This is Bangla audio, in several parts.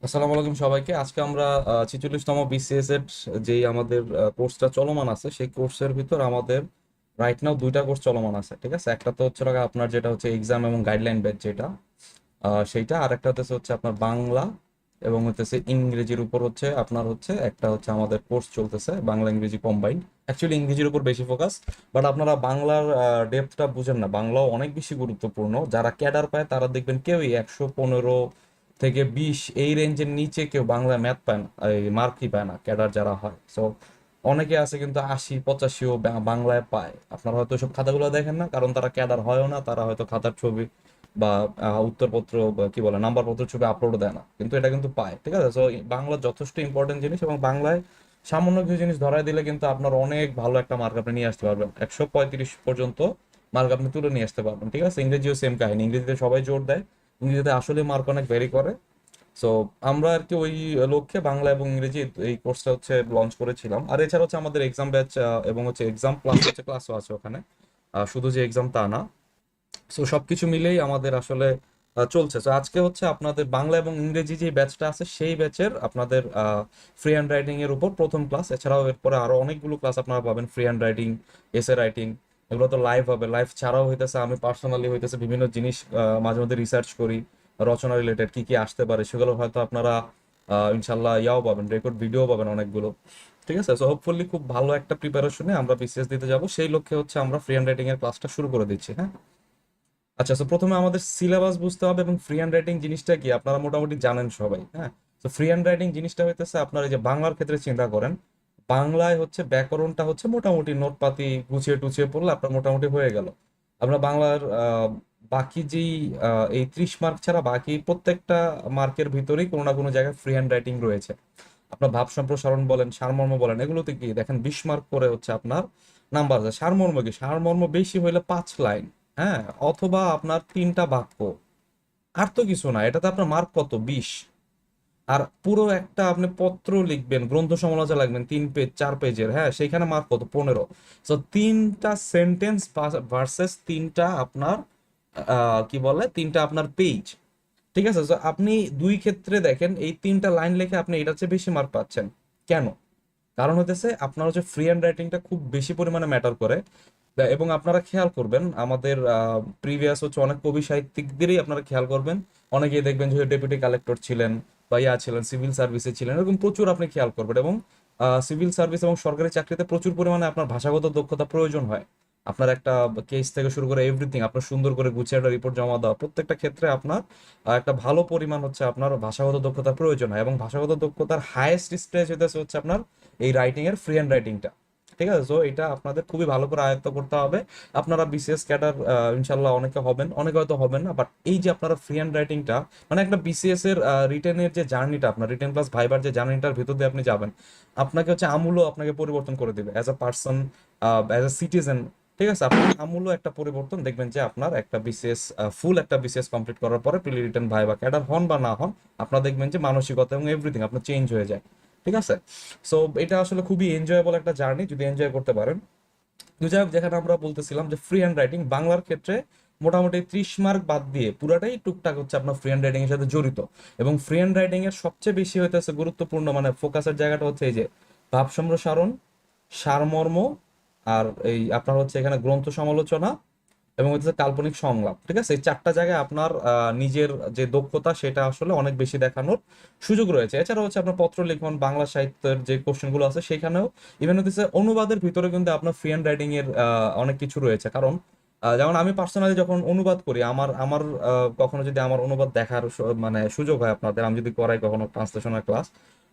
আসসালামু আলাইকুম সবাইকে। আজকে আমরা 46তম বিসিএস এর যেই আমাদের কোর্সটা চলমান আছে সেই কোর্সের ভিতর আমাদের রাইট নাও দুইটা কোর্স চলমান আছে। ঠিক আছে, একটা তো হচ্ছে আপনার যেটা হচ্ছে এক্সাম এবং গাইডলাইন ব্যাচ যেটা সেইটা, আর একটা হচ্ছে আপনার বাংলা এবং হচ্ছে ইংরেজির উপর হচ্ছে আপনার হচ্ছে একটা হচ্ছে আমাদের কোর্স চলতেছে, বাংলা ইংরেজি কম্বাইন্ড। অ্যাকচুয়ালি ইংরেজির উপর বেশি ফোকাস, বাট আপনারা বাংলার ডেপথটা বুঝেন না। বাংলাও অনেক বেশি গুরুত্বপূর্ণ। যারা ক্যাডার পায় তারা দেখবেন কেউই 115 থেকে 20 এই রেঞ্জের নিচে কেউ বাংলা ম্যাথ পায় না, এই মার্কই পায় না ক্যাডার যারা হয়। সো অনেকে আছে কিন্তু 80 85ও বাংলায় পায়। আপনারা হয়তো সব খাতাগুলো দেখেন না, কারণ তারা ক্যাডার হয়ও না। তারা হয়তো খাতার ছবি বা উত্তরপত্র বা কি বলে নাম্বারপত্র ছবি আপলোড দেয় না, কিন্তু এটা কিন্তু পায়। ঠিক আছে, সো বাংলা যথেষ্ট ইম্পর্টেন্ট জিনিস, এবং বাংলায় সামান্য কিছু জিনিস ধরায় দিলে কিন্তু আপনার অনেক ভালো একটা মার্ক আপনি নিয়ে আসতে পারবেন। 135 পর্যন্ত মার্ক আপনি তুলে নিয়ে আসতে পারবেন। ঠিক আছে, ইংরেজিও সেম কাহিনী। ইংরেজিতে সবাই জোর দেয়, ইংরেজিতে আসলে মার্ক অনেক ভ্যারি করে। সো আমরা আর কি ওই লক্ষ্যে বাংলা এবং ইংরেজি এই কোর্সটা হচ্ছে লঞ্চ করেছিলাম। আর এছাড়া হচ্ছে আমাদের এক্সাম ব্যাচ এবং হচ্ছে এক্সাম প্লাস হচ্ছে ক্লাসও আছে ওখানে। শুধু যে এক্সাম তা না। সো সবকিছু মিলেই আমাদের আসলে চলছে। তো আজকে হচ্ছে আপনাদের বাংলা এবং ইংরেজি যে ব্যাচটা আছে সেই ব্যাচের আপনাদের ফ্রি হ্যান্ড রাইটিং এর উপর প্রথম ক্লাস। এছাড়াও এরপরে আরো অনেকগুলো ক্লাস আপনারা পাবেন, free hand writing, essay writing. এগুলো তো লাইভ হবে। লাইভ ছাড়াও হইতেছে আমি পার্সোনালি হইতেছে বিভিন্ন জিনিস মাঝে মধ্যে রিসার্চ করি, রচনা রিলেটেড কি কি আসতে পারে সেগুলো হয়তো আপনারা ইনশাল্লাহ ইয়াও পাবেন, রেকর্ড ভিডিও পাবেন অনেকগুলো। ঠিক আছে, সো হোপফুলি খুব ভালো একটা প্রিপারেশনে আমরা বিসিএস দিতে যাব। সেই লক্ষ্যে হচ্ছে আমরা ফ্রি হ্যান্ড রাইটিং এর ক্লাসটা শুরু করে দিচ্ছি। হ্যাঁ, আচ্ছা, তো প্রথমে আমাদের সিলেবাস বুঝতে হবে এবং ফ্রি হ্যান্ড রাইটিং জিনিসটা কি আপনারা মোটামুটি জানেন সবাই। হ্যাঁ, তো ফ্রি হ্যান্ড রাইটিং জিনিসটা হইতেছে আপনার এই যে বাংলার ক্ষেত্রে চিন্তা করেন, বাংলায় হচ্ছে ব্যাকরণটা হচ্ছে মোটামুটি নোটপাতি গুছিয়ে টুছিয়ে পড়লে আপনার মোটামুটি হয়ে গেল। আমরা বাংলার বাকি যেই এই 30 মার্ক ছাড়া বাকি প্রত্যেকটা মার্কের ভিতরেই কোনো না কোনো জায়গায় ফ্রি হ্যান্ড রাইটিং রয়েছে। আপনার ভাব সম্প্রসারণ বলেন, সারমর্ম বলেন, এগুলোতে কি দেখেন 20 মার্ক করে হচ্ছে আপনার নাম্বার আছে। সারমর্ম কি, সারমর্ম বেশি হইলে 5 লাইন, হ্যাঁ, অথবা আপনার 3টা বাক্য, আর তো কিছু না। এটাতে আপনার মার্ক কত, 20। আর পুরো একটা আপনি পত্র লিখবেন, গ্রন্থ সমালোচনা লাগবেন 3 পেজ 4 পেজের, হ্যাঁ, সেইখানে মার্ক কত, 15। তো 3টা সেন্টেন্স ভার্সেস 3টা আপনার কি বলে 3টা আপনার পেজ। ঠিক আছে, তো আপনি দুই ক্ষেত্রে দেখেন এই 3টা লাইন লিখে আপনি এটার চেয়ে বেশি মার্ক পাচ্ছেন। কেন? কারণ হতেছে আপনার হচ্ছে ফ্রি হ্যান্ড রাইটিংটা খুব বেশি পরিমাণে ম্যাটার করে। এবং আপনারা খেয়াল করবেন আমাদের প্রিভিয়াস হচ্ছে অনেক কবি সাহিত্যিকদেরই আপনারা খেয়াল করবেন, অনেকেই দেখবেন যে ডেপুটি কালেক্টর ছিলেন বা ইয়া ছিলেন, সিভিল সার্ভিসে ছিলেন, এরকম প্রচুর আপনি খেয়াল করবেন। এবং সিভিল সার্ভিস এবং সরকারি চাকরিতে প্রচুর পরিমাণে আপনার ভাষাগত দক্ষতা প্রয়োজন হয়। আপনার একটা কেস থেকে শুরু করে এভরিথিং আপনার সুন্দর করে গুছিয়ে একটা রিপোর্ট জমা দেওয়া, প্রত্যেকটা ক্ষেত্রে আপনার একটা ভালো পরিমাণ হচ্ছে আপনার ভাষাগত দক্ষতার প্রয়োজন হয়। এবং ভাষাগত দক্ষতার হাইয়েস্ট স্টেজ হচ্ছে আপনার এই রাইটিং এর ফ্রি হ্যান্ড রাইটিংটা। ঠিক আছে, তো এটা আপনাদের খুবই ভালো করে আয়ত্ত করতে হবে। আপনারা বিসিএস ক্যাডার ইনশাল্লাহ অনেকে হবেন, অনেকে হয়তো হবেন না, বাট এই যে আপনারা ফ্রি হ্যান্ড রাইটিংটা, মানে একটা বিসিএস এর রিটেনের যে জার্নিটা, আপনার রিটেন প্লাস ভাইবার যে জার্নিটার ভিতর দিয়ে আপনি যাবেন, আপনাকে হচ্ছে আমূল আপনাকে পরিবর্তন করে দিবে as a person, as a citizen. ঠিক আছে, আপনি আমূল একটা পরিবর্তন দেখবেন যে আপনার একটা বিসিএস, ফুল একটা বিসিএস কমপ্লিট করার পরে প্রি রিটেন ভাইবা ক্যাডার হন বা না হন, আপনারা দেখবেন যে মানসিকতা এবং এভরিথিং আপনার চেঞ্জ হয়ে যায়। ঠিক আছে, সো এটা আসলে খুবই এনজয়েবল একটা জার্নি যদি এনজয় করতে পারেন। তো যাই হোক, যেখানে আমরা বলতেছিলাম যে ফ্রি হ্যান্ড রাইটিং বাংলার ক্ষেত্রে মোটামুটি 30 মার্ক বাদ দিয়ে পুরাটাই টুকটাক হচ্ছে আপনার ফ্রি হ্যান্ড রাইটিং এর সাথে জড়িত। এবং ফ্রি হ্যান্ড রাইটিং এর সবচেয়ে বেশি হইতেছে গুরুত্বপূর্ণ, মানে ফোকাসের জায়গাটা হচ্ছে এই যে ভাব সম্প্রসারণ, সারমর্ম, আর এই আপনার হচ্ছে এখানে গ্রন্থ সমালোচনা এবং হচ্ছে কাল্পনিক সংলাপ। ঠিক আছে, এই 4টা জায়গায় আপনার নিজের যে দক্ষতা সেটা আসলে অনেক বেশি দেখানোর সুযোগ রয়েছে। এছাড়া হচ্ছে আপনার পত্র লিখন, বাংলা সাহিত্যের যে কোশ্চেনগুলো আছে সেখানেও, ইভেন হচ্ছে অনুবাদের ভিতরে কিন্তু আপনার ফ্রি হ্যান্ড রাইটিং এর অনেক কিছু রয়েছে। কারণ যেমন আমি পার্সোনালি যখন অনুবাদ করি, আমার আমার কখনো যদি আমার অনুবাদ দেখার মানে সুযোগ হয় আপনাদের, আমি যদি করাই কখনো ট্রান্সলেশনের ক্লাস,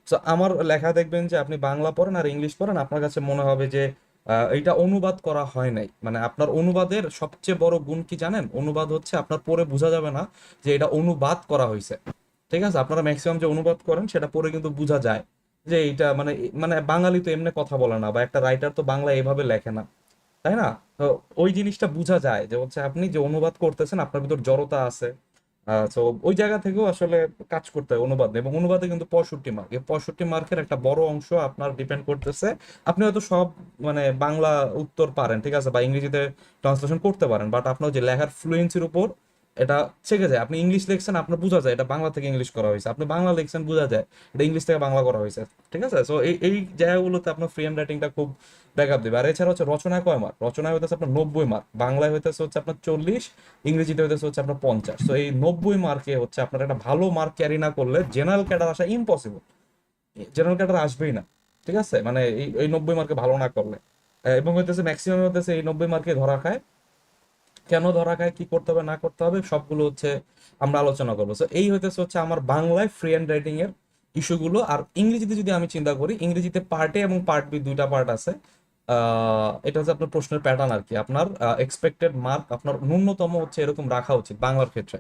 তো আমার লেখা দেখবেন যে আপনি বাংলা পড়েন আর ইংলিশ পড়েন, আপনার কাছে মনে হবে যে এটা অনুবাদ করা হয় নাই। মানে আপনার অনুবাদের সবচেয়ে বড় গুণ কি জানেন? অনুবাদ হচ্ছে আপনার পড়ে বোঝা যাবে না যে এটা অনুবাদ করা হয়েছে। ঠিক আছে, আপনারা ম্যাক্সিমাম যে অনুবাদ করেন সেটা পড়ে কিন্তু বোঝা যায় যে এটা মানে মানে বাঙালি তো এমনি কথা বলে না, বা একটা রাইটার তো বাংলা এভাবে লেখে না, তাই না? তো ওই জিনিসটা বোঝা যায় যে হচ্ছে আপনি যে অনুবাদ করতেছেন আপনার ভিতর জড়তা আছে। তো ওই জায়গা থেকেও আসলে কাজ করতে হয় অনুবাদ নিয়ে। এবং অনুবাদে কিন্তু 65 মার্ক, এই 65 মার্কের একটা বড় অংশ আপনার ডিপেন্ড করতেছে। আপনি হয়তো সব মানে বাংলা উত্তর পারেন, ঠিক আছে, বা ইংরেজিতে ট্রান্সলেশন করতে পারেন, বাট আপনার যে লেখার ফ্লুয়েন্সির উপর এটা শেখা যায়। আপনি ইংলিশ লিখছেন, আপনার বোঝা যায় এটা বাংলা থেকে ইংলিশ করা হয়েছে, আপনি বাংলা লিখছেন বোঝা যায় এটা ইংলিশ থেকে বাংলা করা হয়েছে। ঠিক আছে, সো এই এই জায়গাগুলোতে আপনার ফ্রি হ্যান্ড রাইটিংটা খুব ব্যাকআপ দেবে। আর এছাড়া হচ্ছে রচনায় কয় মার্ক, রচনায় হইতেছে আপনার 90 মার্ক, বাংলায় হইতেছে হচ্ছে আপনার 40, ইংরেজিতে হইতেছে হচ্ছে আপনার 50। তো এই 90 মার্কে হচ্ছে আপনার একটা ভালো মার্ক ক্যারি না করলে জেনারেল ক্যাডার আসা ইম্পসিবল, জেনারেল ক্যাডার আসবেই না। ঠিক আছে, মানে এই 90 মার্কে ভালো না করলে। এবং হইতেছে ম্যাক্সিমাম হইতেছে এই 90 মার্কে ধরা খায়। কেন ধরা খায়, কি করতে হবে না করতে হবে সবগুলো হচ্ছে আমরা আলোচনা করবো। তো এই হইতেছে হচ্ছে আমার বাংলায় ফ্রি হ্যান্ড রাইটিং এর ইস্যুগুলো। আর ইংরেজিতে যদি আমি চিন্তা করি, ইংরেজিতে পার্ট এ এবং পার্ট বি দুইটা পার্ট আছে। এটা হচ্ছে আপনার প্রশ্নের প্যাটার্ন আর কি। আপনার এক্সপেক্টেড মার্ক আপনার ন্যূনতম হচ্ছে এরকম রাখা উচিত বাংলার ক্ষেত্রে,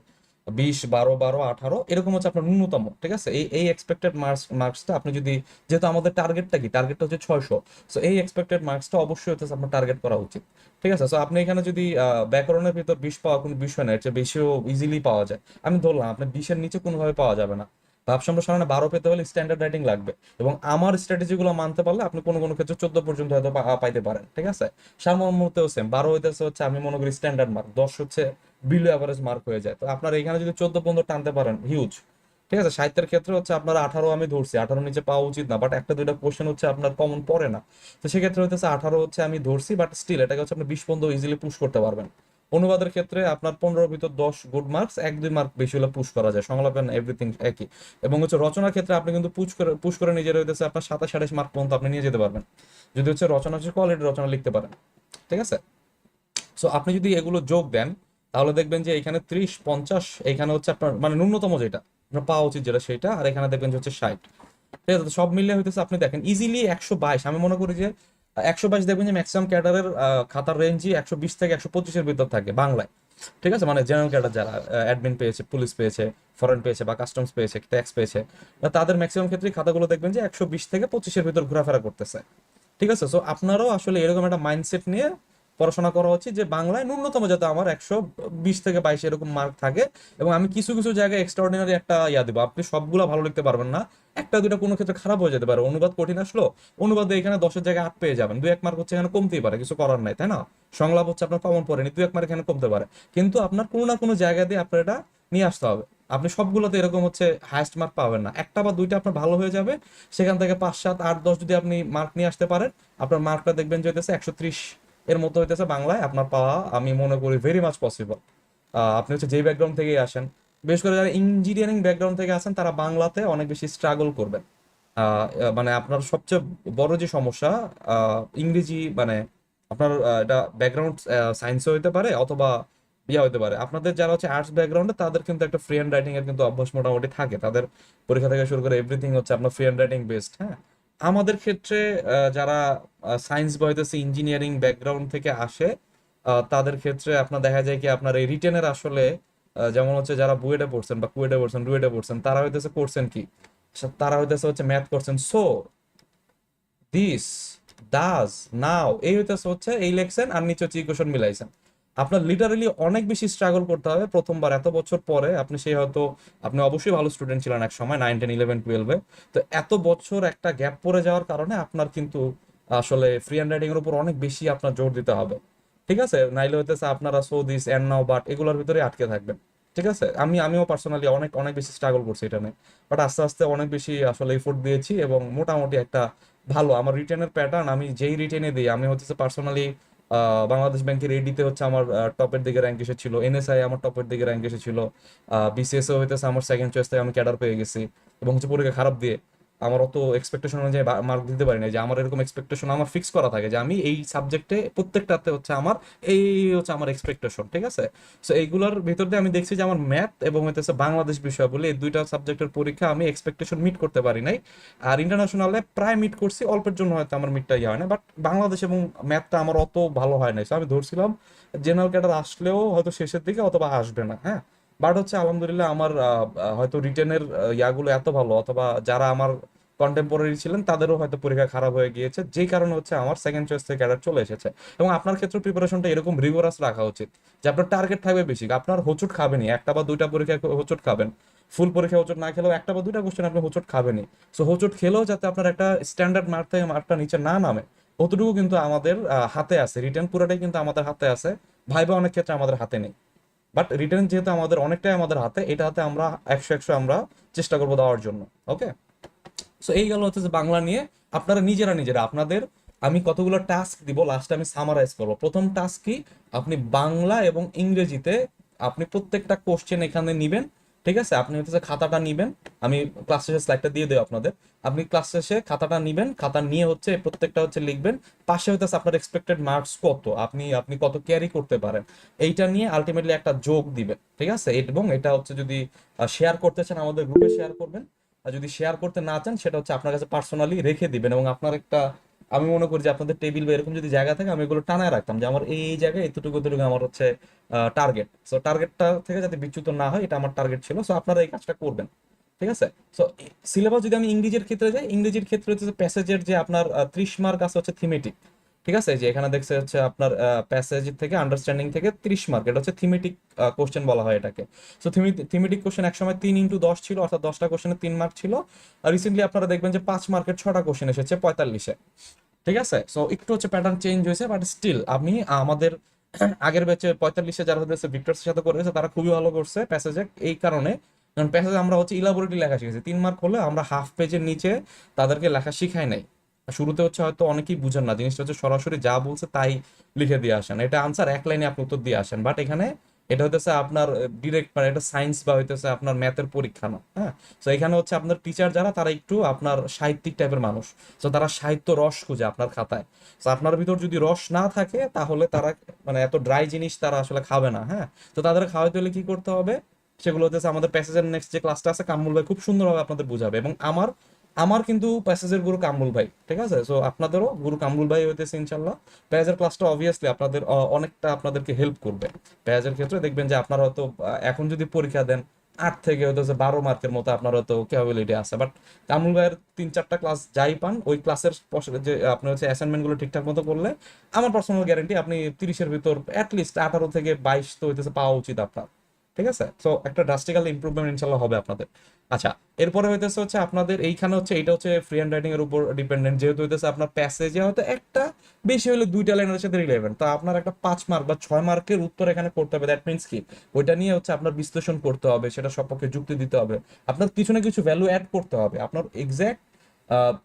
20, 12, 12, 18 এরকম হচ্ছে আপনার ন্যূনতম। ঠিক আছে, এই এই এক্সপেক্টেড মার্কসটা আপনি যদি, যেহেতু আমাদের টার্গেটটা কি, টার্গেটটা হচ্ছে 600, সো এই এক্সপেক্টেড মার্কসটা অবশ্যই হচ্ছে আপনার টার্গেট করা উচিত। ঠিক আছে, সো আপনি এখানে যদি ব্যাকরণের ভিতর 20 পাওয়া কোনো বিষয় না, এর চেয়ে বেশিও ইজিলি পাওয়া যায়। আমি ধরলাম আপনি 20-এর নিচে কোনোভাবে পাওয়া যাবে না। ভাব সম্প্রসারণে 12 পেতে হলে স্ট্যান্ডার্ড রাইটিং লাগবে, এবং আমার স্ট্র্যাটেজিগুলো মানতে পারলে আপনি কোনো কোনো ক্ষেত্রে 14 পর্যন্ত হয়তো পাইতে পারেন। ঠিক আছে, সারমর্মতেও সেম, 12 হইতেছে হচ্ছে আমি মনে করি স্ট্যান্ডার্ড মার্ক, 10 হচ্ছে বিলো অ্যাভারেজ মার্ক হয়ে যায়। তো আপনার এখানে যদি 14 পর্যন্ত টানতে পারেন হিউজ। ঠিক আছে, সাহিত্যের ক্ষেত্রে হচ্ছে আপনার 18 আমি ধরছি, 18 নিচে পাওয়া উচিত না, বাট একটা দুইটা কোশ্চেন হচ্ছে আপনার কমন পড়ে না। তো সেক্ষেত্রে হচ্ছে 18 হচ্ছে আমি ধরছি, বাট স্টিল এটাকে হচ্ছে আপনি 20 পর্যন্ত ইজিলি পুশ করতে পারবেন। অনুবাদের ক্ষেত্রে আপনার 15-এর ভিতর 10 গুড মার্কস, 1-2 মার্ক বেশি হলে পুশ করা যায়, সংলাপেন এভরিথিং একই। এবং হচ্ছে রচনার ক্ষেত্রে আপনি কিন্তু পুশ করে নিজের হইতেছে আপনার 27-28 মার্ক পর্যন্ত আপনি নিয়ে যেতে পারবেন, যদি হচ্ছে রচনা হচ্ছে কোয়ালিটি রচনা লিখতে পারেন। ঠিক আছে, সো আপনি যদি এগুলো যোগ দেন তাহলে দেখবেন যে এখানে 30, 50, এখানে হচ্ছে আপনার মানে ন্যূনতম যেটা আপনার পাওয়া উচিত যেটা সেটা, আর এখানে দেখবেন যে হচ্ছে 60। ঠিক আছে, তো সব মিলিয়ে হইতেছে আপনি দেখেন ইজিলি 122। আমি মনে করি যে 122 দেখবেন যে ম্যাক্সিমাম ক্যাডারের খাতার রেঞ্জই 120 থেকে 125-এর ভিতর থাকে বাংলায়। ঠিক আছে, মানে জেনারেল ক্যাডার যারা অ্যাডমিন পেয়েছে, পুলিশ পেয়েছে, ফরেন পেয়েছে বা কাস্টমস পেয়েছে, ট্যাক্স পেয়েছে, তাদের ম্যাক্সিমাম ক্ষেত্রে খাতাগুলো দেখবেন যে 120 থেকে 25-এর ভিতর ঘোরাফেরা করতেছে। ঠিক আছে, সো আপনারাও আসলে এরকম একটা মাইন্ডসেট নিয়ে পড়াশোনা করা উচিত যে বাংলায় ন্যূনতম যাতে আমার 120 থেকে 22 এরকম মার্ক থাকে। এবং আমি কিছু কিছু জায়গায় এক্সট্রাঅর্ডিনারি একটা দেবো, আপনি সবগুলো ভালো লিখতে পারবেন না, একটা দুইটা কোনো ক্ষেত্রে খারাপ হয়ে যেতে পারে। অনুবাদ কঠিন আসলো, অনুবাদে এখানে 10-এর জায়গায় 8 পেয়ে যাবেন, 2-1 মার্ক হচ্ছে এখানে কমতেই পারে, কিছু করার নাই, তাই না? সংলাপ হচ্ছে আপনার কমন পড়েনি, 2-1 মার্ক এখানে কমতে পারে, কিন্তু আপনার কোনো না কোনো জায়গা দিয়ে আপনার এটা নিয়ে আসতে হবে। আপনি সবগুলোতে এরকম হচ্ছে হাইয়েস্ট মার্ক পাবেন না, একটা বা দুইটা আপনার ভালো হয়ে যাবে, সেখান থেকে 5, 7, 8, 10 যদি আপনি মার্ক নিয়ে আসতে পারেন, আপনার মার্কটা দেখবেন যে হইতেছে 130 এর মতো হইতেছে বাংলায় আপনার পাওয়া। আমি মনে করি ভেরি মাচ পসিবল। আপনি হচ্ছে যেই ব্যাকগ্রাউন্ড থেকেই আসেন, বিশেষ করে যারা ইঞ্জিনিয়ারিং ব্যাকগ্রাউন্ড থেকে আসেন, তারা বাংলাতে অনেক বেশি স্ট্রাগল করবেন। মানে আপনার সবচেয়ে বড় যে সমস্যা, ইংরেজি মানে আপনার এটা ব্যাকগ্রাউন্ড সায়েন্সও হইতে পারে অথবা ইয়া হইতে পারে। আপনাদের যারা হচ্ছে আর্টস ব্যাকগ্রাউন্ডে তাদের কিন্তু একটা ফ্রি হ্যান্ড রাইটিং এর কিন্তু অভ্যাস মোটামুটি থাকে, তাদের পরীক্ষা থেকে শুরু করে এভরিথিং হচ্ছে আপনার ফ্রি হ্যান্ড রাইটিং বেসড। হ্যাঁ, আমাদের ক্ষেত্রে যারা সায়েন্স বা হইতেছে ইঞ্জিনিয়ারিং ব্যাকগ্রাউন্ড থেকে আসে, তাদের ক্ষেত্রে আপনার দেখা যায় কি আপনার এই রিটেনের আসলে যেমন হচ্ছে যারা বুয়েটে পড়ছেন বা কুয়েটে পড়ছেন, রুয়েটে পড়ছেন, তারা হইতেছে করছেন কি, তারা হইতেছে হচ্ছে ম্যাথ করছেন, সো দিস, ডাজ, নাও, এই হইতেছে হচ্ছে এই লেখছেন আর নিচে হচ্ছে ইকুয়েশন মিলাইছেন। আপনার লিটারালি অনেক বেশি স্ট্রাগল করতে হবে প্রথমবার, এত বছর পরে আপনি সেই হয়তো, আপনি অবশ্যই ভালো স্টুডেন্ট ছিলেন এক সময় 9, 10, 11, 12-এ, তো এত বছর একটা গ্যাপ পড়ে যাওয়ার কারণে আপনার কিন্তু আসলে ফ্রি হ্যান্ড রাইটিং এর উপর অনেক বেশি আপনার জোর দিতে হবে। ঠিক আছে, নাইলে হইতেছে আপনারা so this and now but এগুলোর ভিতরে আটকে থাকবেন। ঠিক আছে, আমিও পার্সোনালি অনেক অনেক বেশি স্ট্রাগল করছি এটা নিয়ে, বাট আস্তে আস্তে অনেক বেশি আসলে এফোর্ট দিয়েছি এবং মোটামুটি একটা ভালো আমার রিটেনের প্যাটার্ন, আমি যেই রিটেনে দিই, আমি হচ্ছে পার্সোনালি বাংলাদেশ ব্যাংকের এডিতে হচ্ছে আমার টপের দিকে র্যাঙ্ক এসেছিল, এনএসআই আমার টপের দিকে র্যাঙ্ক এসেছিল, বিসিএস হইতেছে আমার সেকেন্ড চয়েস থেকে আমি ক্যাডার পেয়ে গেছি। এবং হচ্ছে পরীক্ষা খারাপ দিয়ে আমার অত এক্সপেকটেশন অনুযায়ী মার্ক দিতে পারি না, যে আমার এরকম এক্সপেকটেশন আমার ফিক্স করা থাকে যে আমি এই সাবজেক্টে প্রত্যেকটাতে হচ্ছে আমার এই হচ্ছে আমার এক্সপেকটেশন। ঠিক আছে, সো এইগুলোর ভিতর দিয়ে আমি দেখছি যে আমার ম্যাথ এবং হইতেছে বাংলাদেশ বিষয় বলে এই দুইটা সাবজেক্টের পরীক্ষা আমি এক্সপেকটেশন মিট করতে পারি নাই। আর ইন্টারন্যাশনালে প্রায় মিট করছি, অল্পের জন্য হয়তো আমার মিটটা ইয়ে হয় না, বাট বাংলাদেশ এবং ম্যাথটা আমার অত ভালো হয় নাই। সো আমি ধরছিলাম জেনারেল ক্যাডার আসলেও হয়তো শেষের দিকে অথবা আসবে না। হ্যাঁ, বাট হচ্ছে আলহামদুলিল্লাহ আমার হয়তো রিটেনের ইয়াগুলো এত ভালো, অথবা যারা আমার কন্টেম্পোরারি ছিলেন তাদেরও হয়তো পরীক্ষা খারাপ হয়ে গিয়েছে, যেই কারণে হচ্ছে আমার সেকেন্ড চয়েস থেকে ক্যাডার চলে এসেছে। এবং আপনার ক্ষেত্রে প্রিপারেশনটা এরকম রিগোরাস রাখা উচিত যে আপনার টার্গেট থাকবে বেশি, আপনার হোঁচট খাবেনই, একটা বা দুইটা পরীক্ষায় হোঁচট খাবেন, ফুল পরীক্ষা হোঁচট না খেলেও একটা বা দুইটা কোশ্চেন আপনি হোঁচট খাবেনই। সো হোঁচট খেলেও যাতে আপনার একটা স্ট্যান্ডার্ড মার্ক থেকে মার্কটা নিচে না নামে, অতটুকু কিন্তু আমাদের হাতে আছে, রিটেন পুরোটাই কিন্তু আমাদের হাতে আছে, ভাইবা অনেক ক্ষেত্রে আমাদের হাতে নেই। বাট রিটেন যেহেতু আমাদের অনেকটাই আমাদের হাতে, এটা হাতে আমরা 100 আমরা চেষ্টা করবো দেওয়ার জন্য। ওকে, সো এই গেল হচ্ছে যে বাংলা নিয়ে। আপনারা নিজেরা নিজেরা আপনাদের, আমি কতগুলো টাস্ক দিব লাস্টে আমি সামারাইজ করবো। প্রথম টাস্ক কি, আপনি বাংলা এবং ইংরেজিতে আপনি প্রত্যেকটা কোশ্চেন এখানে নিবেন। ঠিক আছে, আপনি হচ্ছে খাতাটা নিবেন, আমি ক্লাস শেষে স্লাইডটা দিয়ে দেবো আপনাদের। আপনি ক্লাস শেষে খাতাটা নিবেন, খাতা নিয়ে হচ্ছে প্রত্যেকটা হচ্ছে লিখবেন। পাশে হইতেছে আপনার এক্সপেক্টেড মার্কস কত, আপনি আপনি কত ক্যারি করতে পারেন, এইটা নিয়ে আলটিমেটলি একটা যোগ দিবেন। ঠিক আছে, এবং এটা হচ্ছে যদি শেয়ার করতে চান আমাদের গ্রুপে শেয়ার করবেন, আর যদি শেয়ার করতে না চান সেটা হচ্ছে আপনার কাছে পার্সোনালি রেখে দিবেন। এবং আপনার একটা, আমি মনে করি যে আপনাদের টেবিল বা এরকম যদি জায়গা থাকে, আমি এগুলো টানায় রাখতাম যে আমার এই জায়গায় এতটুকু এতটুকু আমার হচ্ছে টার্গেট। সো টার্গেটটা থেকে যাতে বিচ্যুত না হয়, এটা আমার টার্গেট ছিল। সো আপনারা এই কাজটা করবেন। ঠিক আছে, সো সিলেবাস যদি আমি ইংরেজির ক্ষেত্রে যাই, ইংরেজির ক্ষেত্রে হচ্ছে প্যাসেজের যে আপনার 30 মার্ক আছে হচ্ছে থিমেটিক। ঠিক আছে, যে এখানে দেখছে হচ্ছে আপনার প্যাসেজ থেকে আন্ডারস্ট্যান্ডিং থেকে 30 মার্ক, এটা হচ্ছে থিমেটিক কোশ্চেন বলা হয় এটাকে। সো থিমেটিক কোশ্চেন একসময় 3x10 ছিল, অর্থাৎ 10টা কোশ্চেনে 3 মার্ক ছিল। আর রিসেন্টলি আপনারা দেখবেন যে 5 মার্কের 6টা কোশ্চেন এসেছে 45-এ। ঠিক আছে, সো একটু হচ্ছে প্যাটার্ন চেঞ্জ হয়েছে, বাট স্টিল আমি আমাদের আগের ব্যাচে 45-এ যারা হচ্ছে ভিক্টরসের সাথে করেছে তারা খুবই ভালো করছে প্যাসেজে। এই কারণে, কারণ প্যাসেজে আমরা হচ্ছে ইলাবোরেটলি লেখা শিখেছি। 3 মার্ক হলে আমরা হাফ পেজের নিচে তাদেরকে লেখা শিখাই নাই। শুরুতে হচ্ছে হয়তো অনেকেই বুঝেন না জিনিসটা, হচ্ছে সরাসরি যা বলছে তাই লিখে দিয়ে আসেন, এটা আনসার এক লাইনে আপনি উত্তর দিয়ে আসেন। বাট এখানে এটা হইতেছে আপনার ডিরেক্ট, মানে এটা সায়েন্স বা হইতেছে আপনার ম্যাথের পরীক্ষা না। হ্যাঁ, তো এখানে হচ্ছে আপনার টিচার যারা, তারা একটু আপনার সাহিত্যিক টাইপের মানুষ। তো তারা সাহিত্য রস খুঁজে আপনার খাতায়। তো আপনার ভিতর যদি রস না থাকে তাহলে তারা, মানে এত ড্রাই জিনিস তারা আসলে খাবে না। হ্যাঁ, তো তাদের খাওয়াইতে হলে কি করতে হবে, সেগুলো হচ্ছে আমাদের প্যাসেজের নেক্সট যে ক্লাসটা আছে কামরুল ভাই খুব সুন্দরভাবে আপনাদের বুঝাবে। এবং আমার আমার কিন্তু প্যাসেজের গুরু কামরুল ভাই। ঠিক আছে, সো আপনাদেরও গুরু কামরুল ভাই হইতেছে ইনশাল্লাহ। প্যাসেজের ক্লাসটা অবভিয়াসলি আপনাদের অনেকটা আপনাদেরকে হেল্প করবে। প্যাসেজের ক্ষেত্রে দেখবেন যে আপনারা হয়তো এখন যদি পরীক্ষা দেন 8 থেকে হয়তো 12 মার্কের মতো আপনার হয়তো ক্যাপাবিলিটি আছে, বাট কামরুল ভাইয়ের 3-4টা ক্লাস যাই পান, ওই ক্লাসের যে আপনি হচ্ছে অ্যাসাইনমেন্ট গুলো ঠিকঠাক মতো করলে আমার পার্সোনাল গ্যারেন্টি আপনি 30-এর ভিতর অ্যাটলিস্ট 18 থেকে 22 তো হইতেছে পাওয়া উচিত আপনার। ঠিক আছে, সো একটা ড্রাস্টিক্যাল ইমপ্রুভমেন্ট ইনশাল্লাহ হবে আপনাদের। আচ্ছা, এরপরে হইতেছে হচ্ছে আপনাদের এইখানে হচ্ছে এটা হচ্ছে ফ্রি হ্যান্ড রাইটিং এর উপর ডিপেন্ডেন্ট, যেহেতু হইতেছে আপনার প্যাসেজে হয়তো একটা বেশি হলে 2টা লাইনের সাথে রিলেভেন্ট, তো আপনার একটা 5 মার্ক বা 6 মার্কের উত্তর এখানে করতে হবে। দ্যাট মিনস কি, ওইটা নিয়ে হচ্ছে আপনার বিশ্লেষণ করতে হবে, সেটা সপক্ষে যুক্তি দিতে হবে, আপনার কিছু না কিছু ভ্যালু অ্যাড করতে হবে। আপনার এক্সাক্ট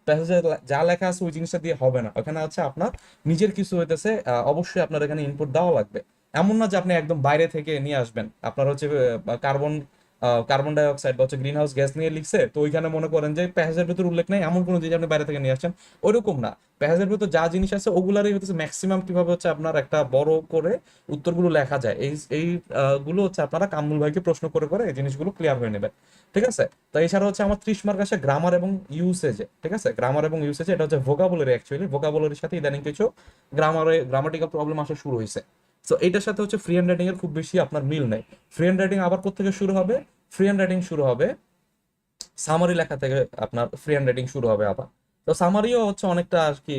প্যাসেজে যা লেখা আছে ওই জিনিসটা দিয়ে হবে না, ওখানে হচ্ছে আপনার নিজের কিছু হইতেছে অবশ্যই আপনার এখানে ইনপুট দেওয়া লাগবে। এমন না যে আপনি একদম বাইরে থেকে নিয়ে আসবেন, আপনার হচ্ছে কার্বন কার্বন ডাই অক্সাইড বা হচ্ছে গ্রিন হাউস গ্যাস নিয়ে লিখছে, তো ওইখানে মনে করেন যে প্যাসেজের ভিতর উল্লেখ নেই এমন কোনো জিনিস আপনি বাইরে থেকে নিয়ে আসছেন, ওইরকম না। প্যাসেজের ভিতর যা জিনিস আছে ওগুলারই হচ্ছে ম্যাক্সিমাম কিভাবে হচ্ছে আপনার একটা বড় করে উত্তরগুলো লেখা যায়, এই এই গুলো হচ্ছে আপনারা কামরুল ভাইকে প্রশ্ন করে করে এই জিনিসগুলো ক্লিয়ার হয়ে নেবেন। ঠিক আছে, তো এছাড়া হচ্ছে আমার 30 মার্ক আসে গ্রামার এবং ইউসেজে। ঠিক আছে, গ্রামার এবং ইউসেজে এটা হচ্ছে ভোকাবুলারি, অ্যাকচুয়ালি ভোকাবুলারির সাথে ইদানিং কিছু গ্রামাটিক্যাল প্রবলেম আসা শুরু হয়েছে। সো এটার সাথে হচ্ছে ফ্রি হ্যান্ড রাইটিং এর খুব বেশি আপনার মিল নেই। ফ্রি হ্যান্ড রাইটিং আবার কোথা থেকে শুরু হবে, ফ্রি হ্যান্ড রাইটিং শুরু হবে সামারি লেখা থেকে, আপনার ফ্রি হ্যান্ড রাইটিং শুরু হবে আবার। তো সামারিও হচ্ছে অনেকটা আর কি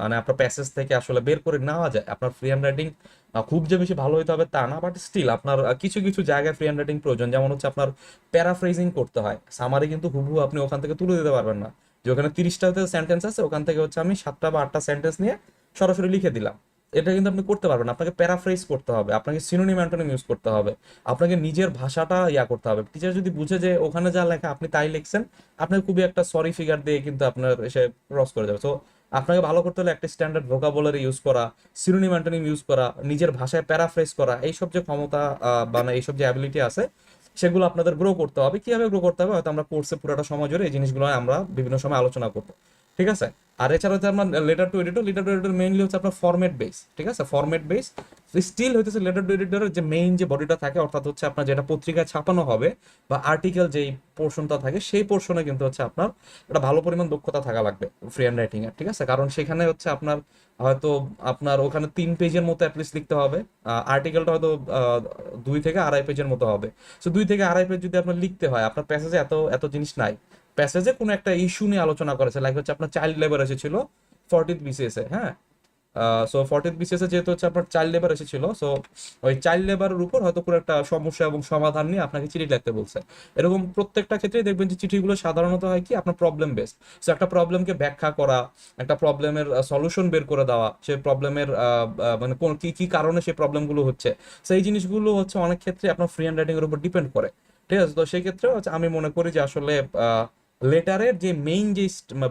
মানে আপনার প্যাসেজ থেকে আসলে বের করে নেওয়া যায়। আপনার ফ্রি হ্যান্ড রাইটিং খুব যে বেশি ভালো হইতে হবে তা না, বাট স্টিল আপনার কিছু কিছু জায়গায় ফ্রি হ্যান্ড রাইটিং প্রয়োজন, যেমন হচ্ছে আপনার প্যারাফ্রেজিং করতে হয়। সামারি কিন্তু হুবহু আপনি ওখান থেকে তুলে দিতে পারবেন না, যে ওখানে 30টা সেন্টেন্স আছে, ওখান থেকে হচ্ছে আমি 7টা বা 8টা সেন্টেন্স নিয়ে সরাসরি লিখে দিলাম, এটা কিন্তু আপনি করতে পারবেন না। আপনাকে প্যারাফ্রেজ করতে হবে, আপনাকে সিনোনিম অ্যান্টোনিম ইউজ করতে হবে, আপনাকে নিজের ভাষাটা করতে হবে। টিচার যদি বুঝে যে ওখানে যা লেখা আপনি তাই লিখছেন, আপনার খুবই একটা সরি ফিগার দিয়ে কিন্তু আপনার এসে ক্রস করে যাবে। তো আপনাকে ভালো করতে হলে একটা স্ট্যান্ডার্ড ভোকাবুলারি ইউজ করা, সিনোনিম অ্যান্টোনিম ইউজ করা, নিজের ভাষায় প্যারাফ্রেজ করা, এইসব যে ক্ষমতা বা এইসব যে অ্যাবিলিটি আছে সেগুলো আপনাদের গ্রো করতে হবে। কিভাবে গ্রো করতে হবে হয়তো আমরা কোর্সে পুরোটা সময় জুড়ে এই জিনিসগুলো আমরা বিভিন্ন সময় আলোচনা করবো। ঠিক আছে, আর এছাড়া হচ্ছে আপনার লেটার টু এডিটর মেইনলি হচ্ছে আপনার ফরম্যাট বেস। ঠিক আছে, ফরম্যাট বেস স্টিল হইতেছে লেটার টু এডিটরের যে মেইন যে বডিটা থাকে, অর্থাৎ হচ্ছে আপনার যেটা পত্রিকায় ছাপানো হবে বা আর্টিকেল যেই পোর্শনটা থাকে সেই পোর্শনে কিন্তু হচ্ছে আপনার একটা ভালো পরিমাণ দক্ষতা থাকা লাগবে ফ্রি হ্যান্ড রাইটিং এর। ঠিক আছে, কারণ সেখানে হচ্ছে আপনার হয়তো আপনার ওখানে 3 পেজের মতো অ্যাটলিস্ট লিখতে হবে, আর্টিকেলটা হয়তো 2 থেকে আড়াই পেজের মতো হবে। সো 2 থেকে আড়াই পেজ যদি আপনার লিখতে হয়, আপনার প্যাসেজে এত এত জিনিস নাই। প্যাসেজে কোনো একটা ইস্যু নিয়ে আলোচনা করেছে, লাইক হচ্ছে আপনার চাইল্ড লেবার এসেছিল 40th BCS এ। হ্যাঁ, সো 14th বিসিএস যেহেতু হচ্ছে আপনার চাইল্ড লেবার এসেছিল, সো ওই চাইল্ড লেবারের উপর হয়তো পুরো একটা সমস্যা এবং সমাধান নিয়ে আপনাকে চিঠি লিখতে বলছে। এরকম প্রত্যেকটা ক্ষেত্রেই দেখবেন যে চিঠিগুলো সাধারণত হয় কি আপনার প্রবলেম বেসড। সো একটা প্রবলেমকে ব্যাখ্যা করা, একটা প্রবলেমের সলিউশন বের করে দেওয়া, সেই প্রবলেমের মানে কোন কি কি কারণে সেই প্রবলেমগুলো হচ্ছে, সেই জিনিসগুলো হচ্ছে অনেক ক্ষেত্রে আপনার ফ্রি হ্যান্ড রাইটিং এর উপর ডিপেন্ড করে। ঠিক আছে, তো সেই ক্ষেত্রে হচ্ছে আমি মনে করি যে আসলে লেটারের যে মেইন যে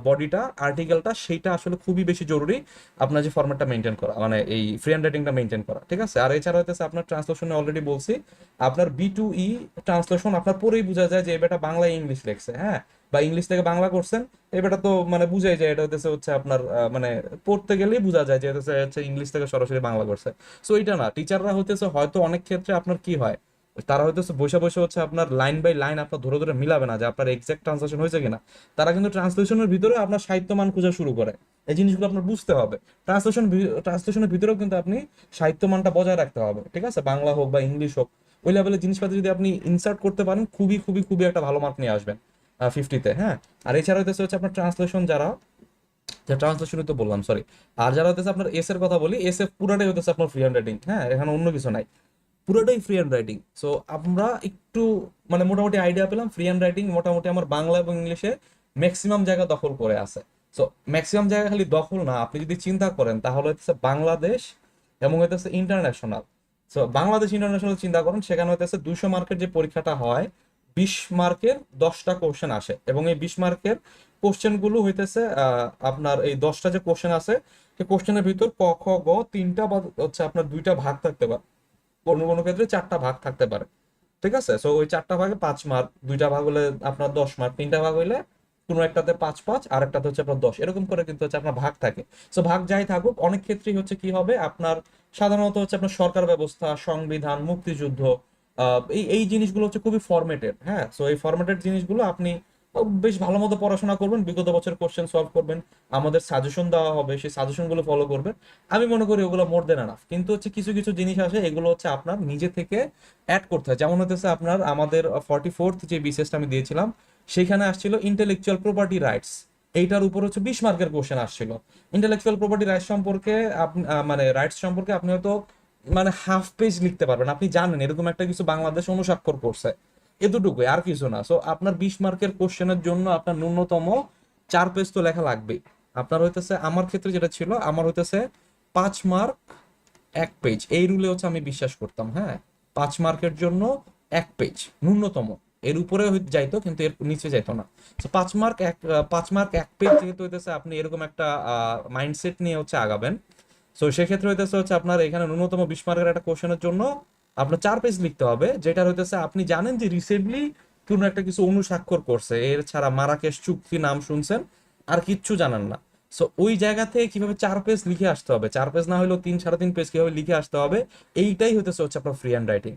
বডিটা আর্টিকেলটা সেইটা আসলে খুবই বেশি জরুরি আপনার যে ফরম্যাটটা মেনটেন করা, মানে এই ফ্রি হ্যান্ড রাইটিংটা মেনটেন করা। ঠিক আছে, আর এছাড়া হচ্ছে আপনার ট্রান্সলেশনে অলরেডি বলছি, আপনার B2E ট্রান্সলেশন আপনার পরেই বোঝা যায় যে এটা বাংলা ইংলিশ লেখছে, হ্যাঁ, বা ইংলিশ থেকে বাংলা করছেন, এটা তো মানে বুঝাই যায় এটা হচ্ছে আপনার মানে পড়তে গেলেই বোঝা যায় যে এটা হচ্ছে ইংলিশ থেকে সরাসরি বাংলা করছে। সো এটা না, টিচাররা হতেছে হয়তো অনেক ক্ষেত্রে আপনার কি হয়, তারা হয়তো বসে বসে হচ্ছে আপনার লাইন বাই লাইন আপনার ধরে ধরে মিলাবে না যে আপনার এক্সাক্ট ট্রান্সলেশন হয়েছে কিনা। তারা কিন্তু ট্রান্সলেশনের ভিতরে আপনার সাহিত্যমান খোঁজা শুরু করে। এই জিনিসগুলো আপনার বুঝতে হবে। ট্রান্সলেশনের ভিতরেও কিন্তু আপনি সাহিত্যমানটা বজায় রাখতে হবে। ঠিক আছে, বাংলা হোক বা ইংলিশ হোক, ওই লেভেলের জিনিসপাতি যদি আপনি ইনসার্ট করতে পারেন, খুবই খুবই খুবই একটা ভালো মার্ক নিয়ে আসবেন 50-তে। হ্যাঁ, আর এছাড়া হচ্ছে আপনার ট্রান্সলেশন যারা, ট্রান্সলেশনই তো বললাম, সরি। আর যারা হচ্ছে আপনার এস এর কথা বলি, এস এফ পুরাটাই হচ্ছে আপনার ফ্রি হ্যান্ড রাইটিং। হ্যাঁ, এখানে অন্য কিছু নাই, পুরোটাই ফ্রি হ্যান্ড রাইটিং। সো আমরা একটু মানে মোটামুটি আইডিয়া পেলাম, ফ্রি হ্যান্ড রাইটিং মোটামুটি আমার বাংলা এবং ইংলিশে ম্যাক্সিমাম জায়গা দখল করে আছে। সো ম্যাক্সিমাম জায়গা খালি দখল না, আপনি যদি চিন্তা করেন তাহলে হচ্ছে বাংলাদেশ এবং হচ্ছে ইন্টারন্যাশনাল। সো বাংলাদেশ ইন্টারন্যাশনাল চিন্তা করেন, সেখানে হচ্ছে 200 মার্কের যে পরীক্ষাটা হয়, 20 মার্কের 10টা কোশ্চেন আসে, এবং এই 20 মার্কের কোশ্চেনগুলো হইতেছে আপনার এই 10টা যে কোশ্চেন আছে, সেই কোশ্চেনের ভিতর ক খ গ তিনটা বা হচ্ছে আপনার দুইটা ভাগ থাকতে পারে, কোনো কোনো ক্ষেত্রে চারটা ভাগ থাকতে পারে। ঠিক আছে, সো ওই চারটা ভাগে 5 মার্ক, দুইটা ভাগ হলে আপনার 10 মার্ক, তিনটা ভাগ হইলে কোনো একটাতে 5-5, আর একটাতে হচ্ছে আপনার 10, এরকম করে কিন্তু হচ্ছে আপনার ভাগ থাকে। সো ভাগ যাই থাকুক, অনেক ক্ষেত্রেই হচ্ছে কি হবে আপনার, সাধারণত হচ্ছে আপনার সরকার ব্যবস্থা, সংবিধান, মুক্তিযুদ্ধ, এই এই জিনিসগুলো হচ্ছে খুবই ফরম্যাটেড। হ্যাঁ, সো এই ফরম্যাটেড জিনিসগুলো আপনি বেশ ভালো মতো পড়াশোনা করবেন, বিগত বছর কোশ্চেন সলভ করবেন, আমাদের সাজেশন দেওয়া হবে, সেই সাজেশনগুলো ফলো করবেন। আমি মনে করি ওগুলো মোর দেন এনাফ। কিন্তু হচ্ছে কিছু কিছু জিনিস আছে, এগুলো হচ্ছে আপনার নিজে থেকে অ্যাড করতে হয়। যেমন হচ্ছে আপনার আমাদের 44th যে বিসিএসটা আমি দিয়েছিলাম, সেখানে আসছিল ইন্টেলেকচুয়াল প্রপার্টি রাইটস, এইটার উপর হচ্ছে 20 মার্কের কোশ্চেন আসছিল। ইন্টেলেকচুয়াল প্রপার্টি রাইটস সম্পর্কে আপনি মানে রাইটস সম্পর্কে আপনি হয়তো মানে হাফ পেজ লিখতে পারবেন, আপনি জানেন এরকম একটা কিছু বাংলাদেশ অনুস্বাক্ষর করছে, এতটুকুই, আর কিছু না। সো আপনার 20 মার্কের কোশ্চেনের জন্য আপনার ন্যূনতম 4 পেজ তো লেখা লাগবেই। আপনার হইতেছে, আমার ক্ষেত্রে যেটা ছিল, আমার হইতেছে 5 মার্ক 1 পেজ, এই রুলে হচ্ছে আমি বিশ্বাস করতাম। হ্যাঁ, 5 মার্কের জন্য 1 পেজ ন্যূনতম, এর উপরে যাইতো কিন্তু এর নিচে যাইতো না। তো 5 মার্ক 1 পেজ যেহেতু হইতেছে, আপনি এরকম একটা মাইন্ডসেট নিয়ে হচ্ছে আগাবেন। সো সেক্ষেত্রে হচ্ছে আপনার এখানে ন্যূনতম 20 মার্কের একটা কোশ্চেনের জন্য আপনার 4 পেজ লিখতে হবে, যেটা হইতেছে আপনি জানেন যে রিসেন্টলি কোনো একটা কিছু অনুস্বাক্ষর করছে, এর ছাড়া মারাকেশ চুক্তি নাম শুনছেন, আর কিচ্ছু জানেন না। সো ওই জায়গা থেকে কিভাবে 4 পেজ লিখে আসতে হবে, 4 পেজ না হলেও 3-3.5 পেজ কিভাবে লিখে আসতে হবে, এইটাই হচ্ছে আপনার ফ্রি হ্যান্ড রাইটিং।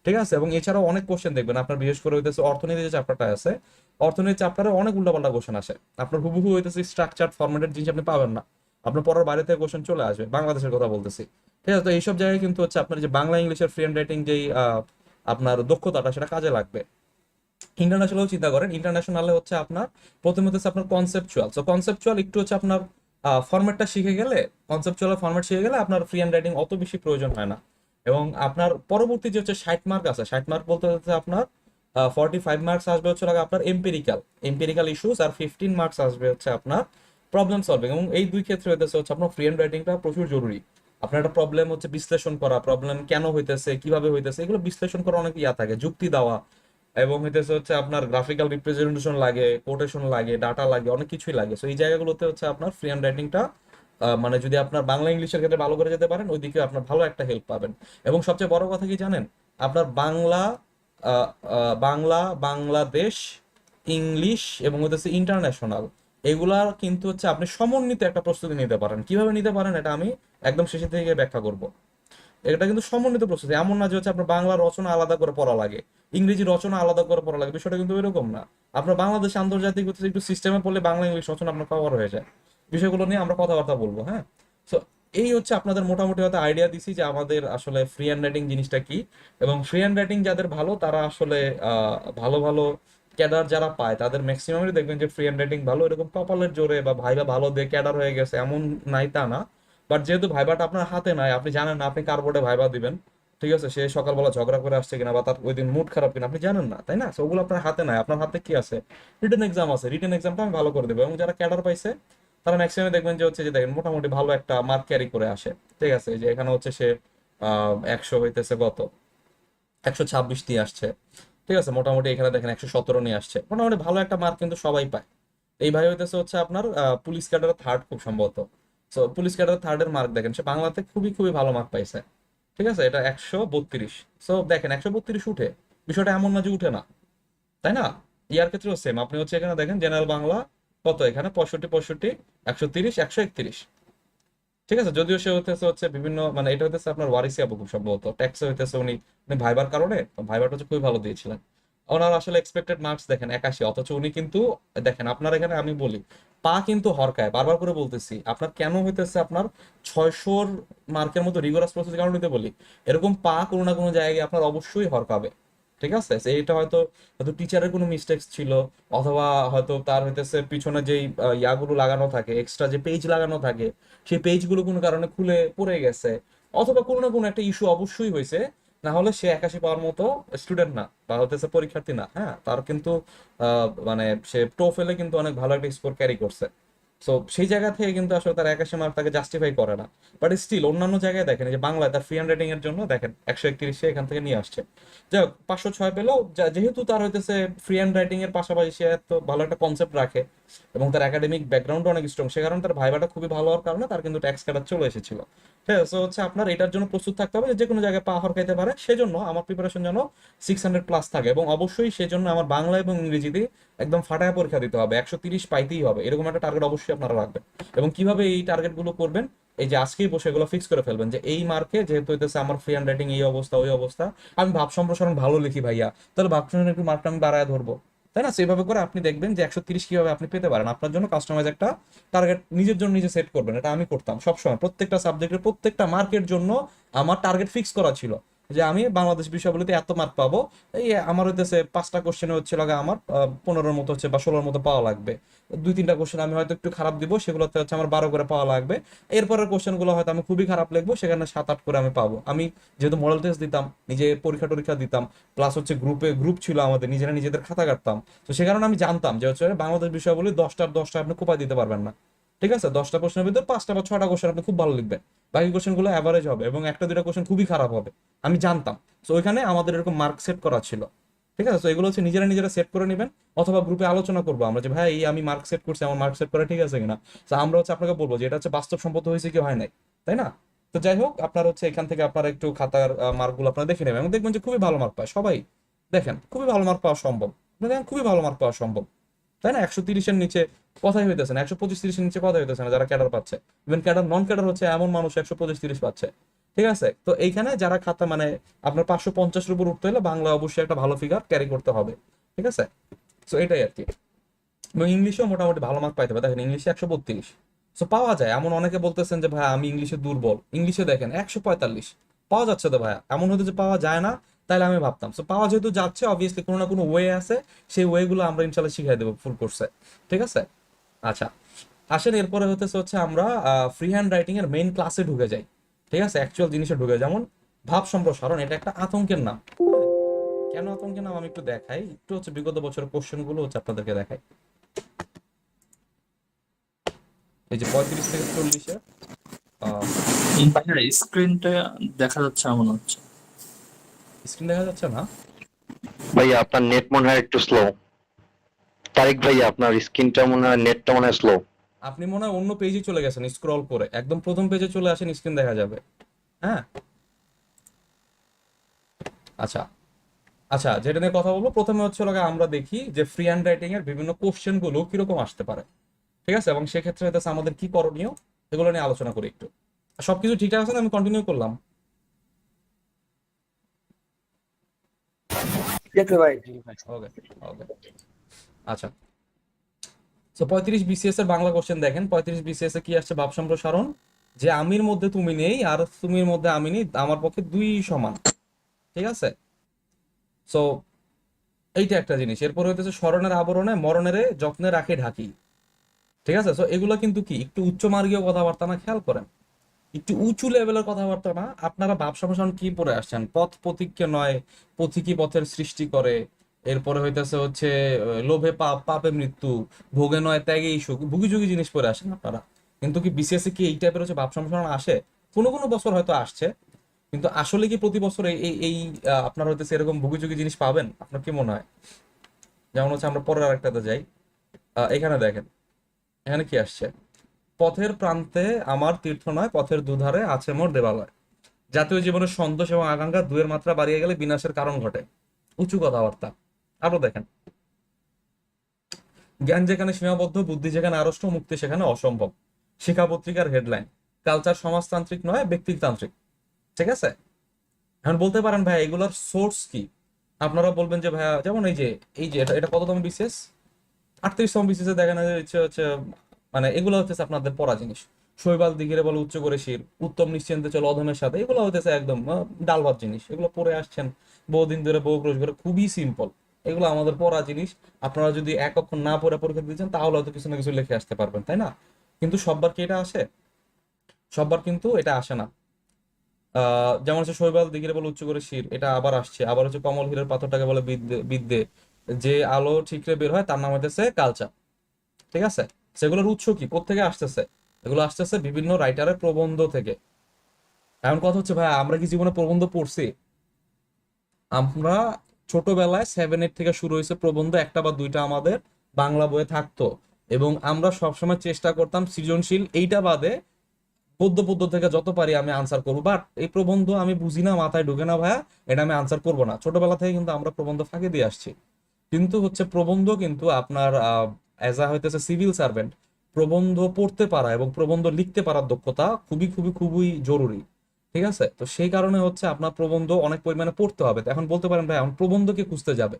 ঠিক আছে, এবং এছাড়াও অনেক কোশ্চেন দেখবেন আপনার, বিশেষ করে হইতেছে অর্থনীতি যে চ্যাপ্টারটা আছে, অর্থনীতি চ্যাপ্টারে অনেক উল্টাপাল্টা কোশ্চেন আসে, আপনার হুবহু হইতেছে স্ট্রাকচার ফরম্যাটের জিনিস আপনি পাবেন না, আপনার পড়ার বাইরে থেকে কোশ্চেন চলে আসবে, বাংলাদেশের কথা বলতেছি। ঠিক আছে, তো এইসব জায়গায় কিন্তু হচ্ছে আপনার যে বাংলা ইংলিশের ফ্রি হ্যান্ড রাইটিং যেই আপনার দক্ষতাটা, সেটা কাজে লাগবে। ইন্টারন্যাশনাল চিন্তা করেন, ইন্টারন্যাশনালে হচ্ছে আপনার প্রথমে হচ্ছে আপনার কনসেপচুয়াল, সো কনসেপচুয়াল একটু হচ্ছে আপনার ফরম্যাটটা শিখে গেলে, কনসেপচুয়াল ফরম্যাট শিখে গেলে আপনার ফ্রি হ্যান্ড রাইটিং অত বেশি প্রয়োজন হয় না। এবং আপনার পরবর্তী যে হচ্ছে 60 মার্ক আছে, 60 মার্ক বলতে হচ্ছে আপনার 45 মার্কস আসবে হচ্ছে আপনার এম্পিরিক্যাল এম্পিরিক্যাল ইস্যুস, আর 15 মার্কস আসবে হচ্ছে আপনার প্রবলেম সলভিং। এবং এই দুই ক্ষেত্রে হচ্ছে আপনার ফ্রি হ্যান্ড রাইটিংটা প্রচুর জরুরি। আপনার একটা প্রবলেম হচ্ছে বিশ্লেষণ করা, প্রবলেম কেন হইতেছে, কিভাবে হইতেছে, এগুলো বিশ্লেষণ করা অনেক ইয়া থাকে, যুক্তি দেওয়া, এবং হচ্ছে আপনার গ্রাফিক্যাল রিপ্রেজেন্টেশন লাগে, কোটেশন লাগে, ডাটা লাগে, অনেক কিছুই লাগে। সো এই জায়গাগুলোতে হচ্ছে আপনার ফ্রি হ্যান্ড রাইটিংটা মানে যদি আপনার বাংলা ইংলিশের ক্ষেত্রে ভালো করে যেতে পারেন, ওইদিকে আপনার ভালো একটা হেল্প পাবেন। এবং সবচেয়ে বড় কথা কি জানেন, আপনার বাংলা, বাংলা, বাংলাদেশ, ইংলিশ এবং হচ্ছে ইন্টারন্যাশনাল, এগুলার কিন্তু হচ্ছে আপনি সমন্বিত একটা প্রস্তুতি নিতে পারেন। কিভাবে নিতে পারেন এটা আমি একদম শেষের দিকে ব্যাখ্যা করব। এটা কিন্তু সমন্বিত প্রস্তুতি, এমন না যে হচ্ছে আপনার বাংলা রচনা আলাদা করে পড়া লাগে, ইংরেজি রচনা আলাদা করে পড়া লাগে, বিষয়টা কিন্তু এরকম না। আপনার বাংলাদেশ আন্তর্জাতিক হচ্ছে একটু সিস্টেমে পড়লে বাংলা ইংলিশ রচনা আপনার কভার হয়ে যায়। বিষয়গুলো নিয়ে আমরা কথাবার্তা বলবো। হ্যাঁ, তো এই হচ্ছে আপনাদের মোটামুটি হয়তো আইডিয়া দিছি যে আমাদের আসলে ফ্রি হ্যান্ড রাইটিং জিনিসটা কি। এবং ফ্রি হ্যান্ড রাইটিং যাদের ভালো, তারা আসলে ভালো ভালো ক্যাডার যারা পায়, তাদের ম্যাক্সিমামই দেখবেন যে ফ্রি হ্যান্ড রাইটিং ভালো, এরকম কপালের জোরে বা ভাইবা ভালো দিয়ে ক্যাডার হয়ে গেছে এমন নাই তা না। বাট যেহেতু ভাইবাটা আপনার হাতে নাই, আপনি জানেন না আপনি কার বোর্ডে ভাইবা দিবেন, ঠিক আছে, সে সকালবেলা ঝগড়া করে আসছে কিনা বা তার ওই দিন মুড খারাপ কিনা আপনি জানেন না, তাই না? So ওগুলো আপনার হাতে নাই, আপনার হাতে কি আছে? রিটেন এক্সাম আছে, রিটেন এক্সামটা আমি ভালো করে দেবো। এবং যারা ক্যাডার পাইছে তারা ম্যাক্সিমাম দেখবেন যে হচ্ছে যে দেখেন মোটামুটি ভালো একটা মার্ক ক্যারি করে আসে, ঠিক আছে। এই যে এখানে হচ্ছে সে 100 হইতেছে কত, 126 দিয়ে আসছে, ঠিক আছে। মোটামুটি এখানে দেখেন 117 নিয়ে আসছে, মোটামুটি ভালো একটা মার্ক কিন্তু সবাই পায়। এই ভাই হইতেছে হচ্ছে আপনার পুলিশ ক্যাডারের থার্ড খুব সম্ভবত। সো পুলিশ ক্যাডারের থার্ডের মার্ক দেখেন, সে বাংলাতে খুবই খুবই ভালো মার্ক পাইছে, ঠিক আছে। এটা 132। সো দেখেন 132 উঠে, বিষয়টা এমন না যে উঠে না, তাই না? ইয়ার ক্ষেত্রেও সেম, আপনি হচ্ছে এখানে দেখেন জেনারেল বাংলা কত, এখানে 65, 130, 131, ঠিক আছে। যদিও সে হইতেছে হচ্ছে বিভিন্ন মানে এটা হইতেছে আপনার ওয়ারিসি আপু খুব সম্ভবত, ট্যাক্সে হইতেছে উনি উনি ভাইবার কারণে, ভাইবারটা হচ্ছে খুবই ভালো দিয়েছিলেন। ওনার আসলে এক্সপেক্টেড মার্কস দেখেন 81, অথচ উনি কিন্তু দেখেন আপনার এখানে আমি বলি পা কিন্তু হরকায়, বারবার করে বলতেছি আপনার কেন হইতেছে আপনার 600 মার্কের মতো রিগোরাস প্রসেস কারণ নিতে বলি, এরকম পা কোনো না কোনো জায়গায় আপনার অবশ্যই হরকাবে, ঠিক আছে। তো এইটা হয়তো হয়তো টিচারের কোনো মিস্টেক্স ছিল, অথবা হয়তো তার হইতেছে পিছনে যেই ইয়াগুলো লাগানো থাকে, এক্সট্রা যে পেজ লাগানো থাকে, সেই পেজগুলো কোনো কারণে খুলে পড়ে গেছে, অথবা কোনো না কোনো একটা ইস্যু অবশ্যই হয়েছে। না হলে সে 81 পাওয়ার মতো স্টুডেন্ট না, বা হতেছে পরীক্ষার্থী না। হ্যাঁ, তার কিন্তু মানে সে টোফেলে কিন্তু অনেক ভালো একটা স্কোর ক্যারি করছে। সো সেই জায়গা থেকে কিন্তু আসলে তার 81 মার্ক তাকে জাস্টিফাই করে না। বাট স্টিল অন্যান্য জায়গায় দেখেন, এই যে বাংলায় তার ফ্রি হ্যান্ড রাইটিং এর জন্য দেখেন 131 সে এখান থেকে নিয়ে আসছে। যাই হোক 506 পেলেও যেহেতু তার হইতেছে ফ্রি হ্যান্ড রাইটিং এর পাশাপাশি সে তো ভালো একটা কনসেপ্ট রাখে এবং তার একাডেমিক ব্যাকগ্রাউন্ড অনেক স্ট্রং, সে কারণে তার ভাইবাটা খুবই ভালো হওয়ার কারণে তার কিন্তু ট্যাক্স কাটার চলে এসেছিল। ঠিক আছে, so হচ্ছে আপনার এটার জন্য প্রস্তুত থাকতে হবে যে কোনো জায়গায় পা হরকাইতে পারে, সেজন্য আমার প্রিপারেশন যেন 600+ থাকে, এবং অবশ্যই সেজন্য আমার বাংলা এবং ইংরেজিতে একদম ফাটায় পরীক্ষা দিতে হবে, 130 পাইতেই হবে, এরকম একটা টার্গেট অবশ্যই আপনারা রাখবেন। এবং কিভাবে এই টার্গেট গুলো করবেন, এই যে আজকেই বসে এগুলো ফিক্স করে ফেলবেন যে এই মার্কে যেহেতু হইতেছে আমার ফ্রি হ্যান্ড রাইটিং এই অবস্থা ওই অবস্থা, আমি ভাব সম্প্রসারণ ভালো লিখি ভাইয়া, তাহলে ভাব সম্প্রসারণ একটু মার্কটা আমি বাড়ায় ধরবো, তাই না? সেইভাবে করে আপনি দেখবেন যে 130 কিভাবে আপনি পেতে পারেন, আপনার জন্য কাস্টমাইজ একটা টার্গেট নিজের জন্য নিজে সেট করবেন। এটা আমি করতাম সবসময়, প্রত্যেকটা সাবজেক্টের প্রত্যেকটা মার্কের জন্য আমার টার্গেট ফিক্স করা ছিল যে আমি বাংলাদেশ বিষয়গুলোতে এত মার্ক পাবো। এই আমার হইতেছে 5টা কোশ্চেনে হচ্ছে লাগা আমার 15-র মতো হচ্ছে বা 16-র মতো পাওয়া লাগবে। 2-3টা কোশ্চেন আমি হয়তো একটু খারাপ দিব, সেগুলোতে হচ্ছে আমার 12 করে পাওয়া লাগবে। এরপরের কোশ্চেন গুলো হয়তো আমি খুবই খারাপ লিখবো, সেখানে 7-8 করে আমি পাবো। আমি যেহেতু মডেল টেস্ট দিতাম, নিজে পরীক্ষা টরীক্ষা দিতাম, প্লাস হচ্ছে গ্রুপ ছিল আমাদের, নিজেরা নিজেদের খাতা কাটতাম। তো সে কারণে আমি জানতাম যে হচ্ছে বাংলাদেশ বিষয়গুলি 10টার 10টা আপনি কোপায় দিতে পারবেন না, ঠিক আছে। 10টা কোশ্চেনের ভিতর 5টা বা 6টা কোশ্চেন আপনি খুব ভালো লিখবেন, বাকি কোশ্চেন গুলো অ্যাভারেজ হবে এবং 1টা 2টা কোশ্চেন খুবই খারাপ হবে, আমি জানতাম। তো ওইখানে আমাদের এরকম মার্ক সেট করা ছিল, ঠিক আছে। তো এগুলো হচ্ছে নিজেরা নিজেরা সেট করে নেবেন, অথবা গ্রুপে আলোচনা করবো আমরা যে ভাই এই আমি মার্ক সেট করছি, আমার মার্ক সেট করা ঠিক আছে কিনা। তো আমরা হচ্ছে আপনাকে বলবো যে এটা হচ্ছে বাস্তবসম্মত হয়েছে কি হয় নাই, তাই না? তো যাই হোক, আপনার হচ্ছে এখান থেকে আপনার একটু খাতার মার্কগুলো আপনারা দেখে নেবেন এবং দেখবেন যে খুবই ভালো মার্ক পায় সবাই। দেখেন খুবই ভালো মার্ক পাওয়া সম্ভব, আপনি দেখেন খুবই ভালো মার্ক পাওয়া সম্ভব, তাই না? 130-এর নিচে কথাই হইতেছে না, 125-30-এর নিচে কথা হইতেছে না যারা ক্যাডার পাচ্ছে। ইভেন ক্যাডার নন ক্যাডার হচ্ছে এমন মানুষ 125-30 পাচ্ছে, ঠিক আছে। তো এইখানে যারা খাতা মানে আপনার 550-এর উপর উঠতে হলে বাংলা অবশ্যই একটা ভালো ফিগার ক্যারি করতে হবে, ঠিক আছে। তো এটাই আর কি। এবং ইংলিশেও মোটামুটি ভালো মার্ক পাইতে হবে, দেখেন ইংলিশে 132। সো পাওয়া যায়, এমন অনেকে বলতেছেন যে ভাই আমি ইংলিশে দুর্বল, ইংলিশে দেখেন 145 পাওয়া যাচ্ছে। তো ভাইয়া এমন হতে যে পাওয়া যায় না, তাহলে আমি ভাবতাম। সো পাওয়া যেহেতু যাচ্ছে, অবভিয়াসলি কোনো না কোনো ওয়ে আছে, সেই ওয়ে গুলো আমরা ইনশাল্লাহ শিখাই দেবো ফুল কোর্সে, ঠিক আছে। আচ্ছা, আসেন এরপরে হচ্ছে আমরা ফ্রি হ্যান্ড রাইটিং এর মেইন ক্লাসে ঢুকে যাই, ঠিক আছে। অ্যাকচুয়াল জিনিসে ঢুকে, যেমন ভাব সম্প্রসারণ, এটা একটা আতঙ্কের নাম। কেন আতঙ্কের নাম আমি একটু দেখাই, একটু হচ্ছে বিগত বছরের কোশ্চেন গুলো হচ্ছে আপনাদেরকে দেখাই। এই যে 35 থেকে 40-এ ভাইয়া স্ক্রিনটা দেখা যাচ্ছে না মনে হচ্ছে। স্ক্রিন দেখা যাচ্ছে না? ভাইয়া আপনার নেট মনে হয় একটু স্লো। তারিক ভাইয়া আপনার স্ক্রিনটা মনে হয় নেটটা মনে হয় স্লো। আপনি মনে হয় অন্য পেজে চলে গেছেন, স্ক্রল করে একদম প্রথম পেজে চলে আসেন, স্ক্রিন দেখা যাবে। হ্যাঁ, আচ্ছা আচ্ছা, যেটা নিয়ে কথা বলবো প্রথমে হচ্ছে হলো গিয়ে আমরা দেখি যে ফ্রি হ্যান্ড রাইটিং এর বিভিন্ন কোশ্চেন গুলো কিরকম আসতে পারে, ঠিক আছে। এবং সেক্ষেত্রে হচ্ছে আমাদের কি করণীয়, এগুলো নিয়ে আলোচনা করি একটু। সবকিছু ঠিকঠাক আছে না? আমি কন্টিনিউ করলাম। ঠিক আছে ভাই। ওকে, ওকে, আচ্ছা। তো 35 BCS এর বাংলা কোশ্চেন দেখেন, 35 BCS এ কি আসছে, ভাব সম্প্রসারণ, যে আমির মধ্যে তুমি নেই আর তুমির মধ্যে আমি নেই, আমার পক্ষে দুই সমান, ঠিক আছে। সো এইটা একটা জিনিস। এরপর হইতেছে স্মরণের আবরণে মরণের যত্নে রাখে ঢাকি, ঠিক আছে। সো এগুলো কিন্তু কি একটু উচ্চ মার্গীয় কথাবার্তা না, খেয়াল করেন। একটু উঁচু লেভেলের কথাবার্তা না। আপনারা ভাব সম্প্রসারণ কি পড়ে আসছেন? পথ পথিককে নয়, পথিকই পথের সৃষ্টি করে। এরপরে হইতেছে হচ্ছে লোভে পাপ, পাপে মৃত্যু, ভোগে নয় ত্যাগেই সুখ, ভুগি যুগি জিনিস পড়ে আসেন আপনারা। কিন্তু কি বিসিএস কি এই টাইপের হচ্ছে ভাব সম্প্রসারণ আসে? কোনো কোনো বছর হয়তো আসছে, কিন্তু আসলে কি প্রতি বছর এই এই এই, আপনার হইতেছে এরকম ভুগি যুগি জিনিস পাবেন? আপনার কি মনে হয়? যেমন হচ্ছে আমরা পরের আরেকটাতে যাই। এখানে দেখেন, এখানে কি আসছে? পথের প্রান্তে আমার তীর্থ নয়, পথের দুধারে আছে মোর দেবালয়। জাতীয় জীবনের সন্তোষ এবং আকাঙ্ক্ষা দুয়ের মাত্রা বাড়িয়ে গেলে বিনাশের কারণ ঘটে। উঁচু কথাবার্তা। আরো দেখেন, জ্ঞান যেখানে সীমাবদ্ধ, বুদ্ধি যেখানে আড়ষ্ট, মুক্তি সেখানে অসম্ভব। শিক্ষা পত্রিকার হেডলাইন, কালচার সমাজতান্ত্রিক নয় ব্যক্তিতান্ত্রিক। ঠিক আছে? এখন বলতে পারেন ভাই এগুলোর সোর্স কি? আপনারা বলবেন যে ভাইয়া যেমন এই যে এটা এটা কততম বিসিএস? 38তম বিসিএস এ দেখেন যে হচ্ছে হচ্ছে মানে এগুলো হচ্ছে আপনাদের পড়া জিনিস। শৈবাল দিঘিরে বলে উচ্চ করে শির, উত্তম নিশ্চিন্তে চলো অধমের সাথে, এগুলো হইতেছে একদম ডাল ভাত জিনিস। এগুলো পড়ে আসছেন বহুদিন ধরে, বহু ক্রোশ করে, খুবই সিম্পল। এগুলো আমাদের পড়া জিনিস। আপনারা যদি এক অক্ষর না পড়ে পরীক্ষা দিচ্ছেন তাহলে হয়তো কিছু না কিছু লিখে আসতে পারবেন, তাই না? কিন্তু সববার কি এটা আসে? সববার কিন্তু এটা আসে না। যেমন হচ্ছে শৈবাল দিঘিরে বলে উচ্চ করে শির, এটা আবার আসছে। আবার হচ্ছে কমল হীরের পাথরটাকে বলে বিদ্যে বিদ্যে, যে আলো ঠিকরে বের হয় তার নাম হইতেছে কালচা। ঠিক আছে? সেগুলোর উৎস কি, কোত্থেকে আসতেছে? এগুলো আসতেছে বিভিন্ন রাইটারের প্রবন্ধ থেকে। এমন কথা হচ্ছে ভাই আমরা কি জীবনে প্রবন্ধ পড়ছি? আমরা ছোটবেলায় 7-8 থেকে শুরু হয়েছে প্রবন্ধ, একটা বা দুইটা আমাদের বাংলা বইয়ে থাকতো। এবং আমরা সবসময় চেষ্টা করতাম সৃজনশীল এইটা বাদে পদ্য পদ্য থেকে যত পারি আমি আনসার করবো। বাট এই প্রবন্ধ আমি বুঝি না, মাথায় ঢুকে না ভাইয়া, এটা আমি আনসার করবো না। ছোটবেলা থেকে কিন্তু আমরা প্রবন্ধ ফাঁকি দিয়ে আসছি। কিন্তু হচ্ছে প্রবন্ধ কিন্তু আপনার অ্যাজ আ হইতেছে সিভিল সার্ভেন্ট, প্রবন্ধ পড়তে পারা এবং প্রবন্ধ লিখতে পারার দক্ষতা খুবই খুবই খুবই জরুরি। ঠিক আছে? তো সেই কারণে হচ্ছে আপনার প্রবন্ধ অনেক পরিমাণে পড়তে হবে। তো এখন বলতে পারেন ভাই এখন প্রবন্ধ কে খুঁজতে যাবে?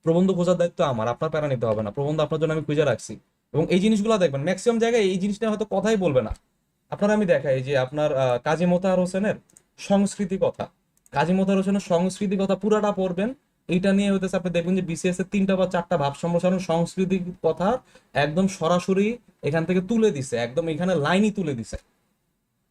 প্রবন্ধ খোঁজার দায়িত্ব আমার, আপনার প্যারা নিতে হবে না। প্রবন্ধ আপনার জন্য আমি খুঁজে রাখছি। এবং এই জিনিসগুলো দেখবেন ম্যাক্সিমাম জায়গায় এই জিনিসটা হয়তো কথাই বলবে না। আপনারা আমি দেখাই যে আপনার কাজী মোতাহার হোসেনের সংস্কৃতি কথা, কাজী মোতাহার হোসেনের সংস্কৃতি কথা পুরাটা পড়বেন। এইটা নিয়ে হইতেছে আপনি দেখবেন যে বিসিএস এর 3টা বা 4টা ভাব সম্প্রসারণ সংস্কৃতি কথা একদম সরাসরি এখান থেকে তুলে দিছে, একদম এখানে লাইনই তুলে দিছে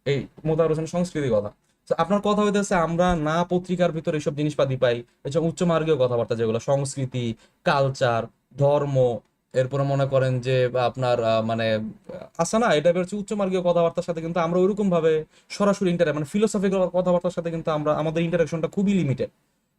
এই মোতাহার হোসেনের সংস্কৃতি কথা। তো আপনার কথা হইতেছে আমরা না পত্রিকার ভিতর এইসব জিনিসপাতি পাই, এসব উচ্চ মার্গীয় কথাবার্তা যেগুলো সংস্কৃতি, কালচার, ধর্ম, এরপরে মনে করেন যে আপনার মানে আছে না এটা হচ্ছে উচ্চ মার্গীয় কথাবার্তার সাথে কিন্তু আমরা ওইরকম ভাবে সরাসরি মানে ফিলোসফিক্যাল কথাবার্তার সাথে কিন্তু আমরা আমাদের ইন্টারাকশনটা খুবই লিমিটেড,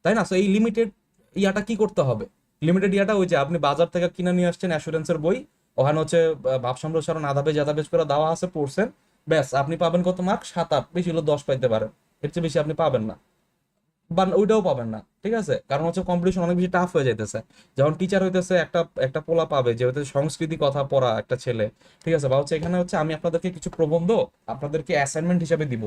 তাই না? তো এই লিমিটেড ইয়াটা কি করতে হবে? লিমিটেড ইয়াটা ওই যে আপনি বাজার থেকে কিনে নিয়ে আসছেন অ্যাসুরেন্সের বই, ওখানে হচ্ছে ভাব সম্প্রসারণ আধা পেজ আধা পেজ করে দেওয়া আছে, পড়ছেন, ব্যাস আপনি পাবেন কত মার্ক? 7-8, বেশি হলো 10 পাইতে পারেন, এর চেয়ে বেশি আপনি পাবেন না। বা ওইটাও পাবেন না। ঠিক আছে? কারণ হচ্ছে কম্পিটিশন অনেক বেশি টাফ হয়ে যাইতেছে। যেমন টিচার হইতেছে একটা একটা পোলা পাবে যে হইতেছে সংস্কৃতি কথা পড়া একটা ছেলে। ঠিক আছে? বা হচ্ছে এখানে হচ্ছে আমি আপনাদেরকে কিছু প্রবন্ধ আপনাদেরকে অ্যাসাইনমেন্ট হিসাবে দিব।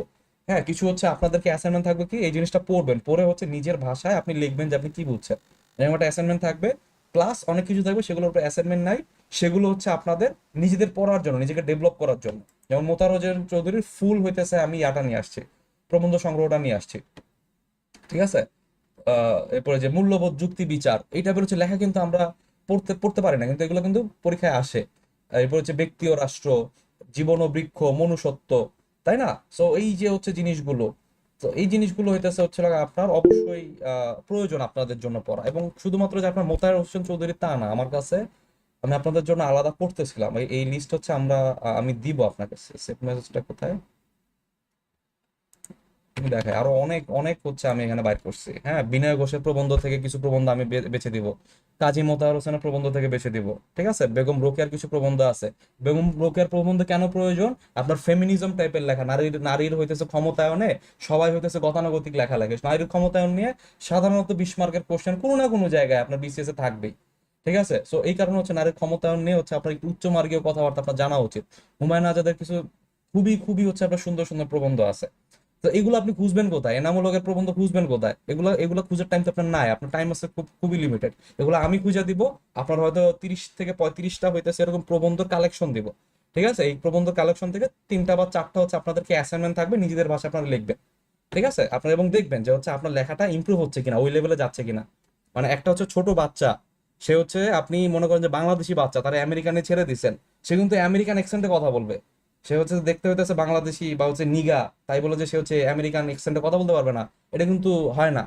হ্যাঁ, কিছু হচ্ছে আপনাদেরকে অ্যাসাইনমেন্ট থাকবে কি এই জিনিসটা পড়বেন, পড়ে হচ্ছে নিজের ভাষায় আপনি লিখবেন যে আপনি কি বুঝছেন। এরকম একটা অ্যাসাইনমেন্ট থাকবে, প্লাস অনেক কিছু থাকবে সেগুলোর উপর অ্যাসাইনমেন্ট নাই। সেগুলো হচ্ছে আপনাদের নিজেদের পড়ার জন্য, নিজেকে ডেভেলপ করার জন্য। যেমন মোতারোজের চৌধুরীর ফুল হইতেছে আমি ইয়াটা নিয়ে আসছি, প্রবন্ধ সংগ্রহটা নিয়ে আসছি। ঠিক আছে? এরপরে যে মূল্যবোধ যুক্তি বিচার এই টাইপের হচ্ছে লেখা কিন্তু আমরা পড়তে পড়তে পারি না, কিন্তু এগুলো কিন্তু পরীক্ষায় আসে। এরপর হচ্ছে ব্যক্তি ও রাষ্ট্র, জীবন ও বৃক্ষ, মনুষ্যত্ব, তাই না? সো এই যে হচ্ছে জিনিসগুলো, তো এই জিনিসগুলো হইতেছে হচ্ছে আপনার অবশ্যই প্রয়োজন আপনাদের জন্য পড়া। এবং শুধুমাত্র যে আপনার মোতায়ের হোসেন চৌধুরী তা না, আমার কাছে আমি আপনাদের জন্য আলাদা পড়তেছিলাম এই এই লিস্ট হচ্ছে আমরা আমি দিব আপনাকে। সেভ মেসেজটা কোথায় দেখায় আরো অনেক অনেক হচ্ছে আমি এখানে বাইর করছি। হ্যাঁ, বিনয় ঘোষের প্রবন্ধ থেকে কিছু প্রবন্ধ আমি বেছে দিব, কাজী মোতাহার হোসেনের প্রবন্ধ থেকে বেছে দিব। ঠিক আছে? বেগম রোকেয়ার কিছু প্রবন্ধ আছে। বেগম রোকেয়ার প্রবন্ধ কেন প্রয়োজন? আপনার ফেমিনিজম টাইপের লেখা, নারীর নারীর হইতেছে ক্ষমতায়নে, সবাই হইতেছে গতানুগতিক লেখা লাগে, নারীর ক্ষমতায়ন নিয়ে সাধারণত 20 মার্কের কোশ্চেন কোনো না কোনো জায়গায় আপনার বিসিএস এ থাকবেই। ঠিক আছে? সো এই কারণে হচ্ছে নারীর ক্ষমতায়ন নিয়ে হচ্ছে আপনার একটু উচ্চ মার্গীয় কথাবার্তা আপনার জানা উচিত। হুমায়ুন আজাদের কিছু খুবই খুবই হচ্ছে আপনার সুন্দর সুন্দর প্রবন্ধ আছে। তো এগুলো আপনি খুঁজবেন কোথায়? এনামূলকের প্রবন্ধ খুঁজবেন কোথায়? এগুলো এগুলো খুঁজার টাইম তো আপনার নাই, আপনার টাইম আছে খুবই লিমিটেড। এগুলো আমি খুঁজে দিব, আপনার হয়তো 30 থেকে 35টা হইতেছে এরকম প্রবন্ধ কালেকশন দিব। ঠিক আছে? এই প্রবন্ধ কালেকশন থেকে 3টা বা 4টা হচ্ছে আপনাদেরকে অ্যাসাইনমেন্ট থাকবে, নিজেদের ভাষায় আপনারা লিখবেন। ঠিক আছে? আপনার এবং দেখবেন যে হচ্ছে আপনার লেখাটা ইমপ্রুভ হচ্ছে কিনা, ওই লেভেলে যাচ্ছে কিনা। মানে একটা হচ্ছে ছোট বাচ্চা, সে হচ্ছে আপনি মনে করেন যে বাংলাদেশি বাচ্চা, তারা আমেরিকানে ছেড়ে দিচ্ছেন, সে কিন্তু আমেরিকান অ্যাকসেন্টে কথা বলবে। সে হচ্ছে দেখতে হইতেছে বাংলাদেশি বা হচ্ছে নিগা, তাই বলে যে সে হচ্ছে আমেরিকান এক্সেন্টে কথা বলতে পারবে না, এটা কিন্তু হয় না।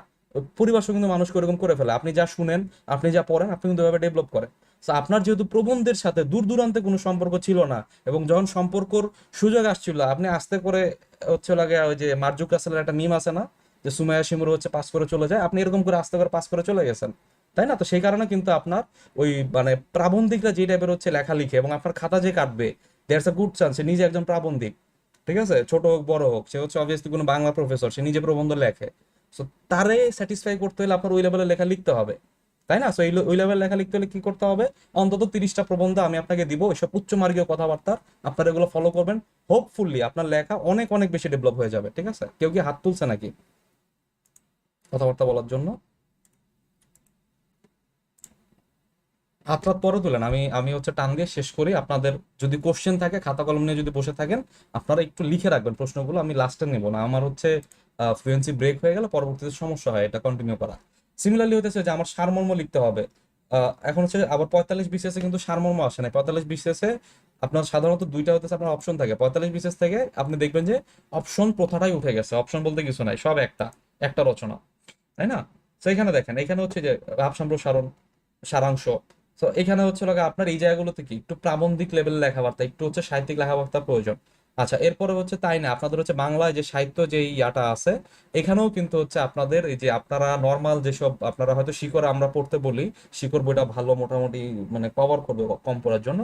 পরিভাষা কিন্তু মানুষকে এরকম করে ফেলে, আপনি যা শুনেন, আপনি যা পড়েন, আপনি কিন্তু এভাবে ডেভেলপ করেন। তো আপনার যেহেতু প্রবন্ধের সাথে দূর দূরান্তে কোনো সম্পর্ক ছিল না, এবং যখন সম্পর্কর সুযোগ আসছিল আপনি আস্তে করে হচ্ছে লাগে ওই যে মার্জুক রাসেলের একটা মিম আছে না, যে সুমাইয়া শিমুর হচ্ছে পাস করে চলে যায়, আপনি এরকম করে আস্তে করে পাস করে চলে গেছেন, তাই না? তো সেই কারণে কিন্তু আপনার ওই মানে প্রাবন্ধিকরা যে টাইপের হচ্ছে লেখা লিখে, এবং আপনার খাতা যে কাটবে, দেয়ার্স আ গুড চান্স সে নিজে একজন প্রাবন্ধিক, ঠিক আছে? ছোট হোক বড় হোক, সে হচ্ছে অবভিয়াসলি কোনো বাংলা প্রফেসর, সে নিজে প্রবন্ধ লেখে। সো তারে স্যাটিসফাই করতে হলে আপনার ওই লেভেলের লেখা লিখতে হবে, তাই না? সো ওই লেভেল লেখা লিখতে হলে কি করতে হবে? অন্তত 30টা প্রবন্ধ আমি আপনাকে দিব, এসব উচ্চমার্গীয় কথাবার্তা, আপনারা এগুলো ফলো করবেন। হোপফুলি আপনার লেখা অনেক অনেক বেশি ডেভেলপ হয়ে যাবে, ঠিক আছে? কেউ কি হাত তুলছে নাকি কথাবার্তা বলার জন্য? হাত হাত পরে তুলেন, আমি আমি হচ্ছে টান দিয়ে শেষ করি। আপনাদের যদি কোশ্চেন থাকে, খাতা কলম নিয়ে যদি বসে থাকেন, আপনারা একটু লিখে রাখবেন প্রশ্নগুলো, আমি লাস্টে নেব না, আমার হচ্ছে ফ্লুয়েন্সি ব্রেক হয়ে গেলে পরবর্তীতে সমস্যা হয় এটা কন্টিনিউ করা। সিমিলারলি হতেছে যে আমার সারমর্ম লিখতে হবে। এখন হচ্ছে আবার 45 বিসিএসে কিন্তু সারমর্ম আসে না। 45 বিসিএসে আপনার সাধারণত দুইটা হতেছে আপনার অপশন থাকে, 45 বিসিএস থেকে আপনি দেখবেন যে অপশন প্রথাটাই উঠে গেছে, অপশন বলতে কিছু নাই, সব একটা একটা রচনা, তাই না? তো এখানে দেখেন, এখানে হচ্ছে যে ভাব সম্প্রসারণ, সারাংশ। তো এখানে হচ্ছে লাগে আপনার এই জায়গাগুলোতে কি একটু প্রাবন্ধিক লেভেল লেখাবার্তা, একটু হচ্ছে সাহিত্যিক লেখাবার্তা প্রয়োজন। আচ্ছা, এরপরে হচ্ছে তাই না, আপনাদের হচ্ছে বাংলায় যে সাহিত্য যে ইয়াটা আছে, এখানেও কিন্তু হচ্ছে আপনাদের এই যে আপনারা নর্মাল যেসব আপনারা হয়তো শিকড় আমরা পড়তে বলি, শিকড় বইটা ভালো মোটামুটি মানে কভার করবে কম পড়ার জন্য,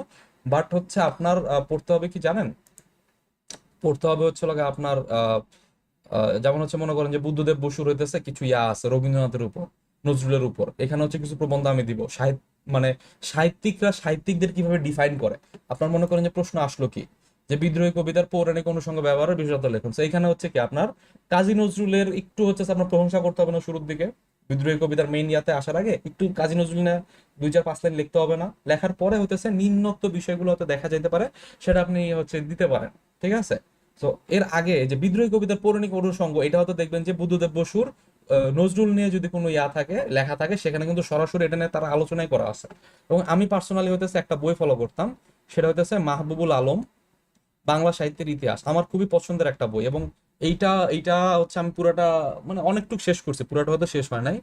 বাট হচ্ছে আপনার পড়তে হবে কি জানেন? পড়তে হবে হচ্ছে লাগে আপনার যেমন হচ্ছে মনে করেন যে বুদ্ধদেব বসুর হইতেছে কিছু ইয়া আছে রবীন্দ্রনাথের উপর, নজরুলের উপর, এখানে হচ্ছে কিছু প্রবন্ধ আমি দিব। মানে সাহিত্যিকরা সাহিত্যিকদের কিভাবে ডিফাইন করে। আপনার মনে করেন যে প্রশ্ন আসলো কি, যে বিদ্রোহী কবিতার পৌরাণিক অনুষঙ্গ ব্যবহারের বিশেষত লেখন, তো এখানে হচ্ছে কি আপনার কাজী নজরুলের একটু হচ্ছে আপনার প্রশংসা করতে হবে না শুরুর দিকে, বিদ্রোহী কবিতার মেইন ইয়াতে আসার আগে একটু কাজী নজরুল না 2-4-5 লাইন লিখতে হবে না? লেখার পরে হতেছে নিম্নোক্ত বিষয়গুলো হয়তো দেখা যেতে পারে, সেটা আপনি হচ্ছে দিতে পারেন, ঠিক আছে? তো এর আগে যে বিদ্রোহী কবিতার পৌরাণিক অনুষঙ্গ, এটা হয়তো দেখবেন যে বুদ্ধদেব বসুর নজরুল নিয়ে যদি কোনো ইয়া থাকে, লেখা থাকে, সেখানে কিন্তু সরাসরি এটা নিয়ে তারা আলোচনাই করা আছে। এবং আমি পার্সোনালি হইতেছে একটা বই ফলো করতাম, সেটা হইতেছে মাহবুবুল আলম বাংলা সাহিত্যের ইতিহাস, আমার খুবই পছন্দের একটা বই। এবং এইটা এইটা হচ্ছে আমি পুরাটা মানে অনেকটুকু শেষ করছি, পুরাটা হয়তো শেষ হয় নাই,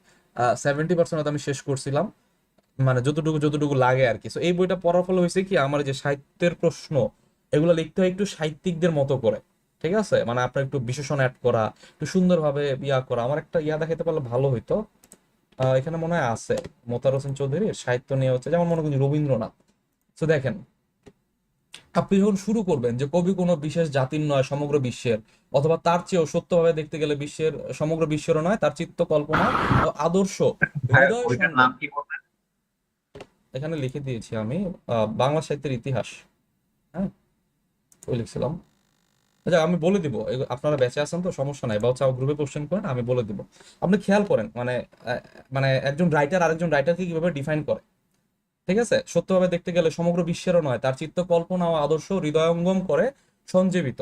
70% হয়তো আমি শেষ করছিলাম, মানে যতটুকু যতটুকু লাগে আর কি। তো এই বইটা পড়ার ফলে হয়েছে কি, আমার যে সাহিত্যের প্রশ্ন, এগুলো লিখতে হয় একটু সাহিত্যিকদের মতো করে, ঠিক আছে? মানে আপনার একটু বিশেষণ অ্যাড করা, একটু সুন্দরভাবে ইয়া করা। আমার একটা ইয়া দেখাতে পারলে ভালো হইতো, এখানে মনে হয় আছে মোতার হোসেন চৌধুরীর সাহিত্য নিয়ে হচ্ছে, যেমন মনে করেন যে রবীন্দ্রনাথ। তো দেখেন, আপনি যখন শুরু করবেন যে কবি কোনো বিশেষ জাতির নয় সমগ্র বিশ্বের, অথবা তার চেয়েও সত্যভাবে দেখতে গেলে বিশ্বের সমগ্র বিশ্বেরও নয়, তার চিত্ত কল্পনা ও আদর্শ ভাই হৃদয় ওইটার সঙ্গে, নাম কি বলবেন? এখানে লিখে দিয়েছি আমি, বাংলা সাহিত্যের ইতিহাস। হ্যাঁ, ওই লিখছিলাম। আচ্ছা, আমি বলে দিব, আপনারা বেঁচে আছেন তো সমস্যা নাই, বা হচ্ছে আমার গ্রুপে কোশ্চেন করেন, আমি বলে দিব। আপনি খেয়াল করেন মানে মানে একজন রাইটার আরেকজন রাইটারকে কিভাবে ডিফাইন করে, ঠিক আছে? সত্যভাবে দেখতে গেলে সমগ্র বিশ্বেরও নয়, তার চিত্ত কল্পনা ও আদর্শ হৃদয়ঙ্গম করে সঞ্জীবিত,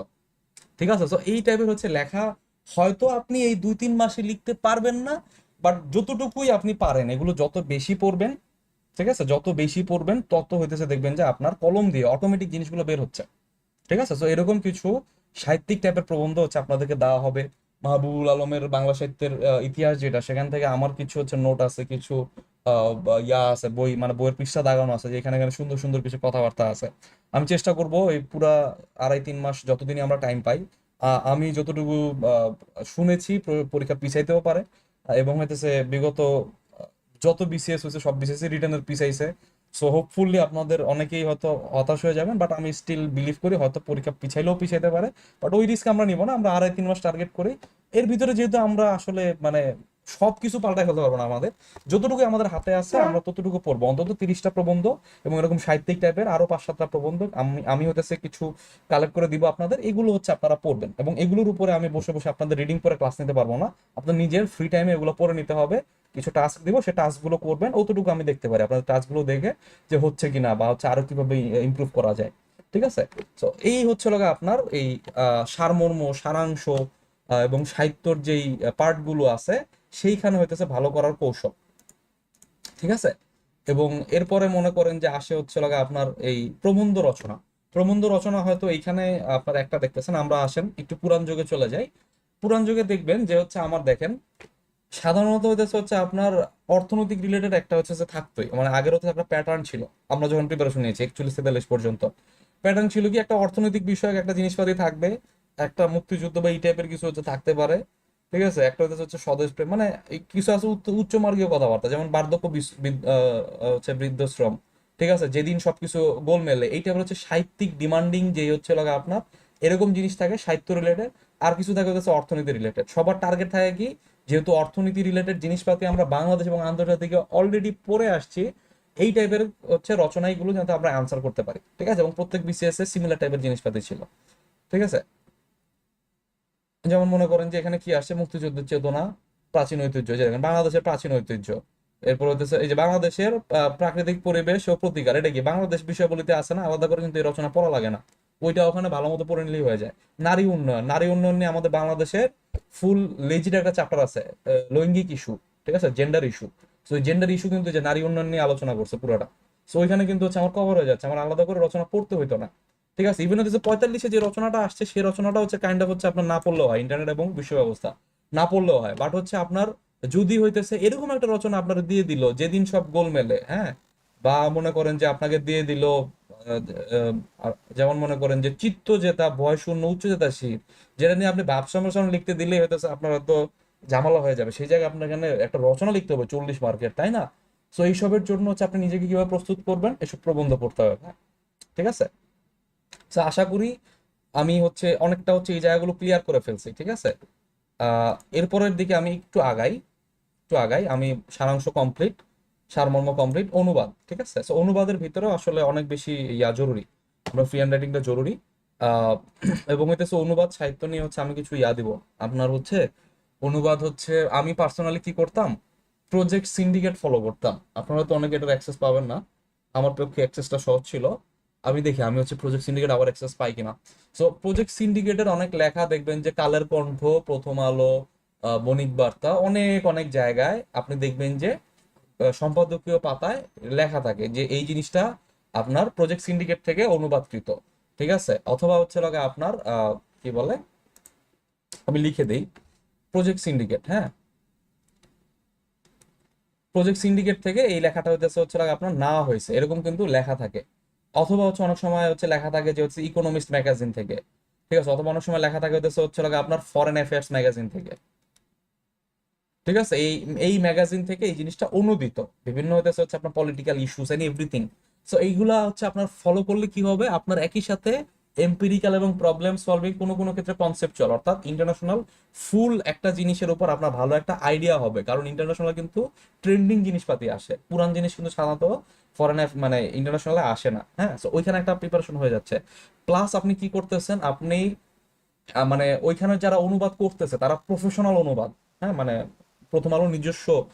ঠিক আছে? তো এই টাইপের হচ্ছে লেখা, হয়তো আপনি এই 2-3 মাসে লিখতে পারবেন না, বাট যতটুকুই আপনি পারেন এগুলো যত বেশি পড়বেন, ঠিক আছে, যত বেশি পড়বেন তত হইতেছে দেখবেন যে আপনার কলম দিয়ে অটোমেটিক জিনিসগুলো বের হচ্ছে, ঠিক আছে? তো এরকম কিছু সাহিত্যিক টাইপের প্রবন্ধ হচ্ছে আপনাদেরকে দেওয়া হবে। মাহবুবুল আলমের বাংলা সাহিত্যের ইতিহাস যেটা, সেখান থেকে আমার কিছু হচ্ছে নোট আছে, কিছু ইয়া আছে, বই মানে বইয়ের পৃষ্ঠা দাগানো আছে, যেখানে এখানে সুন্দর সুন্দর কিছু কথাবার্তা আছে। আমি চেষ্টা করব এই পুরা 2.5-3 মাস যতদিনই আমরা টাইম পাই, আমি যতটুকু শুনেছি পরীক্ষা পিছাইতেও পারে, এবং হইতেছে বিগত যত বিসিএস হয়েছে সব বিসিএস রিটার্নের পিছাইছে। সো হোপফুলি আপনাদের অনেকেই হয়তো হতাশ হয়ে যাবেন, বাট আমি স্টিল বিলিভ করি হয়তো পরীক্ষা পিছাইলেও পিছাইতে পারে, বাট ওই রিস্ক আমরা নিব না, আমরা 2.5-3 মাস টার্গেট করি। এর ভিতরে যেহেতু আমরা আসলে মানে সবকিছু পাল্টাই ফেলতে পারবো না, আমাদের যতটুকু আমাদের হাতে আছে আমরা ততটুকু পড়বো, অন্তত 30টা প্রবন্ধ, এবং এরকম সাহিত্যিক টাইপের আরো 5-7টা প্রবন্ধ আমি আমি হতেছে কিছু কালেক্ট করে দিব আপনাদের, এগুলো হচ্ছে আপনারা পড়বেন, এবং এগুলোর উপরে আমি বসে বসে আপনাদের রিডিং করে ক্লাস নিতে পারবো না, আপনার নিজের ফ্রি টাইমে এগুলো পড়ে নিতে হবে। কিছু টাস্ক দিব, সেই টাস্কগুলো করবেন, অতটুকু আমি দেখতে পারি আপনাদের টাস্কগুলো দেখে যে হচ্ছে কিনা, বা হচ্ছে আরো কিভাবে ইমপ্রুভ করা যায়, ঠিক আছে? তো এই হচ্ছে লগা আপনার এই সারমর্ম, সারাংশ এবং সাহিত্যর যেই পার্টগুলো আছে, সেইখানে হইতেছে ভালো করার কৌশল, ঠিক আছে? এবং এরপরে মনে করেন যে আসে হচ্ছে লগা আপনার এই প্রবন্ধ রচনা। প্রবন্ধ রচনা হয়তো এইখানে আপনার একটা দেখতেছেন। আমরা আসেন একটু পুরাণ যুগে চলে যাই। পুরাণ যুগে দেখবেন যে হচ্ছে আমার দেখেন সাধারণত হচ্ছে আপনার অর্থনৈতিক রিলেটেড একটা হচ্ছে যে থাকতোই, মানে আগের হচ্ছে একটা প্যাটার্ন ছিল। আমরা যখন প্রিপারেশন নিয়েছি 41-43 পর্যন্ত প্যাটার্ন ছিল কি, একটা অর্থনৈতিক বিষয়ক একটা জিনিসপাতি থাকবে, একটা মুক্তিযুদ্ধ বা এই টাইপের কিছু হচ্ছে থাকতে পারে, ঠিক আছে। একটা হচ্ছে স্বদেশ প্রেম, মানে এই কিছু আছে উচ্চ মার্গীয় কথাবার্তা, যেমন বার্ধক্য হচ্ছে বৃদ্ধাশ্রম, ঠিক আছে, যেদিন সবকিছু গোল মেলে, এই টাইপের হচ্ছে সাহিত্যিক ডিমান্ডিং যে হচ্ছে লাগা আপনার এরকম জিনিস থাকে সাহিত্য রিলেটেড। আর কিছু থাকে হচ্ছে অর্থনীতি রিলেটেড। সবার টার্গেট থাকে কি, যেহেতু অর্থনীতি রিলেটেড জিনিসপাতি আমরা বাংলাদেশ এবং আন্তর্জাতিকে অলরেডি পড়ে আসছি, এই টাইপের হচ্ছে রচনাইগুলো যাতে আমরা আনসার করতে পারি, ঠিক আছে। এবং প্রত্যেক বিসিএস এ সিমিলার টাইপের জিনিসপাতি ছিল, ঠিক আছে। যেমন মনে করেন যে এখানে কি আসছে, মুক্তিযুদ্ধের চেতনা, প্রাচীন ঐতিহ্য, যেরকম বাংলাদেশের প্রাচীন ঐতিহ্য। এরপর হচ্ছে এই যে বাংলাদেশের প্রাকৃতিক পরিবেশ ও প্রতিকার, এটা কি বাংলাদেশ বিষয়বলিতে আছে না, আলাদা করে কিন্তু এই রচনা পড়া লাগে না, ওইটা ওখানে ভালো মতো পড়ে নিলেই হয়ে যায়। নারী উন্নয়ন, নারী উন্নয়ন নিয়ে আমাদের বাংলাদেশের ফুল লেজিড একটা চ্যাপ্টার আছে, লৈঙ্গিক ইস্যু, ঠিক আছে, জেন্ডার ইস্যু। তো ওই জেন্ডার ইস্যু কিন্তু যে নারী উন্নয়ন নিয়ে আলোচনা করছে পুরোটা। তো ওইখানে কিন্তু হচ্ছে আমার কভার হয়ে যাচ্ছে, আমার আলাদা করে রচনা পড়তে হইতো না, ঠিক আছে। ইভেন হচ্ছে 45-এ যে রচনাটা আসছে সেই রচনাটা হচ্ছে কাইন্ড অফ হচ্ছে আপনার না পড়লেও হয়, ইন্টারনেট এবং বিশ্ব ব্যবস্থা না পড়লেও হয়। বাট হচ্ছে আপনার যদি হইতেছে এরকম একটা রচনা আপনার দিয়ে দিল যেদিন সব গোল মেলে, হ্যাঁ, বা মনে করেন যে আপনাকে দিয়ে দিল যেমন মনে করেন যে চিত্ত জেতা ভয় শূন্য উচ্চ জেতা শীত, যেটা নিয়ে আপনি ভাব সম্প্রসারণ লিখতে দিলে হইতেছে আপনার হয়তো ঝামেলা হয়ে যাবে, সেই জায়গায় আপনার এখানে একটা রচনা লিখতে হবে 40 মার্কের, তাই না? তো এইসবের জন্য হচ্ছে আপনি নিজেকে কিভাবে প্রস্তুত করবেন, এসব প্রবন্ধ পড়তে হবে, হ্যাঁ, ঠিক আছে। তো আশা করি আমি হচ্ছে অনেকটা হচ্ছে এই জায়গাগুলো ক্লিয়ার করে ফেলছি, ঠিক আছে। এরপরের দিকে আমি একটু আগাই আমি। সারাংশ কমপ্লিট, সারমর্ম কমপ্লিট, অনুবাদ, ঠিক আছে। তো অনুবাদের ভিতরে আসলে অনেক বেশি জরুরি, আমরা ফ্রি হ্যান্ড রাইটিংটা জরুরি। আহ, এবং হইতেছে অনুবাদ সাহিত্য নিয়ে হচ্ছে আমি কিছু দিব আপনার হচ্ছে। অনুবাদ হচ্ছে আমি পার্সোনালি কি করতাম, প্রজেক্ট সিন্ডিকেট ফলো করতাম। আপনারা তো অনেকে এটার অ্যাক্সেস পাবেন না, আমার পক্ষে অ্যাক্সেসটা সহজ ছিল। আমি হচ্ছে প্রজেক্ট সিন্ডিকেট আবার অ্যাক্সেস পাই কিনা। সো প্রজেক্ট সিন্ডিকেটের অনেক লেখা দেখবেন যে কালের কণ্ঠ, প্রথম আলো, বণিক বার্তা, অনেক অনেক জায়গায় আপনি দেখবেন যে সম্পাদকীয় পাতায় লেখা থাকে যে এই জিনিসটা আপনার প্রজেক্ট সিন্ডিকেট থেকে অনুবাদকৃত, ঠিক আছে। অথবা হচ্ছে লাগে আপনার কি বলে, আমি লিখে দিই প্রজেক্ট সিন্ডিকেট, হ্যাঁ, প্রজেক্ট সিন্ডিকেট থেকে এই লেখাটা হচ্ছে লাগে আপনার না হয়েছে, এরকম কিন্তু লেখা থাকে। অথবা হচ্ছে অনেক সময় হচ্ছে লেখা থাকে যে হচ্ছে ইকোনমিস্ট ম্যাগাজিন থেকে, ঠিক আছে। অথবা অনেক সময় লেখা থাকে হচ্ছে লাগে আপনার ফরেন অ্যাফেয়ার্স ম্যাগাজিন থেকে, ঠিক আছে। এই এই ম্যাগাজিন থেকে এই জিনিসটা অনুদিত, বিভিন্ন হচ্ছে আপনার political issues and everything. So এইগুলা হচ্ছে আপনার ফলো করলে কি হবে, আপনার একই সাথে এম্পিরিক্যাল এবং প্রবলেম সলভিং, কোনো কোনো ক্ষেত্রে কনসেপচুয়াল, অর্থাৎ ইন্টারন্যাশনাল ফুল একটা জিনিসের উপর আপনার ভালো একটা আইডিয়া হবে। কারণ ইন্টারন্যাশনাল কিন্তু ট্রেন্ডিং জিনিসপাতি আসে, পুরান জিনিস কিন্তু সাধারণত ফরেন মানে ইন্টারন্যাশনালে আসে না, হ্যাঁ। সো ওইখানে একটা প্রিপারেশন হয়ে যাচ্ছে। প্লাস আপনি কি করতেছেন, আপনি মানে ওইখানে যারা অনুবাদ করতেছে তারা প্রফেশনাল অনুবাদ, হ্যাঁ, মানে প্রথম আলো নিজস্ব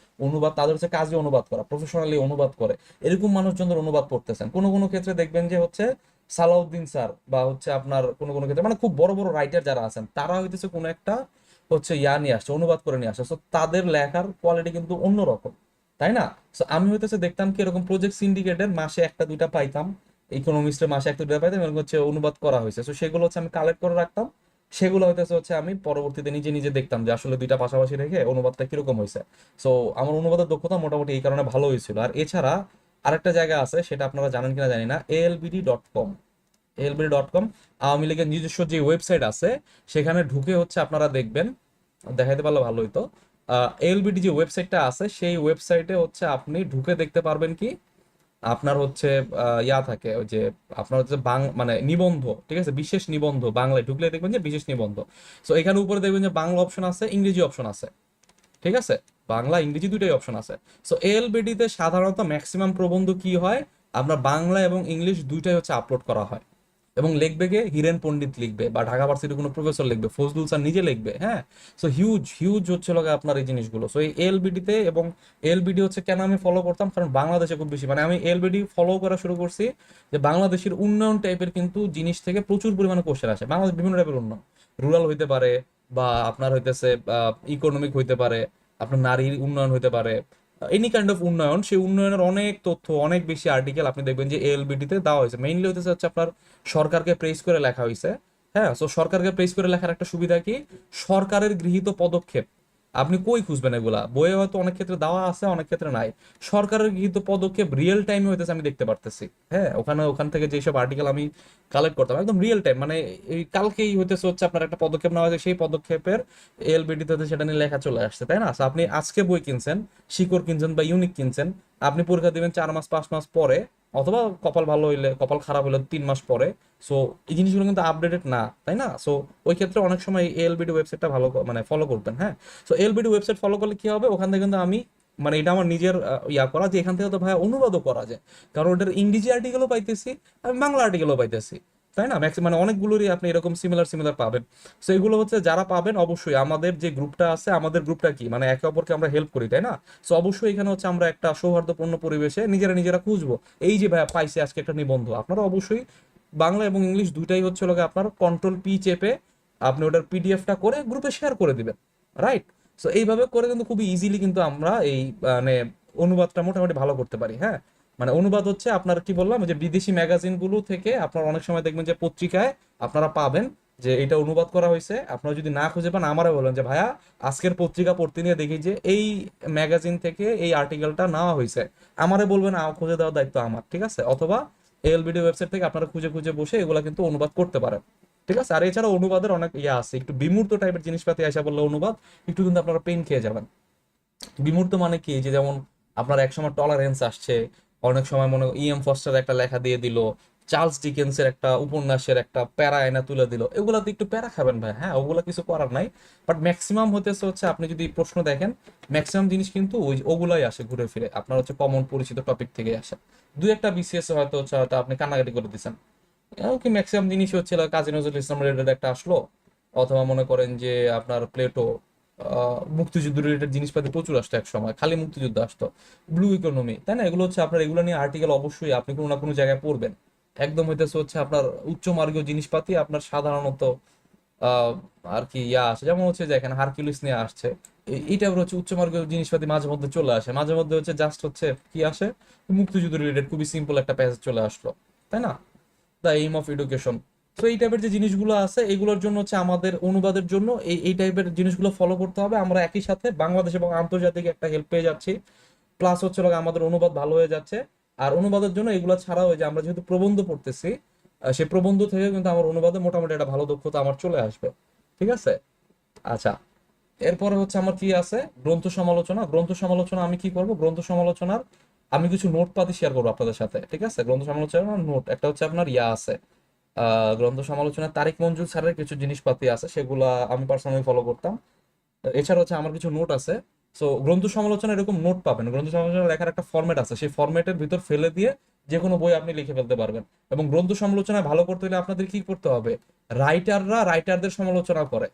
অনুবাদ, তাদের হচ্ছে কাজে অনুবাদ করা, প্রফেশনালি অনুবাদ করে, এরকম মানুষজনদের অনুবাদ করতেছেন। কোনো কোনো ক্ষেত্রে দেখবেন যে হচ্ছে সালাউদ্দিন স্যার বা হচ্ছে আপনার কোনো কোনো ক্ষেত্রে মানে খুব বড় বড় রাইটার যারা আছেন তারা হইতেছে কোনো একটা হচ্ছে নিয়ে আসছে, অনুবাদ করে নিয়ে আসছে। তো তাদের লেখার কোয়ালিটি কিন্তু অন্যরকম, তাই না? তো আমি হইতেছে দেখতাম কি এরকম প্রজেক্ট সিন্ডিকেটের মাসে একটা দুইটা পাইতাম, ইকোনমিক্সের মাসে একটা দুইটা পাইতাম, এরকম হচ্ছে অনুবাদ করা হয়েছে। তো সেগুলো হচ্ছে আমি কালেক্ট করে রাখতাম। সেগুলো হচ্ছে আমি পরবর্তীতে নিজে নিজে দেখতাম যে আসলে দুইটা পাশাপাশি রেখে অনুবাদটা কিরকম হয়েছে। সো আমার অনুবাদের দক্ষতা মোটামুটি এই কারণে ভালো হয়েছিল। আর এছাড়া আরেকটা জায়গা আছে, সেটা আপনারা জানেন কিনা জানি না, ALBD.com। ALBD.com আওয়ামী লীগের নিজস্ব যে ওয়েবসাইট আছে, সেখানে ঢুকে হচ্ছে আপনারা দেখবেন, দেখাইতে পারলে ভালো হইতো। ALBD যে ওয়েবসাইটটা আছে সেই ওয়েবসাইটে হচ্ছে আপনি ঢুকে দেখতে পারবেন কি, আপনার হচ্ছে থাকে ওই যে আপনার হচ্ছে মানে নিবন্ধ, ঠিক আছে, বিশেষ নিবন্ধ, বাংলায় ঢুকলে দেখবেন যে বিশেষ নিবন্ধ। সো এখানে উপরে দেখবেন যে বাংলা অপশন আছে, ইংরেজি অপশন আছে, ঠিক আছে, বাংলা ইংরেজি দুইটাই অপশন আছে। সো ALBD তে সাধারণত ম্যাক্সিমাম প্রবন্ধ কি হয়, আপনার বাংলা এবং ইংলিশ দুইটাই হচ্ছে আপলোড করা হয়। এবং লিখবে কে, হিরেন পণ্ডিত লিখবে, বা ঢাকা ভার্সিটির কোনো প্রফেসর লিখবে, ফজলুল স্যার নিজে লিখবে, হ্যাঁ। সো হিউজ হিউজ হচ্ছে লাগে আপনার এই জিনিসগুলো। সো এই ALBD তে, এবং ALBD হচ্ছে কেন আমি ফলো করতাম, কারণ বাংলাদেশে খুব বেশি, মানে আমি ALBD ফলো করা শুরু করছি যে বাংলাদেশের উন্নয়ন টাইপের কিন্তু জিনিস থেকে প্রচুর পরিমাণে কোশ্চেন আসে। বাংলাদেশ বিভিন্ন টাইপের উন্নয়ন, রুরাল হইতে পারে, বা আপনার হইতেছে ইকোনমিক হইতে পারে, আপনার নারীর উন্নয়ন হইতে পারে, এনি কাইন্ড অফ উন্নয়ন, সেই উন্নয়নের অনেক তথ্য, অনেক বেশি আর্টিকেল আপনি দেখবেন যে এএলবিডি তে দেওয়া হয়েছে। মেইনলি হচ্ছে আপনার সরকারকে প্রেস করে লেখা হয়েছে। হ্যাঁ, সো সরকারকে প্রেস করে লেখার একটা সুবিধা কি, সরকারের গৃহীত পদক্ষেপ আপনি কই খুঁজবেন এগুলা, বইয়ে হয়তো অনেক ক্ষেত্রে দেওয়া আছে, অনেক ক্ষেত্রে নাই। সরকারের গৃহীত পদক্ষেপ রিয়েল টাইমে হইতেছে, আমি দেখতে পারতেছি। হ্যাঁ, ওখান থেকে যেসব আর্টিকেল আমি কালেক্ট করতাম একদম রিয়েল টাইম, মানে এই কালকেই হইতেছে আপনার একটা পদক্ষেপ নেওয়া হয়েছে, সেই পদক্ষেপের এলবিডিতে সেটা নিয়ে লেখা চলে আসছে, তাই না? So আপনি আজকে বই কিনছেন, শিকড় কিনছেন বা ইউনিক কিনছেন, আপনি পরীক্ষা দিবেন 4 মাস 5 মাস পরে, অথবা কপাল ভালো হইলে, কপাল খারাপ হইলে 3 মাস পরে। সো এই জিনিসগুলো কিন্তু আপডেটেড না, তাই না? সো ওই ক্ষেত্রে অনেক সময় এলবিডি ওয়েবসাইটটা ভালো মানে ফলো করবেন। হ্যাঁ, সো এলবিডি ওয়েবসাইট ফলো করলে কি হবে, ওখান থেকে কিন্তু আমি, মানে এটা আমার নিজের ইয়া করা, যে এখান থেকে তো ভাই অনুবাদও করা যায়, কারণ ওটার ইংরেজি আর্টিকেলও পাইতেছি, আমি বাংলা আর্টিকেলও পাইতেছি, তাই না? মানে অনেকগুলোরই আপনি এরকম সিমিলার পাবেন। সো এগুলো হচ্ছে যারা পাবেন, অবশ্যই আমাদের যে গ্রুপটা আছে, আমাদের গ্রুপটা কি, মানে একে অপরকে আমরা হেল্প করি, তাই না? সো অবশ্যই এখানে হচ্ছে আমরা একটা সৌহার্দ্যপূর্ণ পরিবেশে নিজেরা খুঁজবো। এই যে ভাইয়া পাইছে আজকে একটা নিবন্ধ, আপনারা অবশ্যই বাংলা এবং ইংলিশ দুইটাই হচ্ছে লোকে আপনার কন্ট্রোল পি চেপে আপনি ওটার পিডিএফটা করে গ্রুপে শেয়ার করে দিবেন, রাইট? সো এইভাবে করে কিন্তু খুবই ইজিলি কিন্তু আমরা এই মানে অনুবাদটা মোটামুটি ভালো করতে পারি। হ্যাঁ, মানে অনুবাদ হচ্ছে আপনার কি বললাম, যে বিদেশি ম্যাগাজিনগুলো থেকে আপনার অনেক সময় দেখবেন যে পত্রিকায় আপনারা পাবেন যে এটা অনুবাদ করা হয়েছে। আপনারা যদি না খুঁজে পান, আমারে বলেন যে ভাইয়া আজকের পত্রিকা পড়তে নিয়ে দেখি যে এই ম্যাগাজিন থেকে এই আর্টিকেলটা নেওয়া হয়েছে, আমারে বলবেন, খুঁজে দেওয়ার দায়িত্ব আমার, ঠিক আছে? অথবা এলবিডি ওয়েবসাইট থেকে আপনারা খুঁজে খুঁজে বসে এগুলা কিন্তু অনুবাদ করতে পারেন, ঠিক আছে? আর এছাড়া অনুবাদের অনেক ইয়ে আছে, একটু বিমূর্ত টাইপের জিনিসপাতি আসা বললে অনুবাদ একটু কিন্তু আপনারা পেন খেয়ে যাবেন। বিমূর্ত মানে কি, যে যেমন আপনার একসময় টলারেন্স আসছে, অনেক সময় মনে ফস্টার একটা লেখা দিয়ে দিল, চার্লস ডিকেন্সের একটা উপন্যাসের একটা প্যারা এনে তুলে দিল, এগুলাতে একটু প্যারা খাবেন ভাই। হ্যাঁ, ওগুলা কিছু করার নাই। বাট ম্যাক্সিমাম হচ্ছে আপনি যদি প্রশ্ন দেখেন, ম্যাক্সিমাম জিনিস কিন্তু ওগুলাই আসে ঘুরে ফিরে, আপনার হচ্ছে কমন পরিচিত টপিক থেকে আসে। দুই একটা বিসিএস হয়তো আপনি কান্নাকাটি করে দিচ্ছেন, কি ম্যাক্সিমাম জিনিস হচ্ছে কাজী নজরুল ইসলাম রিলেটেড একটা আসলো, অথবা মনে করেন যে আপনার প্লেটো, মুক্তিযুদ্ধ রিলেটেড জিনিসপাতি প্রচুর আসতো, এক সময় খালি মুক্তিযুদ্ধ আসতো, ব্লু ইকোনমি, তাই না? এগুলো হচ্ছে আপনার, এগুলো নিয়ে আর্টিকেল অবশ্যই আপনি কোনো না কোনো জায়গায় পড়বেন। একদম হচ্ছে আপনার উচ্চ মার্গীয় জিনিসপাতি আপনার সাধারণত আহ আর কি ইয়া আসে, যেমন হচ্ছে যে এখানে হারকিউলিস নিয়ে আসছে, এইটা হচ্ছে উচ্চ মার্গীয় জিনিসপাতি মাঝে মধ্যে চলে আসে, মাঝে মধ্যে হচ্ছে জাস্ট হচ্ছে কি আসে, মুক্তিযুদ্ধ রিলেটেড খুবই সিম্পল একটা প্যাসেজ চলে আসলো, তাই না? The aim of education. তো এই টাইপের যে জিনিসগুলো আছে, এগুলোর জন্য হচ্ছে আমাদের অনুবাদের জন্য এই টাইপের জিনিসগুলো ফলো করতে হবে। আমরা একই সাথে বাংলাদেশ এবং আন্তর্জাতিক একটা হেল্প পেয়ে যাচ্ছি, প্লাস হচ্ছে আমাদের অনুবাদ ভালো হয়ে যাচ্ছে। আর অনুবাদের জন্য এগুলো ছাড়াও যে আমরা যেহেতু প্রবন্ধ পড়তেছি, সেই প্রবন্ধ থেকে কিন্তু আমার অনুবাদে মোটামুটি একটা ভালো দক্ষতা আমার চলে আসবে, ঠিক আছে? আচ্ছা, এরপরে হচ্ছে আমার কি আছে, গ্রন্থ সমালোচনা। গ্রন্থ সমালোচনা আমি কি করব, গ্রন্থ সমালোচনার আমি কিছু নোট পাতি শেয়ার করবো আপনাদের সাথে, ঠিক আছে? গ্রন্থ সমালোচনার নোট একটা হচ্ছে আপনার ইয়া আছে, গ্রন্থ সমালোচনার তারিক মঞ্জুর স্যারের কিছু জিনিসপাতি আছে, সেগুলা আমি পার্সোনালি ফলো করতাম। এছাড়া হচ্ছে আমার কিছু নোট আছে। সো গ্রন্থ সমালোচনা এরকম নোট পাবেন, গ্রন্থ সমালোচনা লেখার একটা ফরম্যাট আছে, সেই ফরম্যাটের ভিতর ফেলে দিয়ে যে কোনো বই আপনি লিখে ফেলতে পারবেন। এবং গ্রন্থ সমালোচনা ভালো করতে হলে আপনাদের কি করতে হবে, রাইটাররা রাইটারদের সমালোচনা করে,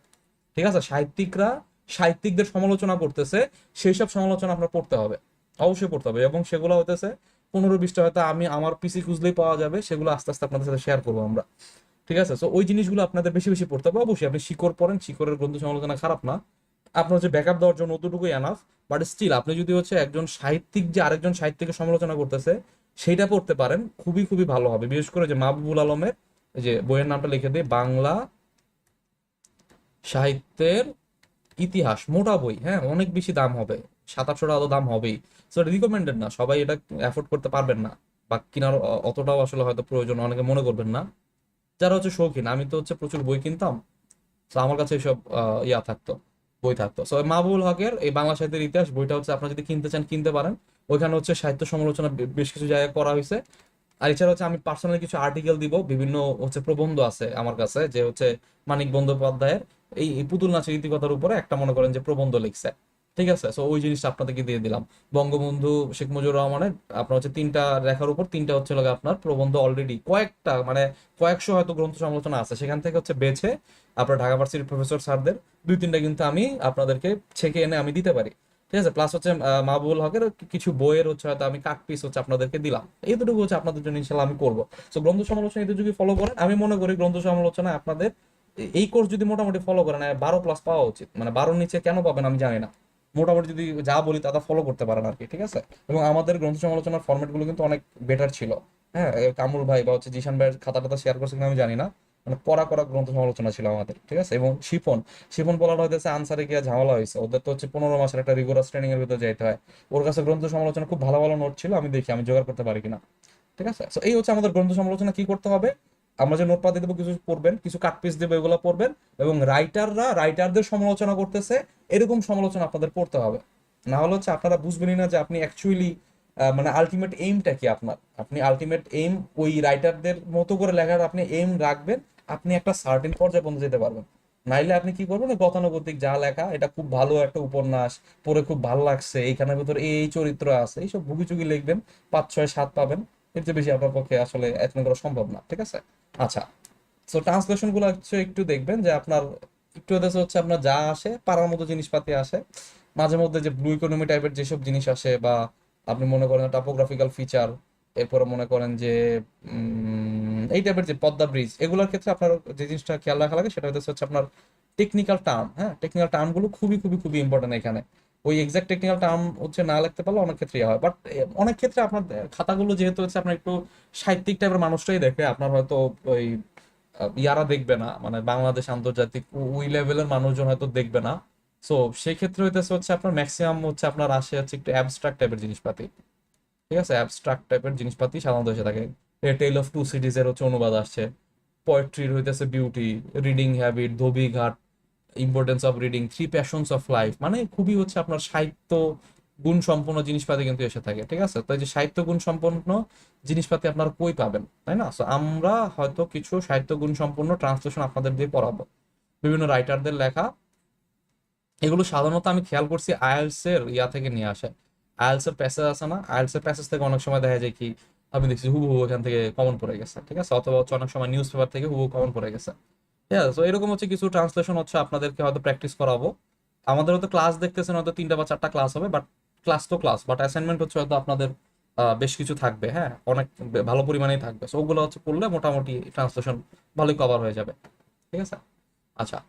ঠিক আছে? সাহিত্যিকরা সাহিত্যিকদের সমালোচনা করতেছে, সেই সব সমালোচনা আপনার পড়তে হবে, অবশ্যই পড়তে হবে। এবং সেগুলো হইতেছে 15-20টা হয়তো আমি আমার পিসি খুঁজলেই পাওয়া যাবে, সেগুলো আস্তে আস্তে আপনাদের সাথে শেয়ার করবো আমরা, ঠিক আছে? সো ওই জিনিসগুলো আপনাদের বেশি বেশি পড়তে হবে। অবশ্যই আপনি শিকড় পড়েন, শিকড়ের গ্রন্থ সমালোচনা খারাপ না, আপনার হচ্ছে ব্যাকআপ দেওয়ার জন্য অতটুকুই এনাফ। বাট স্টিল আপনি যদি হচ্ছে একজন সাহিত্যিক যে আরেকজন সাহিত্যিকের সমালোচনা করতেছে সেইটা পড়তে পারেন, খুবই খুবই ভালো হবে। বিশেষ করে যে মাহবুবুল আলমের এই যে বইয়ের নামটা লিখে দিই, বাংলা সাহিত্যের ইতিহাস, মোটা বই, হ্যাঁ, অনেক বেশি দাম হবে, 700-800 টাকা দাম হবেই। সো রিকমেন্ডেড না, সবাই এটা অ্যাফোর্ড করতে পারবেন না, বা কেনার অতটাও আসলে হয়তো প্রয়োজন অনেকে মনে করবেন না, যারা হচ্ছে শৌখিন। আমি তো হচ্ছে প্রচুর বই কিনতাম, তো আমার কাছে এইসব ইয়া থাকতো, বই থাকতো। সো মাহবুবুল হকের এই বাংলা সাহিত্যের ইতিহাস বইটা হচ্ছে আপনারা যদি কিনতে চান কিনতে পারেন, ওইখানে হচ্ছে সাহিত্য সমালোচনা বেশ কিছু জায়গায় করা হয়েছে। আর এছাড়া হচ্ছে আমি পার্সোনালি কিছু আর্টিকেল দিব, বিভিন্ন হচ্ছে প্রবন্ধ আছে আমার কাছে, যে হচ্ছে মানিক বন্দ্যোপাধ্যায়ের এই পুতুল নাচের ইতিকথার উপরে একটা মনে করেন যে প্রবন্ধ লিখছে, ঠিক আছে? সো ওই জিনিসটা আপনাদেরকে দিয়ে দিলাম। বঙ্গবন্ধু শেখ মুজিবুর রহমানের আপনার হচ্ছে 3টা লেখার উপর 3টা হচ্ছে আপনার প্রবন্ধ, অলরেডি কয়েকটা মানে কয়েকশো হয়তো গ্রন্থ সমালোচনা আছে, সেখান থেকে হচ্ছে বেছে আপনার ঢাকা ভার্সিটির প্রফেসর স্যারদের 2-3টা কিন্তু আমি আপনাদেরকে ছেঁকে এনে আমি দিতে পারি, ঠিক আছে? প্লাস হচ্ছে মাহবুবুল হকের কিছু বইয়ের হচ্ছে হয়তো আমি কাট পিস হচ্ছে আপনাদেরকে দিলাম, এইটুকু হচ্ছে আপনাদের জন্য ইনশাল্লাহ আমি করবো। তো গ্রন্থ সমালোচনা এদের যদি ফলো করেন, আমি মনে করি গ্রন্থ সমালোচনা আপনাদের এই কোর্স যদি মোটামুটি ফলো করেন 12+ পাওয়া উচিত। মানে 12-র নিচে কেন পাবেন আমি জানি না, মোটামুটি যদি যা বলি তা ফলো করতে পারেন আর কি, ঠিক আছে। এবং আমাদের গ্রন্থ সমালোচনার ফরম্যাটগুলো কিন্তু অনেক বেটার ছিল। হ্যাঁ, কামরুল ভাই বা হচ্ছে জিশান ভাইয়ের খাতা শেয়ার করছে কিনা আমি জানি না, মানে কড়া কড়া গ্রন্থ সমালোচনা ছিল আমাদের, ঠিক আছে। এবং শিফন শিফন বলাটা হইতেছে আনসারে গিয়ে ঝামেলা হয়েছে, ওদের তো হচ্ছে 15 মাসের একটা রিগোরাস ট্রেনিং এর ভিতরে যেতে হয়। ওর কাছে গ্রন্থ সমালোচনা খুব ভালো ভালো নোট ছিল, আমি দেখি আমি জোগাড় করতে পারি কিনা, ঠিক আছে। তো এই হচ্ছে আমাদের গ্রন্থ সমালোচনা কি করতে হবে, আমরা যে নোটপাতি দেবো কিছু পড়বেন, কিছু কাট পিস দেবো, এগুলো পড়বেন, এবং রাইটারদের সমালোচনা করতেছে এরকম সমালোচনা আপনাদের পড়তে হবে। না হলে হচ্ছে আপনারা বুঝবেনই না যে আপনি অ্যাকচুয়ালি মানে আলটিমেট এইমটা কি আপনার। আপনি আলটিমেট এইম ওই রাইটারদের মতো করে লেখার আপনি এইম রাখবেন, আপনি একটা সার্টেন পর্যায়ে পৌঁছে যেতে পারবেন। নাইলে আপনি কি করবেন, ওই গতানুগতিক যা লেখা, এটা খুব ভালো একটা উপন্যাস, পড়ে খুব ভালো লাগছে, এইখানের ভিতরে এই চরিত্র আছে, এইসব ভুগিচুগি লিখবেন, 5 6 7 পাবেন, এর চেয়ে বেশি আপনার পক্ষে আসলে অ্যাটেন্ড করা সম্ভব না, ঠিক আছে। আচ্ছা, সো ট্রান্সলেশন গুলো হচ্ছে একটু দেখবেন যে আপনার একটু হচ্ছে আপনার যা আসে পারার মতো জিনিসপাতি আসে, মাঝে মধ্যে যে ব্লু ইকোনমি টাইপের যেসব জিনিস আসে, বা আপনি মনে করেন টপোগ্রাফিক্যাল ফিচার, এরপরে মনে করেন যে এই টাইপের যে পদ্মা ব্রিজ, এগুলোর ক্ষেত্রে আপনার যে জিনিসটা খেয়াল রাখা লাগে সেটা হচ্ছে আপনার টেকনিক্যাল টার্ম। হ্যাঁ, টেকনিক্যাল টার্মগুলো খুবই খুবই খুবই ইম্পর্টেন্ট এখানে। ওই এক্সাক্ট টেকনিক্যাল টার্ম হচ্ছে না লিখতে পারলে অনেক ক্ষেত্রে হয়, বাট অনেক ক্ষেত্রে আপনার খাতাগুলো যেহেতু হচ্ছে আপনার একটু সাহিত্যিক টাইপের মানুষটাই দেখে, আপনার হয়তো ওই ইয়ারা দেখবে না, মানে বাংলাদেশ আন্তর্জাতিক ওই লেভেলের মানুষজন হয়তো দেখবে না। সো সেই ক্ষেত্রে হচ্ছে আপনার ম্যাক্সিমাম হচ্ছে আপনার আসে হচ্ছে একটু অ্যাবস্ট্রাক্ট টাইপের জিনিসপাতি, ঠিক আছে। অ্যাবস্ট্রাক্ট টাইপের জিনিসপাতি সাধারণত এসে থাকে। টেল অফ টু সিটিজ এর হচ্ছে অনুবাদ আসছে, পোয়েট্রির হইতেছে বিউটি, রিডিং হ্যাবিট, ধোবি ঘাট, importance of reading, three passions of life, মানে খুবই হচ্ছে আপনার সাহিত্য গুণ সম্পন্ন জিনিসপাতি কিন্তু এসে থাকে, ঠিক আছে। তো এই যে সাহিত্য গুণ সম্পন্ন জিনিসপাতি আপনারা কই পাবেন, তাই না? সো আমরা হয়তো কিছু সাহিত্য গুণ সম্পন্ন ট্রান্সলেশন আপনাদের দিয়ে পড়াবো, বিভিন্ন রাইটারদের লেখা। এগুলো সাধারণত আমি খেয়াল করছি আইএলস এর ইয়া থেকে নিয়ে আসে। আইএলস এর প্যাসেজ আছে না, আইএলস এর প্যাসেজ থেকে অনেক সময় দেখা যায় কি, আমি দেখছি হুবহু এখান থেকে কমন পড়ে গেছে, ঠিক আছে। অথবা হচ্ছে অনেক সময় নিউজ পেপার থেকে হুবহু কমন পড়ে গেছে। ঠিক আছে, তো এরকম হচ্ছে কিছু ট্রান্সলেশন হচ্ছে আপনাদেরকে হয়তো প্র্যাকটিস করাবো। আমাদের হয়তো ক্লাস দেখতেছেন, হয়তো 3টা বা 4টা ক্লাস হবে, বাট ক্লাস তো ক্লাস, বাট অ্যাসাইনমেন্ট হচ্ছে হয়তো আপনাদের বেশ কিছু থাকবে, হ্যাঁ, অনেক ভালো পরিমাণেই থাকবে। সো ওগুলো হচ্ছে পড়লে মোটামুটি ট্রান্সলেশন ভালোই কভার হয়ে যাবে, ঠিক আছে। আচ্ছা,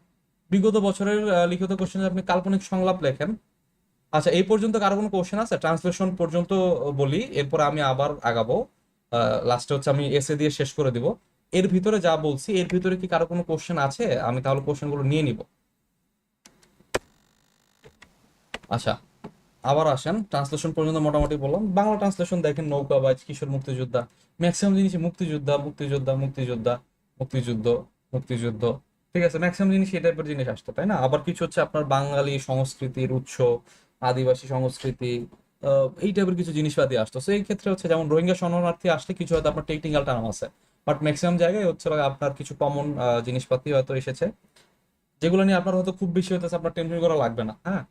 বিগত বছরের লিখিত কোশ্চেনে আপনি কাল্পনিক সংলাপ লেখেন। আচ্ছা, এই পর্যন্ত কারো কোনো কোশ্চেন আছে? ট্রান্সলেশন পর্যন্ত বলি, এরপর আমি আবার আগাবো, লাস্টে হচ্ছে আমি এসে দিয়ে শেষ করে দিব। এর ভিতরে যা বলছি এর ভিতরে কি কারো কোনো কোশ্চেন আছে? আমি তাহলে কোশ্চেনগুলো নিয়ে নিব। আচ্ছা, আবার আসেন, ট্রান্সলেশন পর্যন্ত মোটামুটি বললাম। বাংলা ট্রান্সলেশন দেখেন, নৌকাবাজ, কিশোর মুক্তিযোদ্ধা, ম্যাক্সিমাম জিনিসই মুক্তিযোদ্ধা মুক্তিযোদ্ধা মুক্তিযোদ্ধা মুক্তিযুদ্ধ মুক্তিযুদ্ধ, ঠিক আছে। ম্যাক্সিমাম জিনিস এই টাইপের জিনিস আসতো, তাই না? আবার কিছু হচ্ছে আপনার বাঙালি সংস্কৃতির উৎস, আদিবাসী সংস্কৃতি, এই টাইপের কিছু জিনিসপাতি আসতো। তো এই ক্ষেত্রে হচ্ছে যেমন রোহিঙ্গা শরণার্থী আসলে কিছু হয়তো আপনার টেকনিক্যাল টার্ম আছে, বাট ম্যাক্সিমাম জায়গায় হচ্ছে আপনার কিছু কমন জিনিসপাতি হয়তো এসেছে, যেগুলো নিয়ে আপনার হয়তো খুব বেশি হতেছে আপনার টেনশন করা লাগবে না। হ্যাঁ,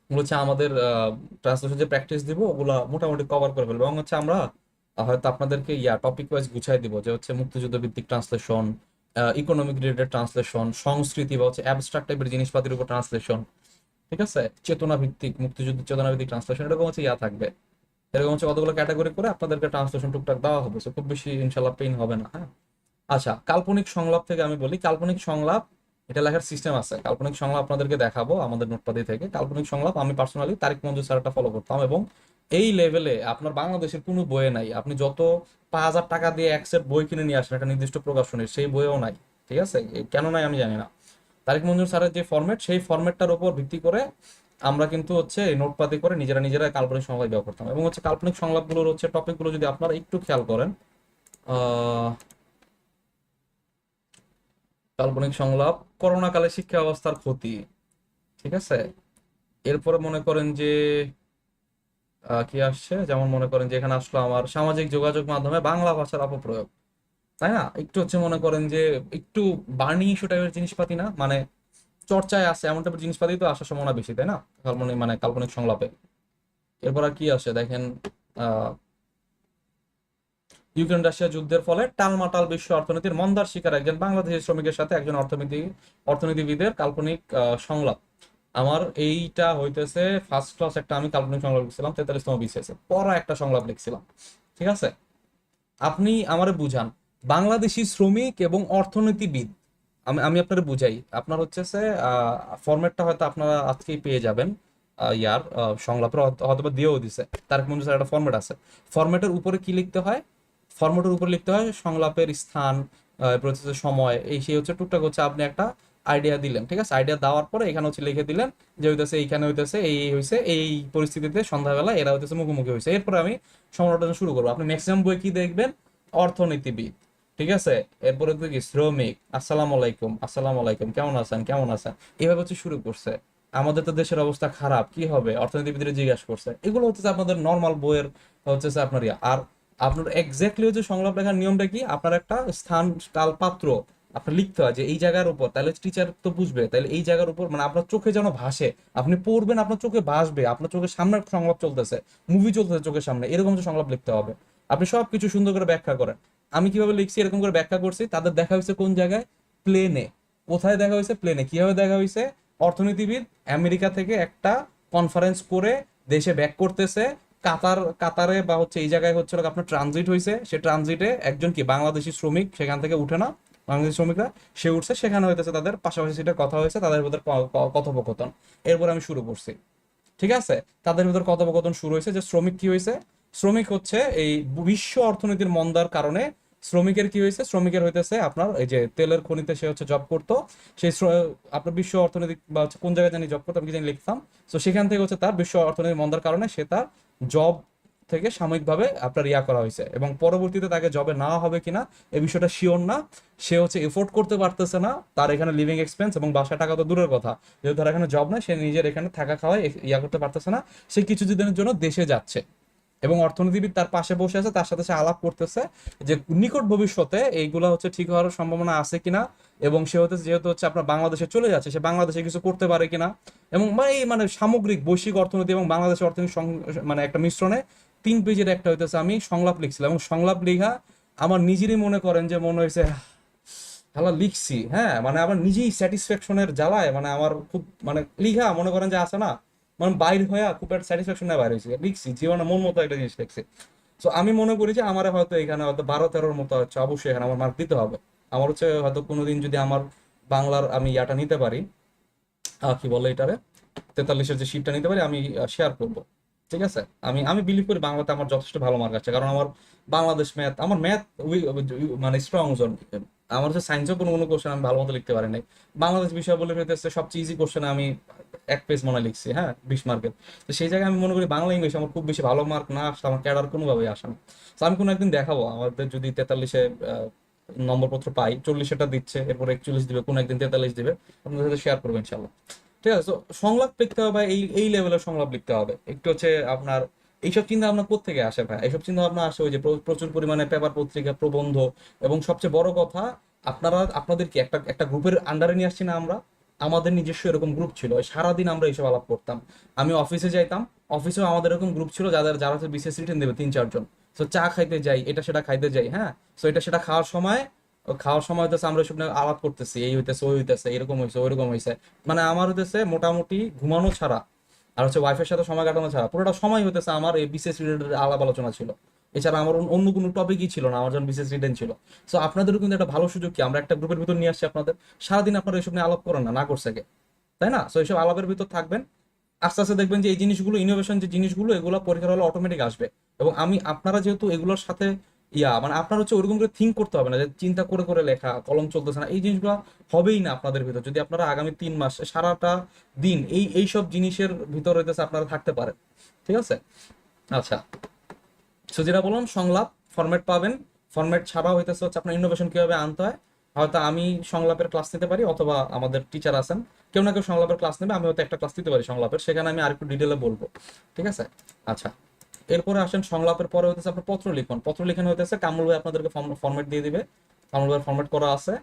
ওগুলো হচ্ছে আমাদের ট্রান্সলেশন যে প্র্যাকটিস দিব ওগুলা মোটামুটি কভার করে ফেলবো, এবং হচ্ছে আমরা হয়তো আপনাদেরকে টপিক ওয়াইজ গুছাই দিব, যে হচ্ছে মুক্তিযুদ্ধ ভিত্তিক ট্রান্সলেশন, ইকোনমিক রিলেটেড ট্রান্সলেশন, সংস্কৃতি বা হচ্ছে অ্যাবস্ট্রাক্ট টাইপের জিনিসপাতির উপর ট্রান্সলেশন, ঠিক আছে, চেতনা ভিত্তিক, মুক্তিযুদ্ধের চেতনা ভিত্তিক ট্রান্সলেশন, এরকম হচ্ছে থাকবে। এরকম হচ্ছে কতগুলো ক্যাটাগরি করে আপনাদেরকে ট্রান্সলেশন টুকটাক দেওয়া হবে, সো খুব বেশি ইনশাল্লাহ পেইন হবে না। হ্যাঁ, আচ্ছা, কাল্পনিক সংলাপ থেকে আমি বলি। কাল্পনিক সংলাপ এটা লেখার সিস্টেম আছে। কাল্পনিক সংলাপ আপনাদেরকে দেখাবো আমাদের নোটপাতি থেকে। কাল্পনিক সংলাপ আমি পার্সোনালি তারিক মঞ্জুর স্যারটা ফলো করতাম, এবং এই লেভেলে আপনার বাংলাদেশের কোনো বইয়ে নাই। আপনি যত 5,000 টাকা দিয়ে এক সেট বই কিনে নিয়ে আসেন একটা নির্দিষ্ট প্রকাশনের, সেই বইও নাই, ঠিক আছে। কেন নাই আমি জানি না। তারিক মঞ্জুর স্যারের যে ফরম্যাট, সেই ফরম্যাটটার উপর ভিত্তি করে আমরা কিন্তু হচ্ছে এই নোটপাতি করে নিজেরা নিজেরা কাল্পনিক সংলাপ ব্যবহার করতাম। এবং হচ্ছে কাল্পনিক সংলাপগুলোর হচ্ছে টপিকগুলো যদি আপনারা একটু খেয়াল করেন, কাল্পনিক সংলাপ, করোনাকালে শিক্ষা ব্যবস্থার ক্ষতি, ঠিক আছে। এরপরে মনে করেন যে কি আসছে, যেমন মনে করেন যে এখানে আসলো আমার সামাজিক যোগাযোগ মাধ্যমে বাংলা ভাষার অপপ্রয়োগ, তাই না? একটু হচ্ছে মনে করেন যে একটু বার্নিং ইস্যু টাইপের জিনিসপাতি না, মানে চর্চায় আছে এমন টাইপের জিনিসপাতি তো আসার সম্ভাবনা বেশি, তাই না, কাল্পনিক সংলাপে। এরপর আর কি আসে দেখেন, আহ ইউক্রেন রাশিয়া যুদ্ধের ফলে টালমাটাল বিশ্ব অর্থনীতির মন্দার শিকার একজন বাংলাদেশি শ্রমিকের সাথে একজন অর্থনীতিবিদের কাল্পনিক সংলাপ। আমার এইটা হইতেছে ফার্স্ট ক্লাস একটা আমি কাল্পনিক সংলাপ লিখছিলাম 43তম বিসিএস পড়া একটা সংলাপ লিখছিলাম, ঠিক আছে। আপনি আমারে বুঝান বাংলাদেশি শ্রমিক এবং অর্থনীতিবিদ, আমি আমি আপনার বুঝাই। আপনার হচ্ছে ফরম্যাটটা হয়তো আপনারা আজকেই পেয়ে যাবেন। সংলাপের হয়তো দিয়েও দিছে, তারেক মঞ্জুর স্যার একটা ফরম্যাট আছে। ফরম্যাটের উপরে কি লিখতে হয়? ফরম্যাটের উপরে লিখতে হয় সংলাপের স্থান, প্রসেসের সময়, এই সেই হচ্ছে টুকটাক হচ্ছে আপনি একটা আইডিয়া দিলেন, ঠিক আছে? আইডিয়া দেওয়ার পরে এখানে হচ্ছে লিখে দিলেন যে হইতেছে এইখানে হইতেছে এই হইছে এই পরিস্থিতিতে সন্ধ্যাবেলা এরা হইতেছে মুখোমুখি হয়েছে, এরপরে আমি সংলাপটা শুরু করবো। আপনি ম্যাক্সিমাম বই কি দেখবেন? অর্থনীতিবিদ, ঠিক আছে? এরপরে তো কি শ্রমিক, আসসালামু আলাইকুম, আসসালামু আলাইকুম, কেমন আছেন, কেমন আছেন, এভাবে হচ্ছে শুরু করছে। আমাদের তো দেশের অবস্থা খারাপ, কি হবে, অর্থনীতিবিদরা জিজ্ঞাসা করছে। এগুলো হচ্ছে আপনাদের নর্মাল বইয়ের হচ্ছে আপনার আর আপনার এক্স্যাক্টলি হচ্ছে সংলাপ লেখার নিয়মটা কি? আপনার একটা স্থান, কাল, পাত্র আপনার লিখতে হয় যে এই জায়গার উপর, তাহলে টিচার তো বুঝবে, তাহলে এই জায়গার উপর মানে আপনার চোখে যেন ভাসে, আপনি পড়বেন আপনার চোখে ভাসবে, আপনার চোখের সামনে একটা সংলাপ চলতেছে, মুভি চলতেছে চোখের সামনে, এরকম হচ্ছে সংলাপ লিখতে হবে। আপনি সবকিছু সুন্দর করে ব্যাখ্যা করেন। আমি কিভাবে লিখছি এরকম করে ব্যাখ্যা করছি। তাদের দেখা হয়েছে কোন জায়গায়? প্লেনে। কোথায় দেখা হয়েছে? প্লেনে। কিভাবে দেখা হয়েছে? অর্থনীতিবিদ আমেরিকা থেকে একটা কনফারেন্স করে দেশে ব্যাক করতেছে, কাতারে বা হচ্ছে এই জায়গায় হচ্ছে আপনার ট্রানজিট হয়েছে, সে ট্রানজিটে একজন কি বাংলাদেশি শ্রমিক সেখান থেকে উঠে না, বাংলাদেশি শ্রমিকরা সে উঠছে, সেখানে হইতেছে তাদের পাশাপাশি সিটে কথা হয়েছে, তাদের ভিতর কথোপকথন। এরপর আমি শুরু করছি, ঠিক আছে? তাদের ভিতর কথোপকথন শুরু হয়েছে যে শ্রমিক কি হয়েছে, শ্রমিক হচ্ছে এই বিশ্ব অর্থনীতির মন্দার কারণে শ্রমিকের কি হয়েছে, শ্রমিকের হইতেছে আপনার এই যে তেলের খনিতে সে হচ্ছে জব করতো, সেই আপনার বিশ্ব অর্থনৈতিক বা হচ্ছে কোন জায়গায় জানি জব করতো, আমি কি জানি লিখতাম। তো সেখান থেকে হচ্ছে তার বিশ্ব অর্থনৈতিক মন্দার কারণে সে তার জব থেকে সাময়িকভাবে আপনার করা হয়েছে, এবং পরবর্তীতে তাকে জবে নেওয়া হবে কিনা এই বিষয়টা শিওর না। সে হচ্ছে এফোর্ড করতে পারতেছে না, তার এখানে লিভিং এক্সপেন্স এবং বাসা টাকা তো দূরের কথা, যেহেতু তার এখানে জব নাই, সে নিজের এখানে থাকা খাওয়ায় করতে পারতেছে না, সে কিছু দিনের জন্য দেশে যাচ্ছে, এবং অর্থনীতিবিদ তার পাশে বসে আছে, তার সাথে সে আলাপ করতেছে যে নিকট ভবিষ্যতে এইগুলা হচ্ছে ঠিক হওয়ার সম্ভাবনা আছে কিনা, এবং সে হচ্ছে যেহেতু হচ্ছে আপনার বাংলাদেশে চলে যাচ্ছে, সে বাংলাদেশে কিছু করতে পারে কিনা, এবং মানে সামগ্রিক বৈশ্বিক অর্থনীতি এবং বাংলাদেশের অর্থনীতি মানে একটা মিশ্রণে 3 পেজের একটা হইতেছে আমি সংলাপ লিখছিলাম, এবং সংলাপ লেখা আমার নিজেরই মনে করেন যে মনে হয়েছে ভালো লিখছি, হ্যাঁ, মানে আমার নিজেই স্যাটিসফ্যাকশনের জ্বালায়, মানে আমার খুব মানে লিখা মনে করেন যে আছে না, মানে বাইর হয়ে খুব একটা স্যাটিসফ্যাকশন বাইর হয়েছে, লিখছি জীবনে মন মতো একটা জিনিস লিখছি। তো আমি মনে করি যে আমার হয়তো এখানে হয়তো 12-13-র মতো হচ্ছে, অবশ্যই এখানে আমার মার্ক দিতে হবে। আমার হচ্ছে হয়তো কোনোদিন যদি আমার বাংলার আমি ইয়াটা নিতে পারি, কি বলে এটারে, 43-এর যে শিটটা নিতে পারি, আমি শেয়ার করব, ঠিক আছে? আমি আমি বিলিভ করি বাংলাতে আমার যথেষ্ট ভালো মার্ক আছে, কারণ আমার বাংলাদেশ ম্যাথ, আমার ম্যাথ মানে স্ট্রং জোন। আমার হচ্ছে সায়েন্সেও কোনো কোনো কোশ্চেন আমি ভালো মতো লিখতে পারি নাই। বাংলাদেশ বিষয় বলে হইতেছে সবচেয়ে ইজি কোশ্চেন আমি 1 পেজ মনে হয় লিখছি, হ্যাঁ, 20 মার্কের। তো সেই জায়গায় আমি মনে করি বাংলা ইংলিশ আমার খুব বেশি ভালো মার্ক না আসলে আমার ক্যাডার কোনোভাবেই আসে না। তো আমি কোনো একদিন দেখাবো আমাদের যদি 43-এ নম্বরপত্র পাই, 40-এটা দিচ্ছে, এরপর 41 দিবে, কোনো একদিন 43 দিবে, আপনাদের সাথে শেয়ার করবো ইনশাল্লাহ। ঠিক আছে? তো সংলাপ লিখতে হবে, এই এই লেভেলের সংলাপ লিখতে হবে। একটু হচ্ছে আপনার এইসব চিন্তা ভাবনা কোত্থেকে আসে ভাই? এইসব চিন্তা ভাবনা আসে ওই যে প্রচুর পরিমাণে পেপার, পত্রিকা, প্রবন্ধ, এবং সবচেয়ে বড় কথা আপনারা আপনাদের কি একটা একটা গ্রুপের আন্ডারে নিয়ে আসছি না আমরা? আমাদের নিজস্ব এরকম গ্রুপ ছিল, ওই সারাদিন আমরা এইসব আলাপ করতাম। আমি অফিসে যাইতাম, অফিসেও আমাদের এরকম গ্রুপ ছিল যারা হচ্ছে বিশেষ রিটেন দেবে 3-4 জন। তো চা খাইতে যাই, এটা সেটা খাইতে যাই, হ্যাঁ। তো এটা সেটা খাওয়ার সময় হইতেছে আমরা সব নিয়ে আলাপ করতেছি, এই হইতেছে ওই হইতেছে, এরকম হয়েছে ওইরকম হয়েছে। মানে আমার হইতেছে মোটামুটি ঘুমানো ছাড়া আর হচ্ছে ওয়াইফের সাথে সময় কাটানো ছাড়া পুরোটা সময় হইতেছে আমার এই বিশেষ রিলেটেড আলাপ আলোচনা ছিল। এছাড়া আমার অন্য কোনো টপিকই ছিল না, আমার যখন বিশেষ রিটেন ছিল। সো আপনাদেরও কিন্তু একটা ভালো সুযোগ কি, আমরা একটা গ্রুপের ভিতর নিয়ে আসছি আপনাদের, সারাদিন আপনারা এইসব নিয়ে আলাপ করেন না, না করছে কে, তাই না? সো এইসব আলাপের ভিতর থাকবেন, আস্তে আস্তে দেখবেন যে এই জিনিসগুলো, ইনোভেশন যে জিনিসগুলো, এগুলো পরীক্ষার হলে অটোমেটিক আসবে। এবং আপনারা যেহেতু এগুলোর সাথে মানে আপনার হচ্ছে ওরকম করে থিঙ্ক করতে হবে না যে চিন্তা করে করে লেখা, কলম চলতেছে না, এই জিনিসগুলো হবেই না আপনাদের ভিতর যদি আপনারা আগামী 3 মাস সারাটা দিন এই সব জিনিসের ভিতর হইতেছে আপনারা থাকতে পারেন, ঠিক আছে? আচ্ছা, সো যেটা বললাম, সংলাপ ফরম্যাট পাবেন, ফরম্যাট ছাড়াও হইতেছে হচ্ছে আপনার ইনোভেশন কিভাবে আনতে হয়। হয়তো আমি সংলাপের ক্লাস নিতে পারি, অথবা আমাদের টিচার আছেন, কেউ না কেউ সংলাপের ক্লাস নেবে, আমি হয়তো একটা ক্লাস দিতে পারি সংলাপের, সেখানে আমি আরেকটু ডিটেলে বলবো, ঠিক আছে? আচ্ছা, এরপরে আসেন সংলাপের পরে হইতেছে আপনার পত্র লিখন। পত্র লিখন হইতেছে কামরুল ভাই আপনাদেরকে ফরম্যাট দিয়ে দিবে, কামরুল ভাই ফরম্যাট করা আছে,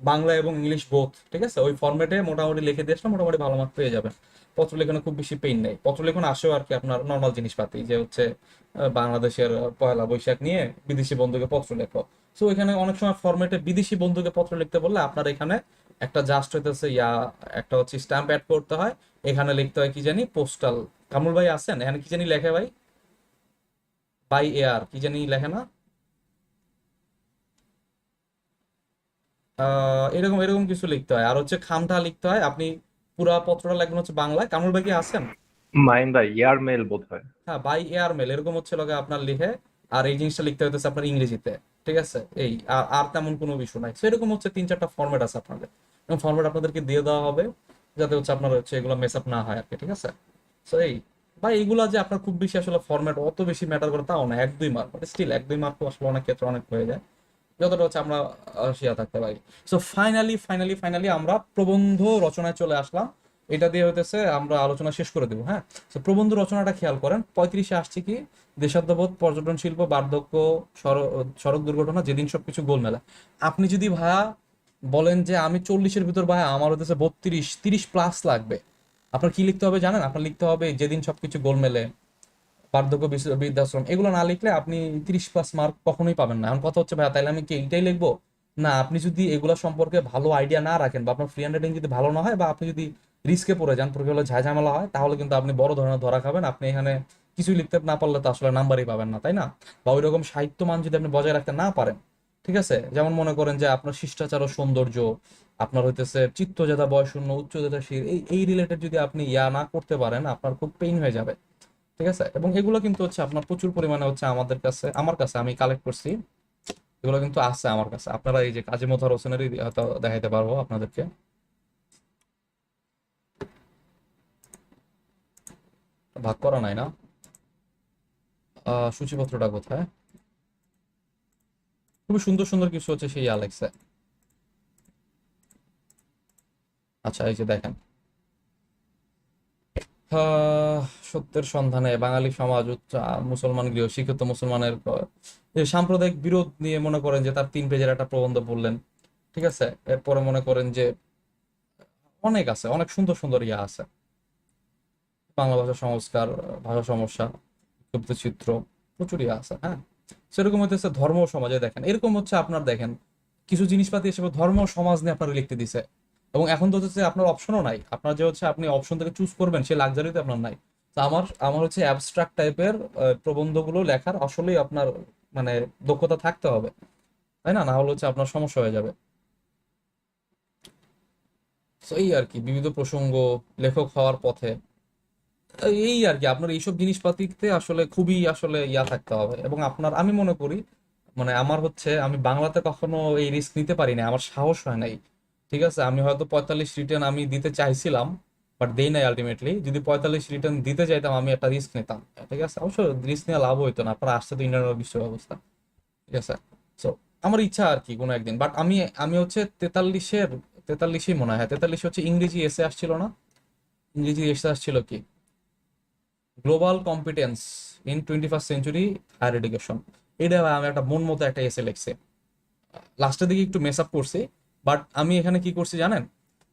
বাংলা এবং ইংলিশ বোথ, ঠিক আছে? ওই ফরম্যাটে মোটামুটি লিখে দিয়ে আসলে মোটামুটি ভালো মার্ক পেয়ে যাবেন। পত্র লেখনে খুব বেশি পেইন নেই, পত্র লেখন আসেও আর কি আপনার নর্মাল জিনিসপাতি, যে হচ্ছে বাংলাদেশের পয়লা বৈশাখ নিয়ে বিদেশি বন্ধুকে পত্র লেখো। সো এখানে অনেক সময় ফরম্যাটে বিদেশি বন্ধুকে পত্র লিখতে বললে আপনার এখানে একটা জাস্ট হইতেছে একটা হচ্ছে স্ট্যাম্প অ্যাড করতে হয়, এখানে লিখতে হয় কি জানি পোস্টাল। কামরুল ভাই আছেন এখানে? কি জানি লেখে ভাই, বাই এয়ার কি জানি লেখে না? এরকম এরকম কিছু লিখতে হয়, আর হচ্ছে খামটা লিখতে হয়। আপনি পুরা পত্রটা লিখবেন হচ্ছে বাংলায়। কামরুল ভাই কি আছেন? মাইন ভাই ইয়ার মেল বোধ হয়। হ্যাঁ, বাই এয়ার মেল এরকম হচ্ছে লগে আপনার লিখে, আর এই জিনিসটা লিখতে হইতেছে আপনার ইংরেজিতে। ঠিক আছে, এই আর আর তেমন কোনো ইস্যু নাই। তো এরকম হচ্ছে 3-4টা ফরম্যাট আছে আপনাদের, এবং ফরম্যাট আপনাদেরকে দিয়ে দেওয়া হবে যাতে হচ্ছে আপনার হচ্ছে এগুলো মেস আপ না হয় আর কি। ঠিক আছে, তো এই ভাই এইগুলা যে আপনার খুব বেশি আসলে ফরম্যাট অত বেশি ম্যাটার করে তাও না, 1-2 মার্ক, বাট স্টিল 1-2 মার্ক তো আসলে অনেক ক্ষেত্রে অনেক হয়ে যায়, যতটা হচ্ছে আমরা শিয়া থাকতে পারি। সো ফাইনালি আমরা প্রবন্ধ রচনায় চলে আসলাম। এটা দিয়ে হইতেছে আমরা আলোচনা শেষ করে দেবো। হ্যাঁ, তো প্রবন্ধ রচনাটা খেয়াল করেন, 35-এ আসছে কি, দেশাত্মবোধ, পর্যটন শিল্প, বার্ধক্য, সড়ক দুর্ঘটনা, যেদিন সবকিছু গোলমেলা। আপনি যদি ভাইয়া বলেন যে আমি 40-এর ভিতর ভাইয়া আমার হইতেছে 32-30+ লাগবে, আপনার কি লিখতে হবে জানেন? আপনার লিখতে হবে যেদিন সবকিছু গোলমেলে, বার্ধক্য বৃদ্ধাশ্রম। এগুলো না লিখলে আপনি 30+ মার্ক কখনোই পাবেন না। এখন কথা হচ্ছে ভাইয়া তাইলে আমি কি এইটাই লিখবো? না, আপনি যদি এগুলো সম্পর্কে ভালো আইডিয়া না রাখেন, বা আপনার ফ্রি হ্যান্ড রাইটিং যদি ভালো না হয়, বা আপনি যদি রিস্কে পড়ে যান, পরীক্ষা ঝামেলা হয়, তাহলে কিন্তু আপনি বড় ধরনের ধরা খাবেন। আপনি এখানে কিছুই লিখতে না পারলে তো আসলে নাম্বারই পাবেন না, তাই না? বা ওই রকম সাহিত্য মান যদি আপনি বজায় রাখতে না পারেন, ঠিক আছে, যেমন মনে করেন যে আপনার শিষ্টাচার ও সৌন্দর্য, আপনার হইতেছে চিত্তজেতা বয়শূন্য উচ্চজেতাশীল, এই এই রিলেটেড যদি আপনি ইয়া না করতে পারেন, আপনার খুব পেইন হয়ে যাবে। ঠিক আছে, এবং এগুলো কিন্তু হচ্ছে আপনার প্রচুর পরিমাণে হচ্ছে আমাদের কাছে, আমার কাছে আমি কালেক্ট করছি, এগুলো কিন্তু আছে আমার কাছে। আপনারা এই যে কাজী মোতাহার হোসেনেরই হয়তো দেখাইতে পারবো আপনাদেরকে, ভাগ করা নাই না, সূচিপত্রটা কোথায়? খুবই সুন্দর সুন্দর কিছু হচ্ছে সেই আলেক্সে। আচ্ছা, এই যে দেখেন, আহ, সত্যের সন্ধানে বাঙালি সমাজ, উচ্চ মুসলমান গৃহ, শিক্ষিত মুসলমানের এই সাম্প্রদায়িক বিরোধ নিয়ে মনে করেন যে তার 3 পেজের একটা প্রবন্ধ বললেন। ঠিক আছে, এরপরে মনে করেন যে অনেক আছে, অনেক সুন্দর সুন্দর ইয়া আছে, বাংলা ভাষা সংস্কার, ভাষা সমস্যা, বিক্ষিপ্ত চিত্র, প্রচুর ইয়া আছে। হ্যাঁ, সেরকম হইতেছে ধর্ম ও সমাজে দেখেন, এরকম হচ্ছে আপনার দেখেন কিছু জিনিসপাতি হিসেবে ধর্ম ও সমাজ নিয়ে আপনার লিখতে দিছে। এবং এখন তো হচ্ছে আপনার অপশনও নাই, আপনার যে হচ্ছে আপনি অপশন থেকে চুজ করবেন সেই লাক্সারিতে আপনার নাই। তো আমার আমার হচ্ছে অ্যাবস্ট্রাক্ট টাইপের প্রবন্ধগুলো লেখার আসলেই আপনার মানে দক্ষতা থাকতে হবে, তাই না? না হলে হচ্ছে আপনার সমস্যা হয়ে যাবে। তো এই আর কি, বিবিধ প্রসঙ্গ, লেখক হওয়ার পথে, এই আর কি আপনার এইসব জিনিসপাতিতে আসলে খুবই আসলে ইয়া থাকতে হবে। এবং আপনার আমি মনে করি মানে আমার হচ্ছে আমি বাংলাতে কখনো এই রিস্ক নিতে পারি না, আমার সাহস হয় নাই। ঠিক আছে, আমি হয়তো 45 রিটার্ন আমি দিতে চাইছিলাম, বাট দেই নাই আলটিমেটলি। যদি 45 রিটার্ন দিতে চাইতাম আমি একটা রিস্ক নিতাম। ঠিক আছে, অবশ্য রিস্ক নিয়ে লাভ হইতো না, আপনারা আসছে তো ইন্ডিয়ান বিশ্ব ব্যবস্থা। ঠিক আছে, তো আমার ইচ্ছা আর কি কোনো একদিন, বাট আমি আমি হচ্ছে 43-ই মনে হয়, 43 হচ্ছে ইংরেজি এসে আসছিল না, ইংরেজি এসে আসছিল কি, global competence in 21st century higher education. এটা ভাই আমি একটা মন মতো একটা এসে লিখছি, লাস্টের দিকে একটু মেস আপ করছি, বাট আমি এখানে কি করছি জানেন,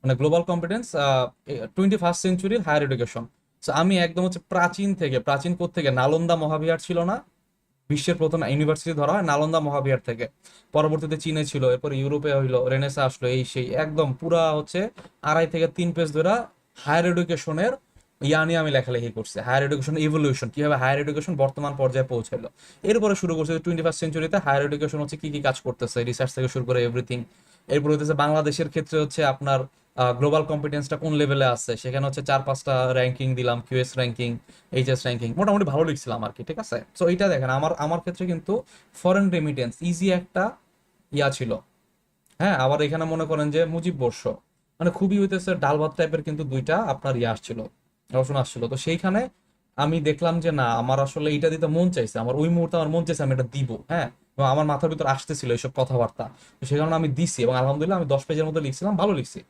মানে গ্লোবাল কম্পিটেন্স 21st সেঞ্চুরির হায়ার এডুকেশন। সো আমি একদম হচ্ছে প্রাচীন থেকে নালন্দা মহাবিহার ছিল না, বিশ্বের প্রথম ইউনিভার্সিটি ধরা হয় নালন্দা মহাবিহার থেকে, পরবর্তীতে চীনে ছিল, এরপর ইউরোপে হইলো, রেনেসা আসলো, এই সেই একদম পুরা হচ্ছে 2.5 থেকে 3 পেজ ধরে হায়ার এডুকেশনের ইয়া নিয়ে আমি লেখালেখি করছি, হায়ার এডুকেশন ইভলিউশন, কিভাবে হায়ার এডুকেশন বর্তমান পর্যায়ে পৌঁছালো। এরপরে শুরু করছে 21st সেঞ্চুরিতে হায়ার এডুকেশন হচ্ছে কি কি কাজ করতেছে, রিসার্চ থেকে শুরু করে এভরিথিং। এরপর হচ্ছে বাংলাদেশের ক্ষেত্রে হচ্ছে আপনার গ্লোবাল কম্পিটেন্সটা কোন লেভেলে আছে, সেখানে হচ্ছে 4-5টা র্যাঙ্কিং দিলাম, কিউএস র্যাঙ্কিং, এইচএস র্যাঙ্কিং, মোটামুটি ভালো লিখছিলাম আর কি। ঠিক আছে, তো এইটা দেখেন আমার আমার ক্ষেত্রে কিন্তু ফরেন রেমিটেন্স ইজি একটা ইয়া ছিল। হ্যাঁ, আবার এখানে মনে করেন যে মুজিব বর্ষ, মানে খুবই হইতেছে ডাল ভাত টাইপের, কিন্তু দুইটা আপনার ইয়ে আসছিল, রসুন আসছিল। তো সেইখানে আমি দেখলাম যে না, আমার আসলে এইটা দিতে মন চাইছে, আমার ওই মুহূর্তে আমার মন চাইছে আমি এটা দিব। হ্যাঁ, এবং আমার মাথার ভিতর আসতেছিল এইসব কথাবার্তা, তো সেই কারণে আমি দিছি, এবং আলহামদুলিল্লাহ আমি 10 পেজের মতো লিখছিলাম, ভালো লিখছি,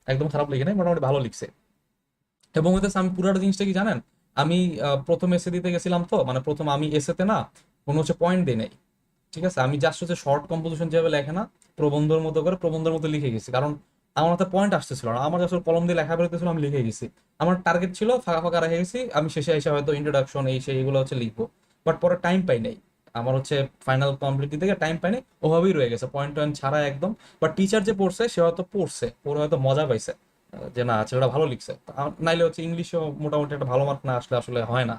একদম খারাপ লিখি নাই, মোটামুটি ভালো লিখছে। এবং হইতেছে আমি পুরাটা জিনিসটা কি জানেন, আমি প্রথম এসে দিতে গেছিলাম, তো মানে প্রথম আমি এসেতে না কোনো হচ্ছে পয়েন্ট দিই নাই। ঠিক আছে, আমি জাস্ট হচ্ছে শর্ট কম্পোজিশন যেভাবে লেখে না, প্রবন্ধের মতো করে প্রবন্ধের মতো লিখে গেছি, কারণ আমার হাতে পয়েন্ট আসতেছিল না, আমার আসলে কলম দিয়ে লেখা বেরোতেছিল, আমি লিখে গেছি। আমার টার্গেট ছিল ফাঁকা ফাঁকা রেখে গেছি, আমি শেষে এসে হয়তো ইন্ট্রোডাকশন এই সেই এগুলো হচ্ছে লিখবো, বাট পরে টাইম পাই নাই, আমার হচ্ছে ফাইনাল কমপ্লিট থেকে টাইম পাই নাই, ওভাবেই রয়ে গেছে পয়েন্ট টয়েন্ট ছাড়া একদম। বাট টিচার যে পড়ছে সে হয়তো পড়ে হয়তো মজা পাইছে, যে না ছেলেটা ভালো লিখছে। নাইলে হচ্ছে ইংলিশেও মোটামুটি একটা ভালো মার্ক না আসলে আসলে হয় না,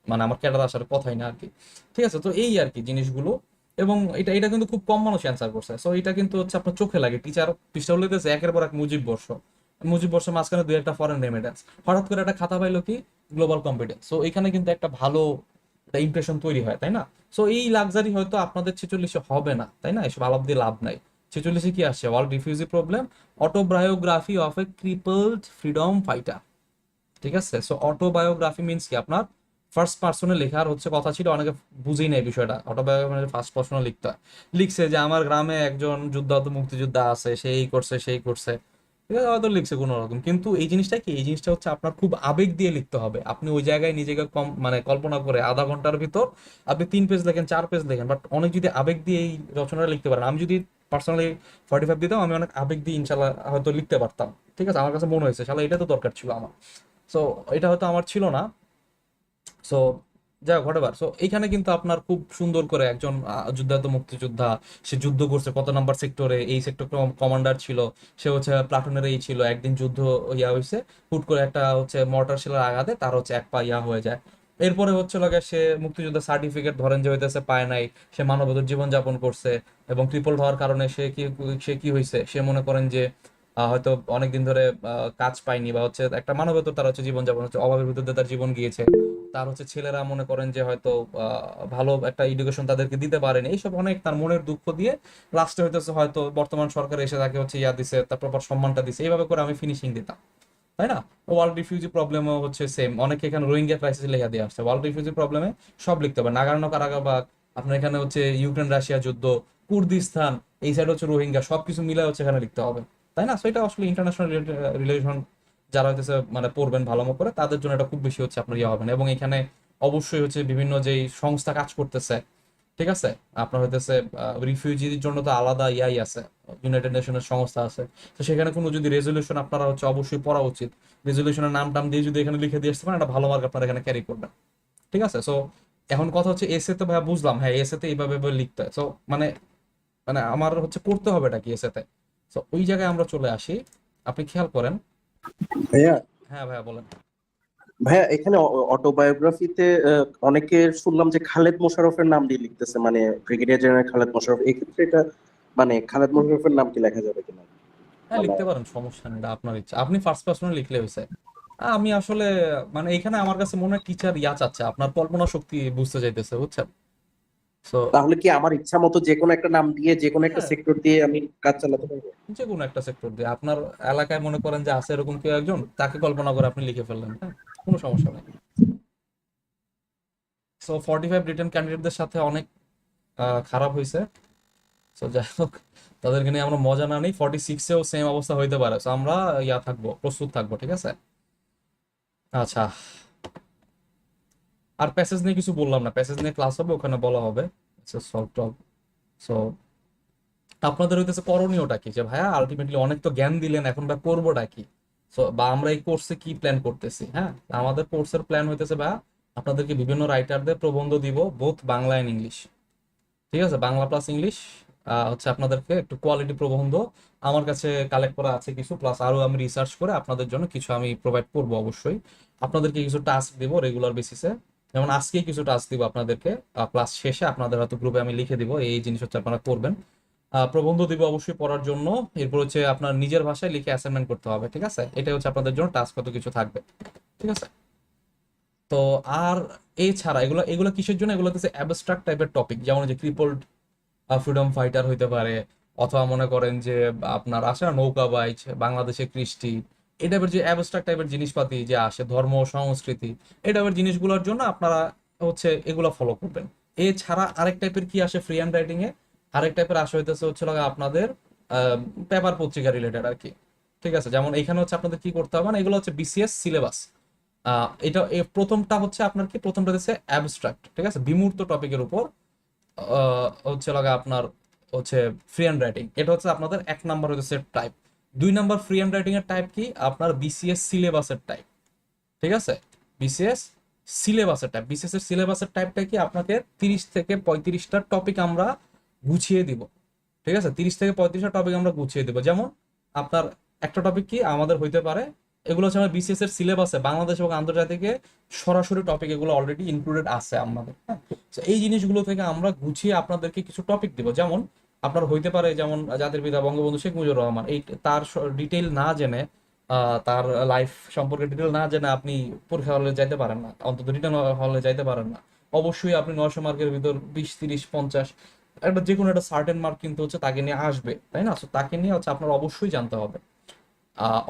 মানে আমার ক্যাডার আসার কথাই না আর কি। ঠিক আছে, তো এই আর কি জিনিসগুলো। এবং এটা এটা কিন্তু খুব কম মানুষ অ্যান্সার করছে, সো এটা কিন্তু হচ্ছে আপনার চোখে লাগে, টিচার পৃষ্ঠা উল্লেখেছে একের পর এক মুজিব বর্ষ, মুজিব বর্ষের মাঝখানে দুই একটা ফরেন রেমিটেন্স, হঠাৎ করে একটা খাতা পাইলো কি গ্লোবাল কম্পিটেন্স। সো এখানে কিন্তু একটা ভালো একটা ইমপ্রেশন তৈরি হয়, তাই না? সো এই লাক্সারি হয়তো আপনাদের 46-এ হবে না, তাই না? এসব আলাপ দিয়ে লাভ নাই। 46-এ কি আসছে? World refugee problem, autobiography of a crippled freedom fighter. ঠিক আছে, সো অটোবায়োগ্রাফি মিনস কি আপনার ফার্স্ট পার্সনে লেখার হচ্ছে কথা ছিল, অনেকে বুঝেই নেই বিষয়টা। অটোবায়োগ্রাফি মানে ফার্স্ট পার্সনে লিখতে হয়। লিখছে যে আমার গ্রামে একজন যুদ্ধাহত মুক্তিযোদ্ধা আছে, সে এই করছে সেই করছে, ঠিক আছে, হয়তো লিখছে কোনো রকম। কিন্তু এই জিনিসটা কি, এই জিনিসটা হচ্ছে আপনার খুব আবেগ দিয়ে লিখতে হবে। আপনি ওই জায়গায় নিজেকে কম মানে কল্পনা করে আধা ঘন্টার ভিতর আপনি 3 পেজ লেখেন, 4 পেজ লেখেন, বাট অনেক যদি আবেগ দিয়ে এই রচনাটা লিখতে পারেন। আমি যদি পার্সোনালি 45 দিতাম, আমি অনেক আবেগ দিয়ে ইনশাল্লাহ হয়তো লিখতে পারতাম। ঠিক আছে, আমার কাছে মনে হয়েছে শালা এটা তো দরকার ছিল আমার। সো এটা হয়তো আমার ছিল না। সো যাই হোক, হোয়াটএভার। সো এইখানে কিন্তু আপনার খুব সুন্দর করে একজন যুদ্ধাহত মুক্তিযোদ্ধা, সে যুদ্ধ করছে কত নাম্বার সেক্টরে, এই সেক্টর কমান্ডার ছিল, সে হচ্ছে প্লাটুনের এই ছিল, একদিন যুদ্ধ ইয়া হয়েছে, হুট করে একটা হচ্ছে মর্টার শেলের আঘাতে তার হচ্ছে এক পা ইয়া হয়ে যায়। এরপরে হচ্ছে লাগে সে মুক্তিযোদ্ধা সার্টিফিকেট ধরেন যে হইতেছে পায় নাই, সে মানবতার জীবনযাপন করছে, এবং ট্রিপল হওয়ার কারণে সে কি হয়েছে, সে মনে করেন যে হয়তো অনেকদিন ধরে কাজ পায়নি, বা হচ্ছে একটা মানবেতর তার হচ্ছে জীবনযাপন হচ্ছে অভাবের ভিতরে তার জীবন গিয়েছে। তার হচ্ছে ছেলেরা মনে করেন যে হয়তো ভালো একটা এডুকেশন তাদেরকে দিতে পারেনি, এইসব অনেক তার মনের দুঃখ দিয়ে লাস্টে হইতেছে হয়তো বর্তমান সরকার এসে তাকে হচ্ছে ইয়া দিছে, তার প্রপার সম্মানটা দিছে, এইভাবে করে আমি ফিনিশিং দিতাম, তাই না? ওয়ার্ল্ড রিফিউজি প্রবলেমও হচ্ছে সেম, অনেকে এখানে রোহিঙ্গা ক্রাইসিস লেখা দিয়ে আসছে। ওয়ার্ল্ড রিফিউজি প্রবলেমে সব লিখতে হবে, নাগার্নো কারাবাখ, আপনার এখানে হচ্ছে ইউক্রেন রাশিয়া যুদ্ধ, কুর্দিস্তান, এই সাইড হচ্ছে রোহিঙ্গা, সবকিছু মিলে হচ্ছে এখানে লিখতে হবে, তাই না? সো এটা আসলে ইন্টারন্যাশনাল রিলেশন যারা হইতেছে মানে পড়বেন ভালো মতো করে, তাদের জন্য এটা খুব বেশি হচ্ছে আপনার ইয়ে হবে না। এবং এখানে অবশ্যই হচ্ছে বিভিন্ন যেই সংস্থা কাজ করতেছে, ঠিক আছে, আপনার হইতেছে রিফিউজির জন্য তো আলাদা ইয়াই আছে, ইউনাইটেড নেশনের সংস্থা আছে। তো সেখানে কোনো যদি রেজলিউশন আপনারা হচ্ছে অবশ্যই পড়া উচিত। রেজলিউশনের নাম টাম দিয়ে যদি এখানে লিখে দিয়ে আসতে পারেন, একটা ভালো মার্ক আপনারা এখানে ক্যারি করবেন। ঠিক আছে, সো এখন কথা হচ্ছে এসে তো ভাইয়া বুঝলাম, হ্যাঁ এসে তে এইভাবে এভাবে লিখতে হয়। সো মানে মানে আমার হচ্ছে করতে হবে এটা কি এসে তে। সো ওই জায়গায় আমরা চলে আসি, আপনি খেয়াল করেন। ভাইয়া হ্যাঁ ভাইয়া বলেন। ভাইয়া এখানে অটোবায়োগ্রাফিতে অনেকে শুনলাম যে খালেদ মোশাররফের নাম দিয়ে লিখতেছে, মানে ব্রিগেডিয়ার জেনারেল খালেদ মোশাররফ। এক্ষেত্রে এটা মানে খালেদ মোশাররফের নাম কি লেখা যাবে কিনা? হ্যাঁ মানে লিখতে পারেন, সমস্যা নেই, এটা আপনার ইচ্ছা, আপনি ফার্স্ট পার্সনে লিখলে হয়েছে। আমি আসলে মানে এখানে আমার কাছে মনে হয় টিচার ইয়া চাচ্ছে, আপনার কল্পনা শক্তি বুঝতে চাইতেছে, বুঝছেন? সো তাহলে কি আমার ইচ্ছা মতো যে কোনো একটা নাম দিয়ে যে কোনো একটা হ্যাঁ, সেক্টর দিয়ে আমি কাজ চালাতে পারবো? যে কোনো একটা সেক্টর দিয়ে আপনার এলাকায় মনে করেন যে আছে এরকম কেউ একজন, তাকে কল্পনা করে আপনি লিখে ফেললেন, হ্যাঁ, কোনো সমস্যা নেই। সো 45 রিটেন ক্যান্ডিডেটদের সাথে অনেক খারাপ হয়েছে। সো যাই হোক, তাদেরকে নিয়ে আমরা মজা না নিই, 46-এও সেম অবস্থা হইতে পারে। সো আমরা ইয়া থাকবো, প্রস্তুত থাকবো, ঠিক আছে? আচ্ছা, আর প্যাসেজ নিয়ে কিছু বললাম না, প্যাসেজ নিয়ে ক্লাস হবে, ওখানে বলা হবে সলভ টলভ। সো আপনাদের হইতেছে করণীয়টা কি, যে ভাইয়া আলটিমেটলি অনেক তো জ্ঞান দিলেন, এখন বা করবোটা কি? সো বা আমরা এই কোর্সে কি প্ল্যান করতেছি? হ্যাঁ, আমাদের কোর্সের প্ল্যান হইতেছে ভাইয়া আপনাদেরকে বিভিন্ন রাইটারদের প্রবন্ধ দিব, বোথ বাংলা এন্ড ইংলিশ। ঠিক আছে, বাংলা প্লাস ইংলিশ হচ্ছে আপনাদেরকে একটু কোয়ালিটি প্রবন্ধ আমার কাছে কালেক্ট করা আছে কিছু, প্লাস আরো আমি রিসার্চ করে আপনাদের জন্য কিছু আমি প্রোভাইড করব অবশ্যই। আপনাদেরকে কিছু টাস্ক দিব রেগুলার বেসিসে, যেমন আজকে কিছু টাস্ক দিব আপনাদেরকে, ক্লাস শেষে আপনাদের হয়তো গ্রুপে আমি লিখে দিব এই জিনিস হচ্ছে আপনারা করবেন। প্রবন্ধ দিব অবশ্যই পড়ার জন্য, এরপর হচ্ছে আপনার নিজের ভাষায় লিখে অ্যাসাইনমেন্ট করতে হবে, ঠিক আছে? এটা হচ্ছে আপনাদের জন্য টাস্ক, কত কিছু থাকবে, ঠিক আছে? তো আর এছাড়া এগুলো এগুলো কিসের জন্য? এগুলো হচ্ছে অ্যাবস্ট্রাক্ট টাইপের টপিক, যেমন যে ক্রিপলড ফ্রিডম ফাইটার হইতে পারে, অথবা মনে করেন যে আপনার আসে না নৌকাবাজ, বাংলাদেশের কৃষ্টি, এই টাইপের যে অ্যাবস্ট্রাক্ট টাইপের জিনিসপাতি যে আসে, ধর্ম সংস্কৃতি, এই টাইপের জিনিসগুলোর জন্য আপনারা হচ্ছে এগুলো ফলো করবেন। এছাড়া আরেক টাইপের কি আসে ফ্রি হ্যান্ড রাইটিং এ, আরেক টাইপের আসে হইতেছে হচ্ছে লাগা আপনাদের পেপার পত্রিকা রিলেটেড আর কি। ঠিক আছে, যেমন এখানে হচ্ছে আপনাদের কি করতে হবে না, এগুলো হচ্ছে বিসিএস সিলেবাস। এটা প্রথমটা হচ্ছে আপনার কি, প্রথমটা হচ্ছে অ্যাবস্ট্রাক্ট, ঠিক আছে, বিমূর্ত টপিকের উপর হচ্ছে লাগা আপনার হচ্ছে ফ্রি হ্যান্ড রাইটিং। এটা হচ্ছে আপনাদের 1 নাম্বার হচ্ছে type. 2 number free hand writing এর টাইপ কি, আপনার বিসিএস সিলেবাসের টাইপ, ঠিক আছে? বিসিএস সিলেবাসের টাইপ, বিসিএস এর সিলেবাসের টাইপটা কি, আপনাকে 30 থেকে 35টা টপিক আমরা গুছিয়ে দিব, ঠিক আছে? 30 থেকে 35টা টপিক আমরা গুছিয়ে দিব। যেমন আপনার একটা টপিক কি আমাদের হইতে পারে, এগুলো হচ্ছে আমার বিসিএস এর সিলেবাসে বাংলাদেশ এবং আন্তর্জাতিকে সরাসরি টপিক এগুলো অলরেডি ইনক্লুডেড আছে আমাদের, হ্যাঁ। তো এই জিনিসগুলো থেকে আমরা গুছিয়ে আপনাদেরকে কিছু টপিক দিব। যেমন আপনার হইতে পারে যেমন জাতির পিতা বঙ্গবন্ধু শেখ মুজিবুর রহমান, এই তার ডিটেইল না জেনে তার লাইফ সম্পর্কে ডিটেল না জেনে আপনি পরীক্ষা হলে যাইতে পারেন না, অন্তত রিটার্ন হলে যাইতে পারেন না। অবশ্যই আপনি 900 মার্কের ভিতর 20, 30, 50 একটা যে কোনো একটা সার্টেন মার্ক কিন্তু হচ্ছে তাকে নিয়ে আসবে, তাই না? So তাকে নিয়ে হচ্ছে আপনার অবশ্যই জানতে হবে।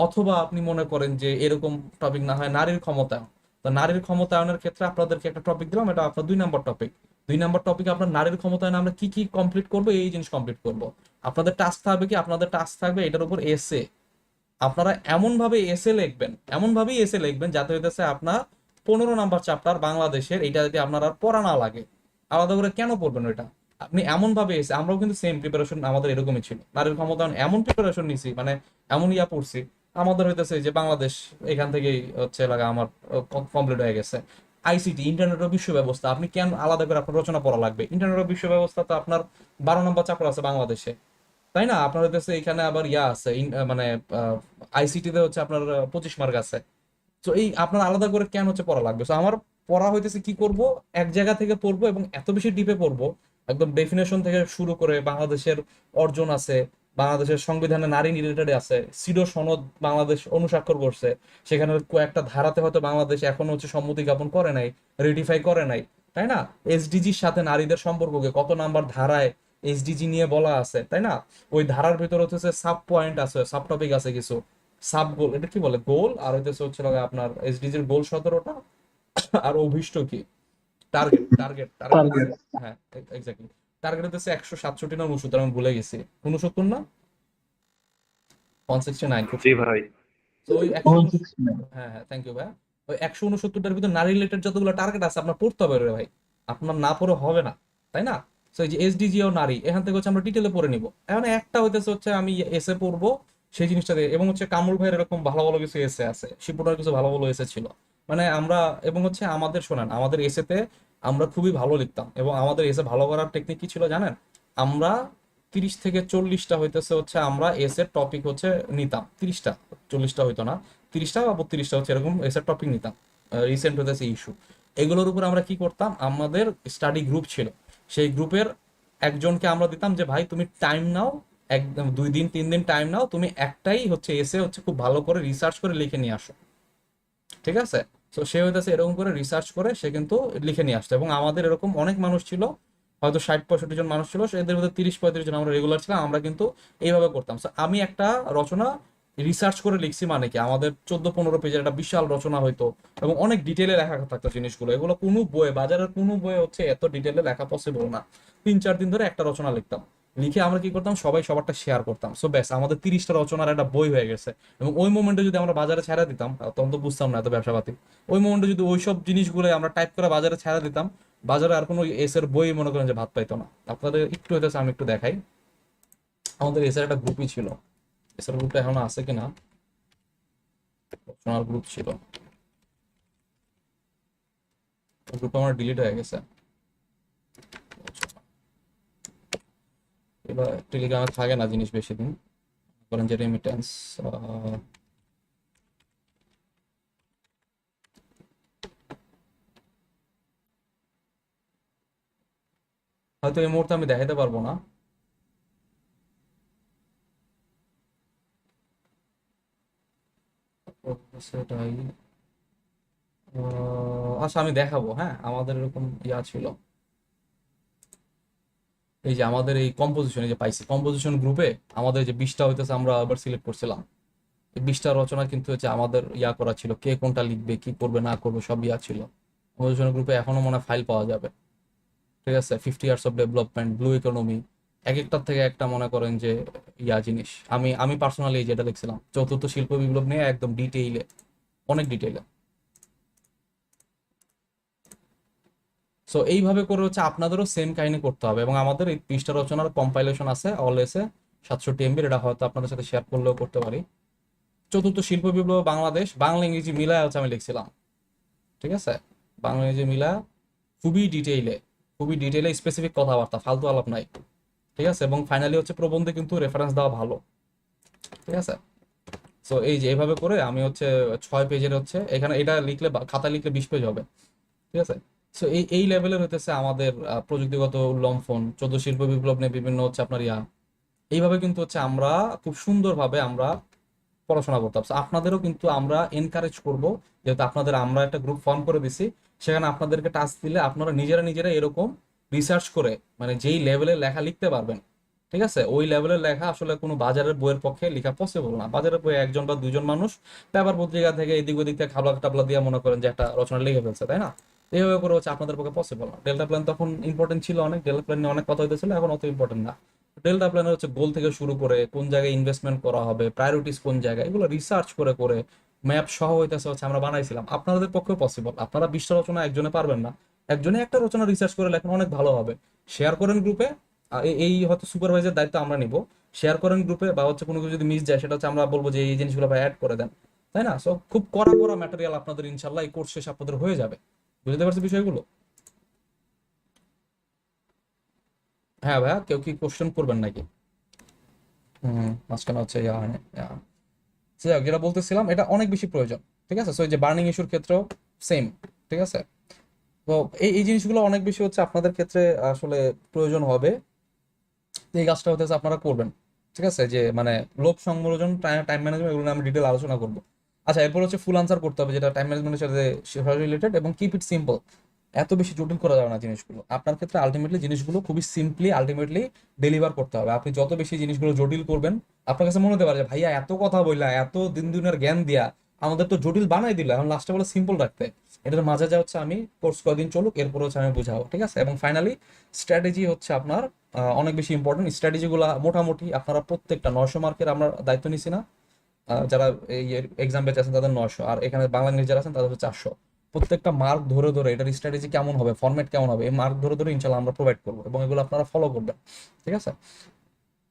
অথবা আপনি মনে করেন যে এরকম টপিক না হয় নারীর ক্ষমতায়ন, তো নারীর ক্ষমতায়নের ক্ষেত্রে আপনাদেরকে একটা টপিক দিলাম, এটা আপনার 2 নম্বর টপিক। 2 নম্বর টপিকে আপনার নারীর ক্ষমতায়ন আমরা কি কি কমপ্লিট করবো, এই জিনিস কমপ্লিট করবো। আপনাদের টাস্ক থাকবে কি, আপনাদের টাস্ক থাকবে এটার উপর এসে। আপনারা এমন ভাবে এসে লিখবেন, এমন ভাবেই এসে লিখবেন যাতে হইতেছে আপনার 15 নম্বর চ্যাপ্টার বাংলাদেশের এটা যদি আপনার আর পড়া না লাগে। আলাদা করে কেন পড়বেন ওইটা? আপনি এমন ভাবে এসে, আমরাও কিন্তু সেম প্রিপারেশন আমাদের এরকমই ছিল, নারীর ক্ষমতায়ন এমন প্রিপারেশন নিছি, মানে এমন ইয়া পড়ছি। আমাদের হইতেছে যে বাংলাদেশ এখান থেকেই হচ্ছে লাগা আমার কমপ্লিট হয়ে গেছে। আইসিটি, ইন্টারনেট ও বিশ্ব ব্যবস্থা, আপনি কেন আলাদা করে আপনার রচনা পড়া লাগবে? ইন্টারনেট ও বিশ্ব ব্যবস্থা তো আপনার 12 নম্বর চ্যাপ্টার আছে বাংলাদেশে, তাই না? আপনার হইতেছে এখানে আবার ইয়া আছে, মানে আইসিটি তে হচ্ছে আপনার 25 মার্ক আছে। তো এই আপনার আলাদা করে কেন হচ্ছে পড়া লাগবে? তো আমার পড়া হইতেছে কি করব, এক জায়গা থেকে পড়বো এবং এত বেশি ডিপে পড়বো, একদম ডেফিনেশন থেকে শুরু করে বাংলাদেশের অর্জন আছে, বাংলাদেশের সংবিধানে নারী রিলেটেড আছে, সিডো সনদ বাংলাদেশ অনুস্বাক্ষর করছে, সেখানে কয়েকটা ধারাতে হয়তো বাংলাদেশ এখনো হচ্ছে সম্মতি জ্ঞাপন করে নাই, রেটিফাই করে নাই, তাই না? এসডিজির সাথে নারীদের সম্পর্ককে কত নাম্বার ধারায় এসডিজি নিয়ে বলা আছে, তাই না? ওই ধারার ভিতর হচ্ছে সাব পয়েন্ট আছে, সাব টপিক আছে কিছু, সাব গোল, এটা কি বলে, গোল, আর হইতেছে হচ্ছে লাগা আপনার এসডিজির গোল 17টা, আর অভিষ্ট কি, টার্গেট, টার্গেট টার্গেট টার্গেট। হ্যাঁ, এক্স্যাক্টলি। টার্গেট হচ্ছে 167 না 69, আমি ভুলে গেছি, 69 না 169, খুব জি সম্ভব। ভাই। তো ওই 169, হ্যাঁ হ্যাঁ, থ্যাংক ইউ ভাই। ওই 169টার ভিতর নারী রিলেটেড যতগুলো টার্গেট আছে আপনার পড়তে হবে রে ভাই, আপনার না পড়ে হবে না, তাই না? তো এই যে এসডিজি ও নারী, এখান থেকে হচ্ছে আমরা ডিটেলে পড়ে নিব। এখন একটা হইতেছে হচ্ছে আমি এসে পড়বো সেই জিনিসটা দিয়ে, এবং হচ্ছে কামরুল ভাইয়ের এরকম ভালো ভালো কিছু এসে আছে, শিপুটার কিছু ভালো ভালো এসে ছিল, মানে আমরা, এবং হচ্ছে আমাদের শোনেন, আমাদের এসেতে আমরা খুবই ভালো লিখতাম, এবং আমাদের এসে ভালো করার টেকনিক কি ছিল জানেন? আমরা 30 থেকে 40টা হইতেছে হচ্ছে আমরা এসের টপিক হচ্ছে নিতাম, 30টা, 40টা হইতো না, 30টা বা 32টা হচ্ছে এরকম এসের টপিক নিতাম। রিসেন্ট হইতেছে ইস্যু, এগুলোর উপর আমরা কি করতাম, আমাদের স্টাডি গ্রুপ ছিল, সেই গ্রুপের একজনকে আমরা দিতাম যে ভাই তুমি টাইম নাও, একদম 2 দিন 3 দিন টাইম নাও, তুমি একটাই হচ্ছে এসে হচ্ছে খুব ভালো করে রিসার্চ করে লিখে নিয়ে আসো, ঠিক আছে? তো সে হইতেছে এরকম করে রিসার্চ করে সে কিন্তু লিখে নিয়ে আসতো, এবং আমাদের এরকম অনেক মানুষ ছিল, হয়তো 60-65 জন মানুষ ছিল, এদের মধ্যে 30-35 জন আমরা রেগুলার ছিলাম, আমরা কিন্তু এইভাবে করতাম। So, আমি একটা রচনা রিসার্চ করে লিখছি, মানে কি আমাদের 14-15 পেজের একটা বিশাল রচনা হইতো, এবং অনেক ডিটেলে লেখা থাকতো জিনিসগুলো, এগুলো কোনো বইয়ে, বাজারের কোনো বইয়ে হচ্ছে এত ডিটেলে লেখা পসিবল না। 3-4 দিন ধরে একটা রচনা লিখতাম, লিখে আমরা কি করতাম, সবাই সবারটা শেয়ার করতাম। সো ব্যাস, আমাদের 30টা রচনার একটা বই হয়ে গেছে। এবং ওই মোমেন্টে যদি আমরা বাজারে ছেড়ে দিতাম, তখন তো বুঝতাম না এত ব্যবসাপাতি, ওই মোমেন্টে যদি ওইসব জিনিসগুলো আমরা টাইপ করে বাজারে ছেড়ে দিতাম, বাজারে আর কোনো এসের বই মনে করেন যে ভাত পাইতো না। আপনাদের একটু হইতেছে, আমি একটু দেখাই, আমাদের এসের একটা গ্রুপই ছিল, এসের গ্রুপটা এখনো আছে কিনা, রচনার গ্রুপ ছিল, গ্রুপ আমার ডিলিট হয়ে গেছে। এবার টেলিগ্রামে থাকে না জিনিস বেশি দিন, করেন যে রেমিটেন্স, হয়তো এই মুহূর্তে আমি দেখাতে পারবো না। সেটাই, আচ্ছা আমি দেখাবো, হ্যাঁ আমাদের এরকম ইয়া ছিল, এই যে আমাদের এই কম্পোজিশন, এই যে পাইছি কম্পোজিশন গ্রুপে আমাদের যে 20টা হইতেছে আমরা আবার সিলেক্ট করছিলাম, এই 20টা রচনা কিন্তু হচ্ছে আমাদের ইয়া করা ছিল, কে কোনটা লিখবে কি করবে না করবে সব ইয়া ছিল। কম্পোজিশন গ্রুপে এখনো মনে হয় ফাইল পাওয়া যাবে, ঠিক আছে? 50 years of development, blue economy, এক একটার থেকে একটা মনে করেন যে ইয়া জিনিস। আমি আমি পার্সোনালি যেটা লিখছিলাম চতুর্থ শিল্প বিপ্লব নিয়ে একদম ডিটেইলে, অনেক ডিটেইলে। সো এইভাবে করে হচ্ছে আপনাদেরও সেম কাহিনী করতে হবে, এবং আমাদের এই 30টা রচনার কম্পাইলেশন আছে অল এসে 67 MB, এটা হয়তো আপনাদের সাথে শেয়ার করলেও করতে পারি। চতুর্থ শিল্প বিপ্লব বাংলাদেশ, বাংলা ইংরেজি মিলায় হচ্ছে আমি লিখছিলাম, ঠিক আছে? বাংলা ইংরেজি মিলা খুবই ডিটেইলে, খুবই ডিটেইলে স্পেসিফিক কথাবার্তা, ফালতু আলাপ নাই, ঠিক আছে? এবং ফাইনালি হচ্ছে প্রবন্ধে কিন্তু রেফারেন্স দেওয়া ভালো, ঠিক আছে? সো এই যে এইভাবে করে আমি হচ্ছে 6 পেজের হচ্ছে, এখানে এটা লিখলে খাতা লিখলে 20 পেজ হবে, ঠিক আছে? সো এই এই লেভেলের হইতেছে আমাদের প্রযুক্তিগত উল্লম্ফন, 14 শিল্প বিপ্লব নিয়ে বিভিন্ন হচ্ছে আপনার ইয়া, এইভাবে কিন্তু হচ্ছে আমরা খুব সুন্দরভাবে আমরা পড়াশোনা করতে হবে। So, আপনাদেরও কিন্তু আমরা এনকারেজ করব, যেহেতু আপনাদের আমরা একটা গ্রুপ ফর্ম করে দিছি, সেখানে আপনাদেরকে টাস্ক দিলে আপনারা নিজেরা নিজেরা এরকম রিসার্চ করে মানে যেই লেভেলের লেখা লিখতে পারবেন, ঠিক আছে, ওই লেভেলের লেখা আসলে কোনো বাজারের বইয়ের পক্ষে লেখা পসিবল না। বাজারের বই একজন বা দুইজন মানুষ পেপার পত্রিকা থেকে এদিক ওদিক থেকে খাবলা টাবলা দিয়ে মনে করেন যে একটা রচনা লিখে ফেলছে, তাই না? এইভাবে করে হচ্ছে আপনাদের পক্ষে পসিবল না। ডেল্টা প্ল্যান তখন ইম্পর্টেন্ট ছিল অনেক, ডেল্টা প্ল্যান নিয়ে অনেক কথা হইতেছিল, এখন অত ইম্পর্টেন্ট না। ডেল্টা প্ল্যানের হচ্ছে গোল থেকে শুরু করে কোন জায়গায় ইনভেস্টমেন্ট করা হবে, প্রায়োরিটিস কোন জায়গায়, এগুলো রিসার্চ করে করে ম্যাপ সহ হইতেছে হচ্ছে আমরা বানাইছিলাম। আপনাদের পক্ষেও পসিবল। আপনারা 20টা রচনা একজনে পারবেন না, একজনে একটা রচনা রিসার্চ করে লেখেন, অনেক ভালো হবে। শেয়ার করেন গ্রুপে, এই হয়তো সুপারভাইজার দায়িত্ব আমরা নিব। শেয়ার করেন গ্রুপে, বা হচ্ছে কোনো কিছু যদি মিস যায় সেটা হচ্ছে আমরা বলবো যে এই জিনিসগুলো ভাই অ্যাড করে দেন, তাই না? সো খুব কড়া কড়া ম্যাটেরিয়াল আপনাদের ইনশাল্লাহ এই কোর্স শেষ আপনাদের হয়ে যাবে। বুঝতে পারছি বিষয়গুলো? হ্যাঁ ভাইয়া, কেউ কি কোশ্চেন করবেন নাকি? মাঝখানে হচ্ছে যাই হোক, যেটা বলতেছিলাম এটা অনেক বেশি প্রয়োজন, ঠিক আছে? সো এই যে বার্নিং ইস্যুর ক্ষেত্রেও সেম, ঠিক আছে? তো এই জিনিসগুলো অনেক বেশি হচ্ছে আপনাদের ক্ষেত্রে আসলে প্রয়োজন হবে। এই কাজটা হতেছে আপনারা করবেন, ঠিক আছে? যে মানে লোভ সংযোজন, টাইম ম্যানেজমেন্ট, এগুলো নিয়ে আমি ডিটেল আলোচনা করবো। আচ্ছা, এরপর হচ্ছে ফুল আনসার করতে হবে, যেটা টাইম ম্যানেজমেন্টের সাথে রিলেটেড, এবং কিপ ইট সিম্পল। এত বেশি জটিল করা যাবে না জিনিসগুলো। আপনার ক্ষেত্রে আলটিমেটলি জিনিসগুলো খুবই সিম্পলি আলটিমেটলি ডেলিভার করতে হবে। আপনি যত বেশি জিনিসগুলো জটিল করবেন, আপনার কাছে মনে হতে পারে যে ভাইয়া এত কথা বললা, এত দিন দিনের জ্ঞান দিয়া আমাদের তো জটিল বানাই দিল, এখন লাস্টে বলে সিম্পল রাখতে। এটার মাঝে যা হচ্ছে আমি কোর্স কদিন চলুক, এরপর হচ্ছে আমি বুঝাবো, ঠিক আছে? এবং ফাইনালি স্ট্র্যাটেজি হচ্ছে আপনার অনেক বেশি ইম্পর্টেন্ট। স্ট্র্যাটেজিগুলো মোটামুটি আপনারা প্রত্যেকটা 900 মার্কের আমরা দায়িত্ব নিছি না, যারা এই এক্সাম বেঁচে আছেন তাদের 900, আর এখানে বাংলা ইংরেজি যারা আছেন তাদের হচ্ছে 400। প্রত্যেকটা মার্ক ধরে ধরে এটার স্ট্র্যাটেজি কেমন হবে, ফরম্যাট কেমন হবে, এই মার্ক ধরে ধরে ইনশাল্লাহ আমরা প্রোভাইড করবো, এবং এগুলো আপনারা ফলো করবেন, ঠিক আছে?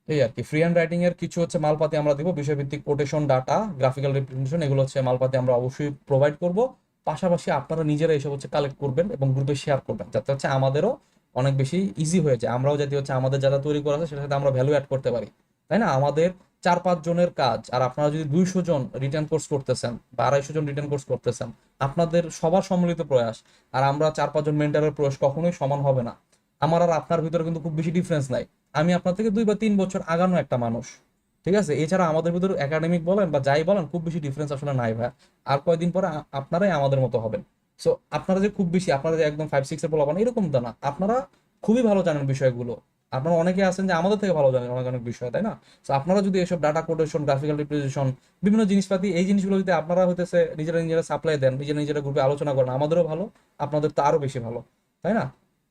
এই আর কি। ফ্রি হ্যান্ড রাইটিং এর কিছু হচ্ছে মালপাতি আমরা দিব, বিষয়ভিত্তিক কোটেশন, ডাটা, গ্রাফিক্যাল রিপ্রেজেন্টেশন, এগুলো হচ্ছে মালপাতি আমরা অবশ্যই প্রোভাইড করব। পাশাপাশি আপনারা নিজেরা এসব হচ্ছে কালেক্ট করবেন এবং গ্রুপে শেয়ার করবেন, যাতে হচ্ছে আমাদেরও অনেক বেশি ইজি হয়ে যায়, আমরাও যাতে হচ্ছে আমাদের যারা তৈরি করা আছে সেটার সাথে আমরা ভ্যালু অ্যাড করতে পারি, তাই না? আমাদের 4-5 জনের কাজ, আর আপনারা যদি 200 জন রিটার্ন কোর্স করতেছেন বা 250 জন রিটার্ন কোর্স করতেছেন, আপনাদের সবার সম্মিলিত প্রয়াস আর আমরা 4-5 জন মেন্টরের প্রয়াস কখনোই সমান হবে না। আমার আর আপনার ভিতরে কিন্তু খুব বেশি ডিফারেন্স নাই। আমি আপনার থেকে 2 বা 3 বছর আগানো একটা মানুষ, ঠিক আছে? এছাড়া আমাদের ভিতরে একাডেমিক বলেন বা যাই বলেন, খুব বেশি ডিফারেন্স আসলে নাই ভাই। আর কয়দিন পরে আপনারাই আমাদের মতো হবেন। সো আপনারা যে খুব বেশি, আপনারা যে একদম 5-6 এর পোলাপান এরকম তো না, আপনারা খুবই ভালো জানেন বিষয়গুলো। আপনারা অনেকে আছেন যে আমাদের থেকে ভালো জানেন অনেক অনেক বিষয়, তাই না? তো আপনারা যদি এসব ডাটা কোটেশন, গ্রাফিক্যাল রিপ্রেজেন্টেশন, বিভিন্ন জিনিসপাতি, এই জিনিসগুলো যদি আপনারা হইতেছে নিজেরা নিজেরা সাপ্লাই দেন, নিজেরা নিজেরা গ্রুপে আলোচনা করেন, আমাদেরও ভালো, আপনাদের তো আরো বেশি ভালো, তাই না?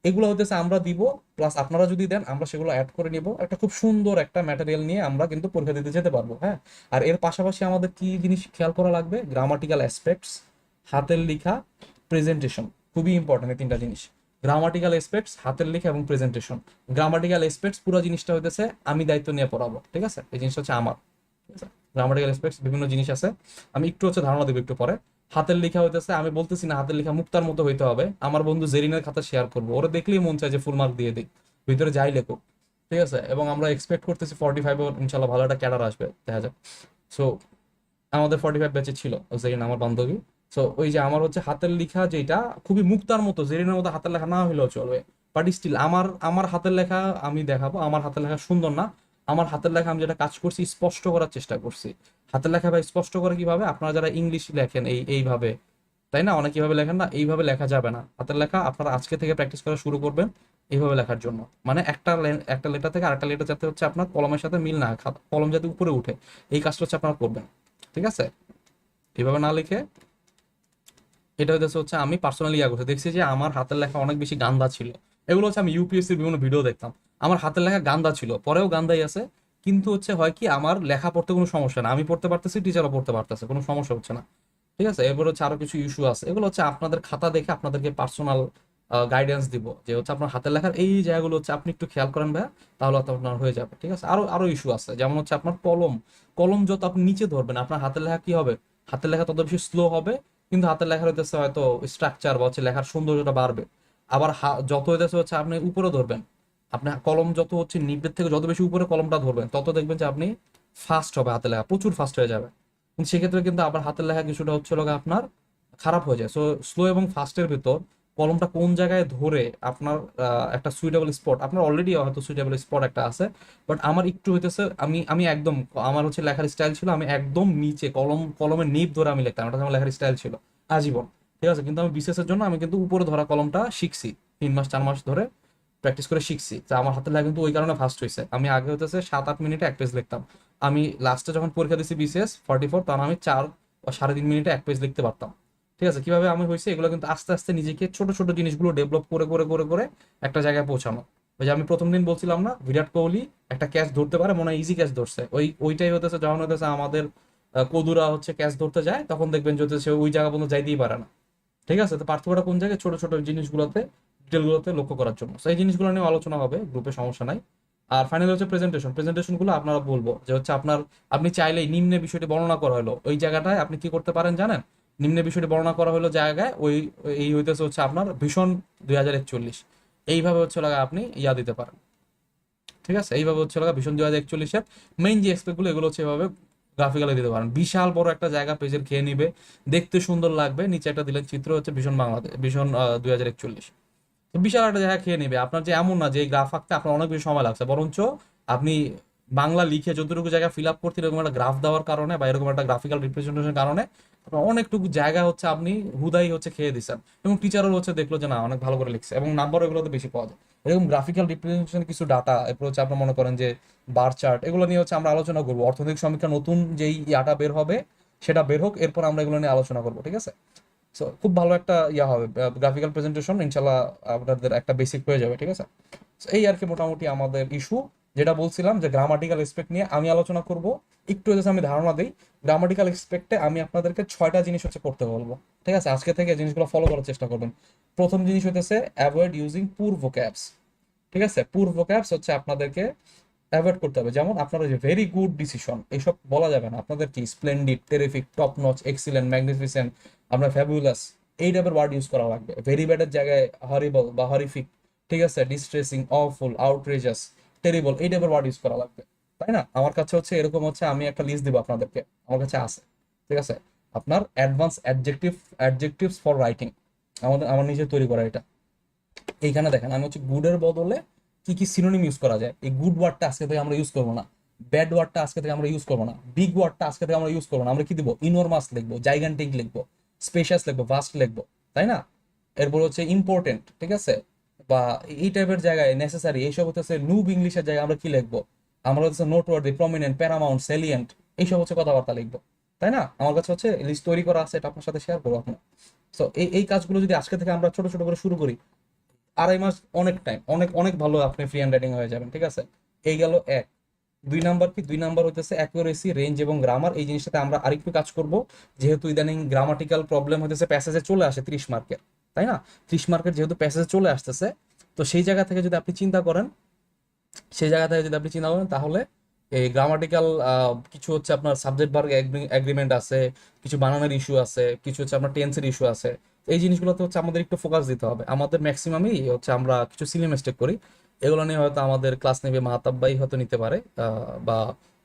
এগুলো হতেছে আমরা দিব, প্লাস আপনারা যদি দেন আমরা সেগুলো অ্যাড করে নিব, একটা খুব সুন্দর একটা ম্যাটেরিয়াল নিয়ে আমরা কিন্তু পরীক্ষা দিতে যেতে পারবো, হ্যাঁ? আর এর পাশাপাশি আমাদের কি জিনিস খেয়াল করা লাগবে? গ্রামাটিক্যাল অ্যাসপেক্টস, হাতের লেখা, প্রেজেন্টেশন, খুবই ইম্পর্টেন্ট এই 3টা জিনিস। গ্রামাটিক্যাল এসপেক্টস, হাতের লেখা এবং প্রেজেন্টেশন। গ্রামাটিক্যাল এসপেক্টস পুরো জিনিসটা হইতেছে আমি দায়িত্ব নিয়ে পড়াবো, ঠিক আছে? এই জিনিসটা হচ্ছে আমার, ঠিক আছে? গ্রামাটিক্যাল এসপেক্টস বিভিন্ন জিনিস আছে, আমি একটু হচ্ছে ধারণা দেবো একটু পরে। হাতের লেখা হইতেছে, আমি বলতেছি না হাতের লেখা মুক্তার মতো হইতে হবে, আমার বন্ধু জেরিনের খাতা শেয়ার করবো, ওরা দেখলেই মন চায় যে ফুল মার্ক দিয়ে দিই, ভিতরে যাই লেখো, ঠিক আছে? এবং আমরা এক্সপেক্ট করতেছি 45 ইনশাল্লাহ ভালো একটা ক্যাডার আসবে, দেখা যাক। সো আমাদের 45 ব্যাচে ছিল জেরিন আমার বান্ধবী। সো ওই যে আমার হচ্ছে হাতের লেখা যেটা খুবই মুক্তার মতো, জেরিনের মতো হাতের লেখা না হলেও চলবে, বাট স্টিল আমার আমার হাতের লেখা আমি দেখাবো। আমার হাতের লেখা সুন্দর না, আমার হাতের লেখা আমি যেটা কাজ করছি স্পষ্ট করার চেষ্টা করছি। হাতের লেখা ভাই স্পষ্ট করে কিভাবে? আপনারা যারা ইংলিশ লেখেন এইভাবে, তাই না? অনেক কিভাবে লেখেন না, এইভাবে লেখা যাবে না। হাতের লেখা আপনারা আজকে থেকে প্র্যাকটিস করা শুরু করবেন এইভাবে লেখার জন্য। মানে একটা লেটার থেকে আরেকটা লেটার যাতে হচ্ছে আপনার কলমের সাথে মিল না, কলম যাতে উপরে উঠে, এই কাজটা হচ্ছে আপনারা করবেন, ঠিক আছে? এভাবে না লিখে, এটা হচ্ছে আমি পার্সোনালি ইয়া করতে দেখছি যে আমার হাতের লেখা অনেক বেশি গান্দা ছিল। এগুলো হচ্ছে আমি ইউপিএসসির বিভিন্ন ভিডিও দেখতাম, আমার হাতের লেখা গান্দা ছিল, পরেও গান্দাই আছে, কিন্তু হচ্ছে হয় কি আমার লেখা পড়তে কোনো সমস্যা না, আমি পড়তে পারতেছি, টিচারও পড়তে পারতেছে, কোনো সমস্যা হচ্ছে না, ঠিক আছে? এরপর হচ্ছে আরো কিছু ইস্যু আছে, এগুলো হচ্ছে আপনাদের খাতা দেখে আপনাদেরকে পার্সোনাল গাইডেন্স দিব, যে হচ্ছে আপনার হাতের লেখার এই জায়গাগুলো হচ্ছে আপনি একটু খেয়াল করেন ভাইয়া, তাহলে তো আপনার হয়ে যাবে, ঠিক আছে? আরো আরো ইস্যু আছে, যেমন হচ্ছে আপনার কলম, কলম যত আপনি নিচে ধরবেন আপনার হাতের লেখা কি হবে? হাতের লেখা তত বেশি স্লো হবে, কিন্তু হাতের লেখার হইতেছে হয়তো স্ট্রাকচার বা হচ্ছে লেখার সৌন্দর্যটা বাড়বে। আবার যত হইতেছে হচ্ছে আপনি উপরে ধরবেন, আপনি কলম যত হচ্ছে নিচের থেকে যত বেশি উপরে কলমটা ধরবেন, তত দেখবেন যে আপনি ফাস্ট হবে, হাতের লেখা প্রচুর ফাস্ট হয়ে যাবে। কিন্তু সেক্ষেত্রে কিন্তু আবার হাতের লেখা কিছুটা হচ্ছে আপনার খারাপ হয়ে যায়। সো স্লো এবং ফাস্টের ভিতর কলমটা কোন জায়গায় ধরে আপনার একটা সুইটেবল স্পট, আপনার অলরেডি হয়তো সুইটেবল স্পট একটা আছে, বাট আমার একটু হইতেছে, আমি একদম, আমার হচ্ছে লেখার স্টাইল ছিল আমি একদম নিচে কলমের নিব ধরে আমি লিখতাম, এটা আমার লেখার স্টাইল ছিল আজীবন। ঠিক আছে, কিন্তু আমি বিসিএস এর জন্য আমি কিন্তু উপরে ধরা কলমটা শিখছি, 3 মাস 4 মাস ধরে প্র্যাকটিস করে শিখছি, তো আমার হাতের লেখা কিন্তু ওই কারণে ফার্স্ট হয়েছে। আমি আগে হইতেছে 7-8 মিনিটে এক পেজ লিখতাম, আমি লাস্টে যখন পরীক্ষা দিচ্ছি বিসিএস 44, তখন আমি 4 বা 3.5 মিনিটে এক পেজ লিখতে পারতাম। ঠিক আছে, কিভাবে আমি হয়েছে এগুলো কিন্তু আস্তে আস্তে নিজেকে ছোট ছোট জিনিসগুলো ডেভেলপ করে করে করে করে একটা জায়গায় পৌঁছানো। ওই যে আমি প্রথম দিন বলছিলাম না, বিরাট কোহলি একটা ক্যাচ ধরতে পারে, মনে হয় ইজি ক্যাচ ধরছে, ওইটাই হতেছে যখন হতেছে আমাদের কদুরা হচ্ছে ক্যাচ ধরতে যায়, তখন দেখবেন যে হচ্ছে সে ওই জায়গা পর্যন্ত যাইতেই পারে না। ঠিক আছে, তো পার্থক্যটা কোন জায়গায়, ছোট ছোট জিনিসগুলোতে, ডিটেলগুলোতে লক্ষ্য করার জন্য। তো এই জিনিসগুলো নিয়ে আলোচনা হবে গ্রুপে, সমস্যা নাই। আর ফাইনাল হচ্ছে প্রেজেন্টেশনগুলো আপনারা বলবো যে হচ্ছে আপনি চাইলেই নিম্নে বিষয়টি বর্ণনা করা হলো ওই জায়গাটায় আপনি কি করতে পারেন জানেন, নিম্নে বিষয়টি বর্ণনা করা হলো জায়গায় এই হইতেছে হচ্ছে আপনার ভীষণ 2041, এইভাবে হচ্ছে লাগা আপনি ইয়া দিতে পারেন। ঠিক আছে, এইভাবে হচ্ছে লাগা ভীষণ 2041-এর মেইন যে এক্সপেক্টগুলো এগুলো হচ্ছে এভাবে গ্রাফিক্যালি দিতে পারেন। বিশাল বড় একটা জায়গা পেজের খেয়ে নিবে, দেখতে সুন্দর লাগবে, নিচে একটা দিলেন চিত্র হচ্ছে ভীষণ বাংলাদেশ, ভীষণ 2041, তো বিশাল একটা জায়গা খেয়ে নেবে। আপনার যে এমন না যে এই গ্রাফ আঁকতে আপনার অনেক বেশি সময় লাগছে, বরঞ্চ আপনি বাংলা লিখে যতটুকু জায়গা ফিল আপ করতে এরকম একটা গ্রাফ দেওয়ার কারণে বা এরকম একটা গ্রাফিক্যাল রিপ্রেজেন্টেশনের কারণে আপনার অনেকটুকু জায়গা হচ্ছে আপনি হুদাই হচ্ছে খেয়ে দিচ্ছেন, এবং টিচারও হচ্ছে দেখলো যে না অনেক ভালো করে লিখছে, এবং নাম্বার এগুলোতে বেশি পাওয়া যায়। এরকম গ্রাফিক্যাল রিপ্রেজেন্টেশন কিছু ডাটা, এরপর হচ্ছে আপনার মনে করেন যে বার চার্ট, এগুলো নিয়ে হচ্ছে আমরা আলোচনা করবো। অর্থনৈতিক সমীক্ষা নতুন যেই ইয়াটা বের হবে সেটা বের হোক, এরপর আমরা এগুলো নিয়ে আলোচনা করবো। ঠিক আছে, সো খুব ভালো একটা ইয়া হবে, গ্রাফিক্যাল প্রেজেন্টেশন ইনশাল্লাহ আপনাদের একটা বেসিক হয়ে যাবে। ঠিক আছে, So এই আর কি মোটামুটি আমাদের ইস্যু। যেটা বলছিলাম যে গ্রামাটিক্যাল এসপেক্ট নিয়ে আমি আলোচনা করব, একটু যদি আমি ধারণা দিই, গ্রামাটিক্যাল এসপেক্টে আমি আপনাদেরকে 6টা জিনিস হচ্ছে করতে বলবো। ঠিক আছে, আজকে থেকে এই জিনিসগুলো ফলো করার চেষ্টা করবেন। প্রথম জিনিস হইতেছে অ্যাভয়েড ইউজিং পুর ভোক্যাবস। ঠিক আছে, পুর ভোক্যাবস হচ্ছে আপনাদেরকে অ্যাভয়েড করতে হবে। যেমন আপনার যে ভেরি গুড ডিসিশন এইসব বলা যাবে না, আপনাদের কি splendid, terrific, top notch, excellent, magnificent, আপনার ফ্যাবুলাস, এই টাইপের ওয়ার্ড ইউজ করা লাগবে। ভেরি ব্যাডের জায়গায় হরিবল বা হরিফিক, ঠিক আছে, ডিস্ট্রেসিং, অফুল, আউটরেজাস, টেরিবল, এই টাইপের ওয়ার্ড ইউজ করা লাগবে। তাই না, আমার কাছে হচ্ছে এরকম হচ্ছে আমি একটা লিস্ট দিব আপনাদেরকে, আমার কাছে আছে। ঠিক আছে, আপনার অ্যাডভান্স অ্যাডজেক্টিভস ফর রাইটিং, আমার নিজে তৈরি করা এটা। এইখানে দেখেন আমি হচ্ছে গুডের বদলে কি কি সিনোনিম ইউজ করা যায়। এই গুড ওয়ার্ডটা আজকে থেকে আমরা ইউজ করবো না, ব্যাড ওয়ার্ডটা আজকে থেকে আমরা ইউজ করবো না, বিগ ওয়ার্ডটা আজকে থেকে আমরা ইউজ করবো না। আমরা কি দিব, ইনরমাস লিখবো, জাইগান্টিক লিখবো, স্পেশাস লিখবো, ভাস্ট লিখবো, তাই না। এরপর হচ্ছে ইম্পর্টেন্ট, ঠিক আছে, বা এই টাইপের জায়গায় নেসেসারি, এইসব হচ্ছে নুব ইংলিশের জায়গায় আমরা কি লিখবো, আমরা হচ্ছে নোটওয়ার্দি, প্রমিনেন্ট, প্যারামাউন্ট, সেলিয়েন্ট, এইসব হচ্ছে কথাবার্তা লিখবো। তাই না, আমার কাছে হচ্ছে লিস্ট তৈরি করা আছে, এটা আপনার সাথে শেয়ার করবো আপনার। সো এই কাজগুলো যদি আজকে থেকে আমরা ছোট ছোট করে শুরু করি, 2.5 মাস অনেক টাইম, অনেক অনেক ভালো আপনি ফ্রি হ্যান্ড রাইটিং হয়ে যাবেন। ঠিক আছে, এই গেল এক। 2 নাম্বার কি, 2 নাম্বার হইতেছে অ্যাকুরেসি, রেঞ্জ এবং গ্রামার। এই জিনিসটাতে আমরা আরেকটু কাজ করব, যেহেতু ইদানিং গ্রামাটিক্যাল প্রবলেম হইতেছে প্যাসেজে চলে আসে 30 মার্কের, তাই না। 30 মার্কের যেহেতু প্যাসেজে চলে আসতেছে, তো সেই জায়গা থেকে যদি আপনি চিন্তা করেন, তাহলে এই গ্রামাটিক্যাল কিছু হচ্ছে আপনার সাবজেক্ট ভার্ব এগ্রিমেন্ট আছে, কিছু বানানের ইস্যু আছে, কিছু হচ্ছে আপনার টেন্সের ইস্যু আছে। এই জিনিসগুলোতে হচ্ছে আমাদের একটু ফোকাস দিতে হবে। আমাদের ম্যাক্সিমামই হচ্ছে আমরা কিছু সিলি মিস্টেক করি, এগুলো নিয়ে হয়তো আমাদের ক্লাস নেবে মাহতাব ভাই হয়তো নিতে পারে, বা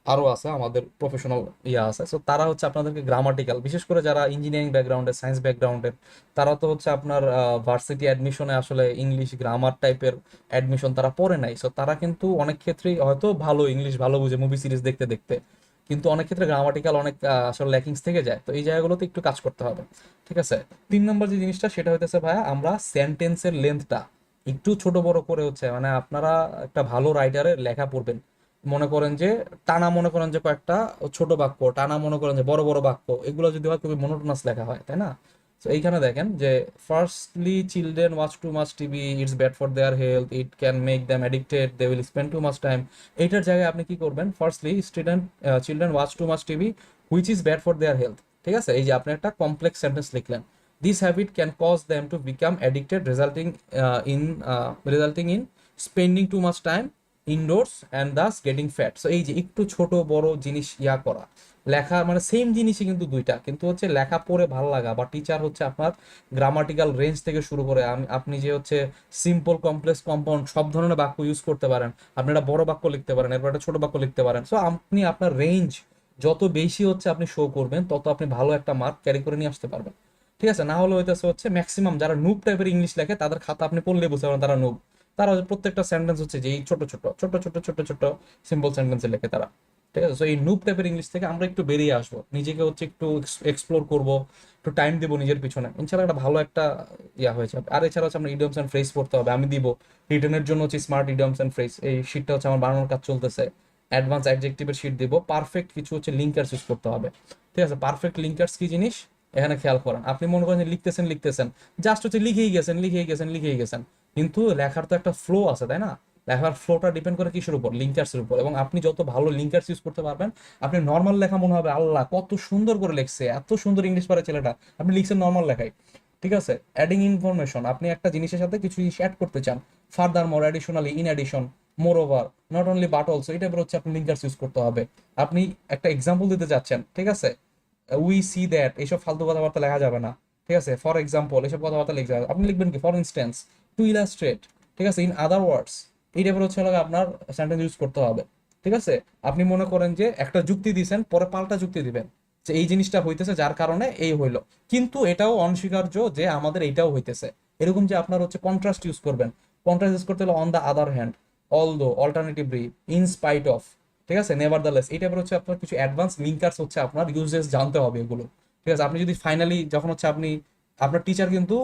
আরো আছে আমাদের প্রফেশনাল ইয়া আছে। সো তারা হচ্ছে আপনাদেরকে গ্রামাটিক্যাল, বিশেষ করে যারা ইঞ্জিনিয়ারিং ব্যাকগ্রাউন্ডের, সায়েন্স ব্যাকগ্রাউন্ডের, তারা তো হচ্ছে আপনার ভার্সিটি অ্যাডমিশনে আসলে ইংলিশ গ্রামার টাইপের অ্যাডমিশন তারা পড়ে নাই। সো তারা কিন্তু অনেক ক্ষেত্রেই হয়তো ভালো ইংলিশ ভালো বুঝে মুভি সিরিজ দেখতে দেখতে, কিন্তু অনেক ক্ষেত্রে গ্রামাটিক্যাল অনেক আসলে ল্যাকিংস থেকে যায়। তো এই জায়গাগুলোতে একটু কাজ করতে হবে। ঠিক আছে, 3 নম্বর যে জিনিসটা সেটা হইতেছে ভাইয়া, আমরা সেন্টেন্সের লেন্থটা একটু ছোট বড় করে হচ্ছে, মানে আপনারা একটা ভালো রাইটারের লেখা পড়বেন, মনে করেন যে টানা, মনে করেন যে কয়েকটা ছোট বাক্য টানা, মনে করেন যে বড় বড় বাক্য, এগুলো যদি হয় খুবই মনোটোনাস লেখা হয়, তাই না। তো এইখানে দেখেন যে firstly children watch too much TV, it's bad for their health, it can make them addicted, they will spend too much time. এইটার জায়গায় আপনি কি করবেন, firstly children watch too much TV which is bad for their health. ঠিক আছে, এই যে আপনি একটা কমপ্লেক্স সেন্টেন্স লিখলেন, this habit can cause them to become addicted, resulting in spending too much time indoors and thus getting fat. So এই যে একটু ছোট বড় জিনিস ইয়া করা, লেখা মানে সেম জিনিসই কিন্তু দুইটা, কিন্তু হচ্ছে লেখা পড়ে ভালো লাগা, বা টিচার হচ্ছে আপনার গ্রামাটিক্যাল রেঞ্জ থেকে শুরু করে আপনি যে হচ্ছে সিম্পল, কমপ্লেক্স, কম্পাউন্ড সব ধরনের বাক্য ইউজ করতে পারেন। আপনি একটা বড় বাক্য লিখতে পারেন, এরপর একটা ছোট বাক্য লিখতে পারেন। সো আপনি আপনার রেঞ্জ যত বেশি হচ্ছে আপনি শো করবেন, তত আপনি ভালো একটা মার্ক ক্যারি করে নিয়ে আসতে পারবেন। ঠিক আছে, না হলে হইতেছে হচ্ছে ম্যাক্সিমাম যারা নুব টাইপের ইংলিশ লেখে তাদের খাতা আপনি পড়লে বুঝতে পারবেন তারা নুব। তারা হচ্ছে প্রত্যেকটা সেন্টেন্স হচ্ছে যে এই ছোট ছোট ছোট ছোট ছোট ছোট সিম্পল সেন্টেন্সে লেখে তারা। ঠিক আছে, তো এই নুব টাইপের ইংলিশ থেকে আমরা একটু বেরিয়ে আসবো, নিজেকে হচ্ছে একটু এক্সপ্লোর করব, একটু টাইম দিব নিজের পিছনে, ইনশাল্লাহ একটা ভালো একটা হয়ে যাবে। আর এছাড়া হচ্ছে আমরা ইডিয়মস অ্যান্ড ফ্রেজ পড়তে হবে, আমি দিব। রিটেনের জন্য হচ্ছে স্মার্ট ইডিয়মস অ্যান্ড ফ্রেজ, এই শীটটা হচ্ছে আমার বানানোর কাজ চলতেছে। অ্যাডভান্স অ্যাডজেক্টিভের শীট দিব, পারফেক্ট কিছু হচ্ছে লিঙ্কার্স ইউজ করতে হবে। ঠিক আছে, পারফেক্ট লিঙ্কার্স কি জিনিস এখানে খেয়াল করেন। আপনি মনে করেন যে লিখতেছেন জাস্ট হচ্ছে লিখেই গেছেন, কিন্তু লেখার তো একটা ফ্লো আছে, তাই না? লেখার ফ্লোটা ডিপেন্ড করে কিসের উপর? লিঙ্কার্সের উপর। এবং আপনি যত ভালো লিঙ্কার্স ইউজ করতে পারবেন, আপনি নর্মাল লেখা মনে হবে আল্লাহ কত সুন্দর করে লিখছে, এত সুন্দর ইংলিশ পারে ছেলেটা, আপনি লিখছেন নর্মাল লেখায়। ঠিক আছে, অ্যাডিং ইনফরমেশন, আপনি একটা জিনিসের সাথে কিছু জিনিস অ্যাড করতে চান, further more, additionally, in addition, more over, not only but also, এটা হচ্ছে আপনি লিঙ্কার্স ইউজ করতে হবে। আপনি একটা এক্সাম্পল দিতে চাচ্ছেন, ঠিক আছে, উই সি দ্যাট, এইসব ফালতু কথাবার্তা লেখা যাবে না। ঠিক আছে, ফর এক্সাম্পল এইসব কথাবার্তা লিখতে হবে, আপনি লিখবেন কি ফর ইনস্ট্যান্স, টু ইলাস্ট্রেট, ঠিক আছে, ইন আদার ওয়ার্ডস, এই টাইপের হচ্ছে আপনার সেন্টেন্স ইউজ করতে হবে। ঠিক আছে, আপনি মনে করেন যে একটা যুক্তি দিয়েছেন, পরে পাল্টা যুক্তি দিবেন যে এই জিনিসটা হইতেছে যার কারণে এই হইলো, কিন্তু এটাও অনস্বীকার্য যে আমাদের এইটাও হইতেছে। এরকম যে আপনার হচ্ছে কন্ট্রাস্ট ইউজ করবেন, কন্ট্রাস্ট ইউজ করতে হলে on the other hand, although, alternatively, in spite of, ঠিক আছে, নেভারদালেস, এই টাইপের হচ্ছে আপনার কিছু অ্যাডভান্স লিঙ্কার্স হচ্ছে আপনার ইউজেস জানতে হবে এগুলো। ঠিক আছে, আপনি যদি ফাইনালি যখন হচ্ছে আপনি, আপনার টিচার কিন্তু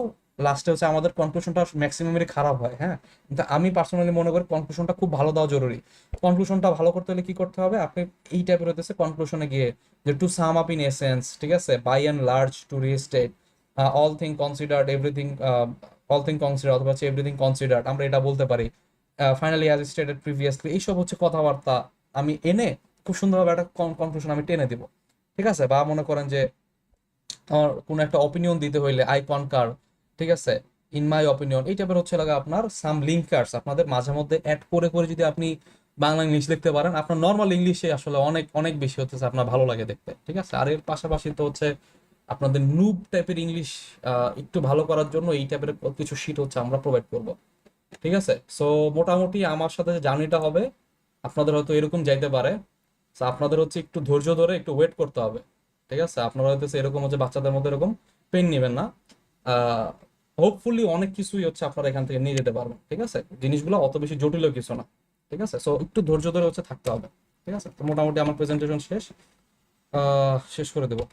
লাস্টে হচ্ছে আমাদের কনক্লুশনটা ম্যাক্সিমামেরই খারাপ হয়, হ্যাঁ, কিন্তু আমি পার্সোনালি মনে করি কনক্লুশনটা খুব ভালো দেওয়া জরুরি। কনক্লুশনটা ভালো করতে হলে কি করতে হবে? আপনি এই টাইপের হতেছে কনক্লুশনে গিয়ে যে to sum up in essence, ঠিক আছে, by and large, to restate, all thing considered, everything, all thing consider, অথবা হচ্ছে এভরিথিং কনসিডার্ড, আমরা এটা বলতে পারি। ফাইনালি অ্যাজ স্টেটেড প্রিভিয়াসলি, এইসব হচ্ছে কথাবার্তা আমি এনে খুব সুন্দরভাবে একটা কনক্লুশন আমি টেনে দিব। ঠিক আছে, বা মনে করেন যে আমার কোনো একটা অপিনিয়ন দিতে হইলে আই কনকার, ঠিক আছে, ইন মাই অপিনিয়ন, এই টাইপের হচ্ছে লাগা আপনার সাম লিঙ্কার্স আপনাদের মাঝে মধ্যে অ্যাড করে করে যদি আপনি বাংলা ইংলিশ লিখতে পারেন, আপনার নর্মাল ইংলিশে আসলে অনেক অনেক বেশি হচ্ছে আপনার ভালো লাগে দেখতে। ঠিক আছে, আর এর পাশাপাশি তো হচ্ছে আপনাদের নুব টাইপের ইংলিশ একটু ভালো করার জন্য এই টাইপের কিছু শিট হচ্ছে আমরা প্রোভাইড করব। ঠিক আছে, সো মোটামুটি আমার সাথে যে জার্নিটা হবে আপনাদের হয়তো এরকম যাইতে পারে। So, আপনাদের হচ্ছে একটু ধৈর্য ধরে একটু ওয়েট করতে হবে। ঠিক আছে, আপনারা হয়তো এরকম হচ্ছে বাচ্চাদের মধ্যে এরকম পেন নেবেন না। হোপফুলি অনেক কিছুই হচ্ছে আপনারা এখান থেকে নিয়ে যেতে পারবেন। ঠিক আছে, জিনিসগুলো অত বেশি জটিল কিছু না। ঠিক আছে, সো একটু ধৈর্য ধরে হচ্ছে থাকতে হবে। ঠিক আছে, তো মোটামুটি আমার প্রেজেন্টেশন শেষ করে দেবো।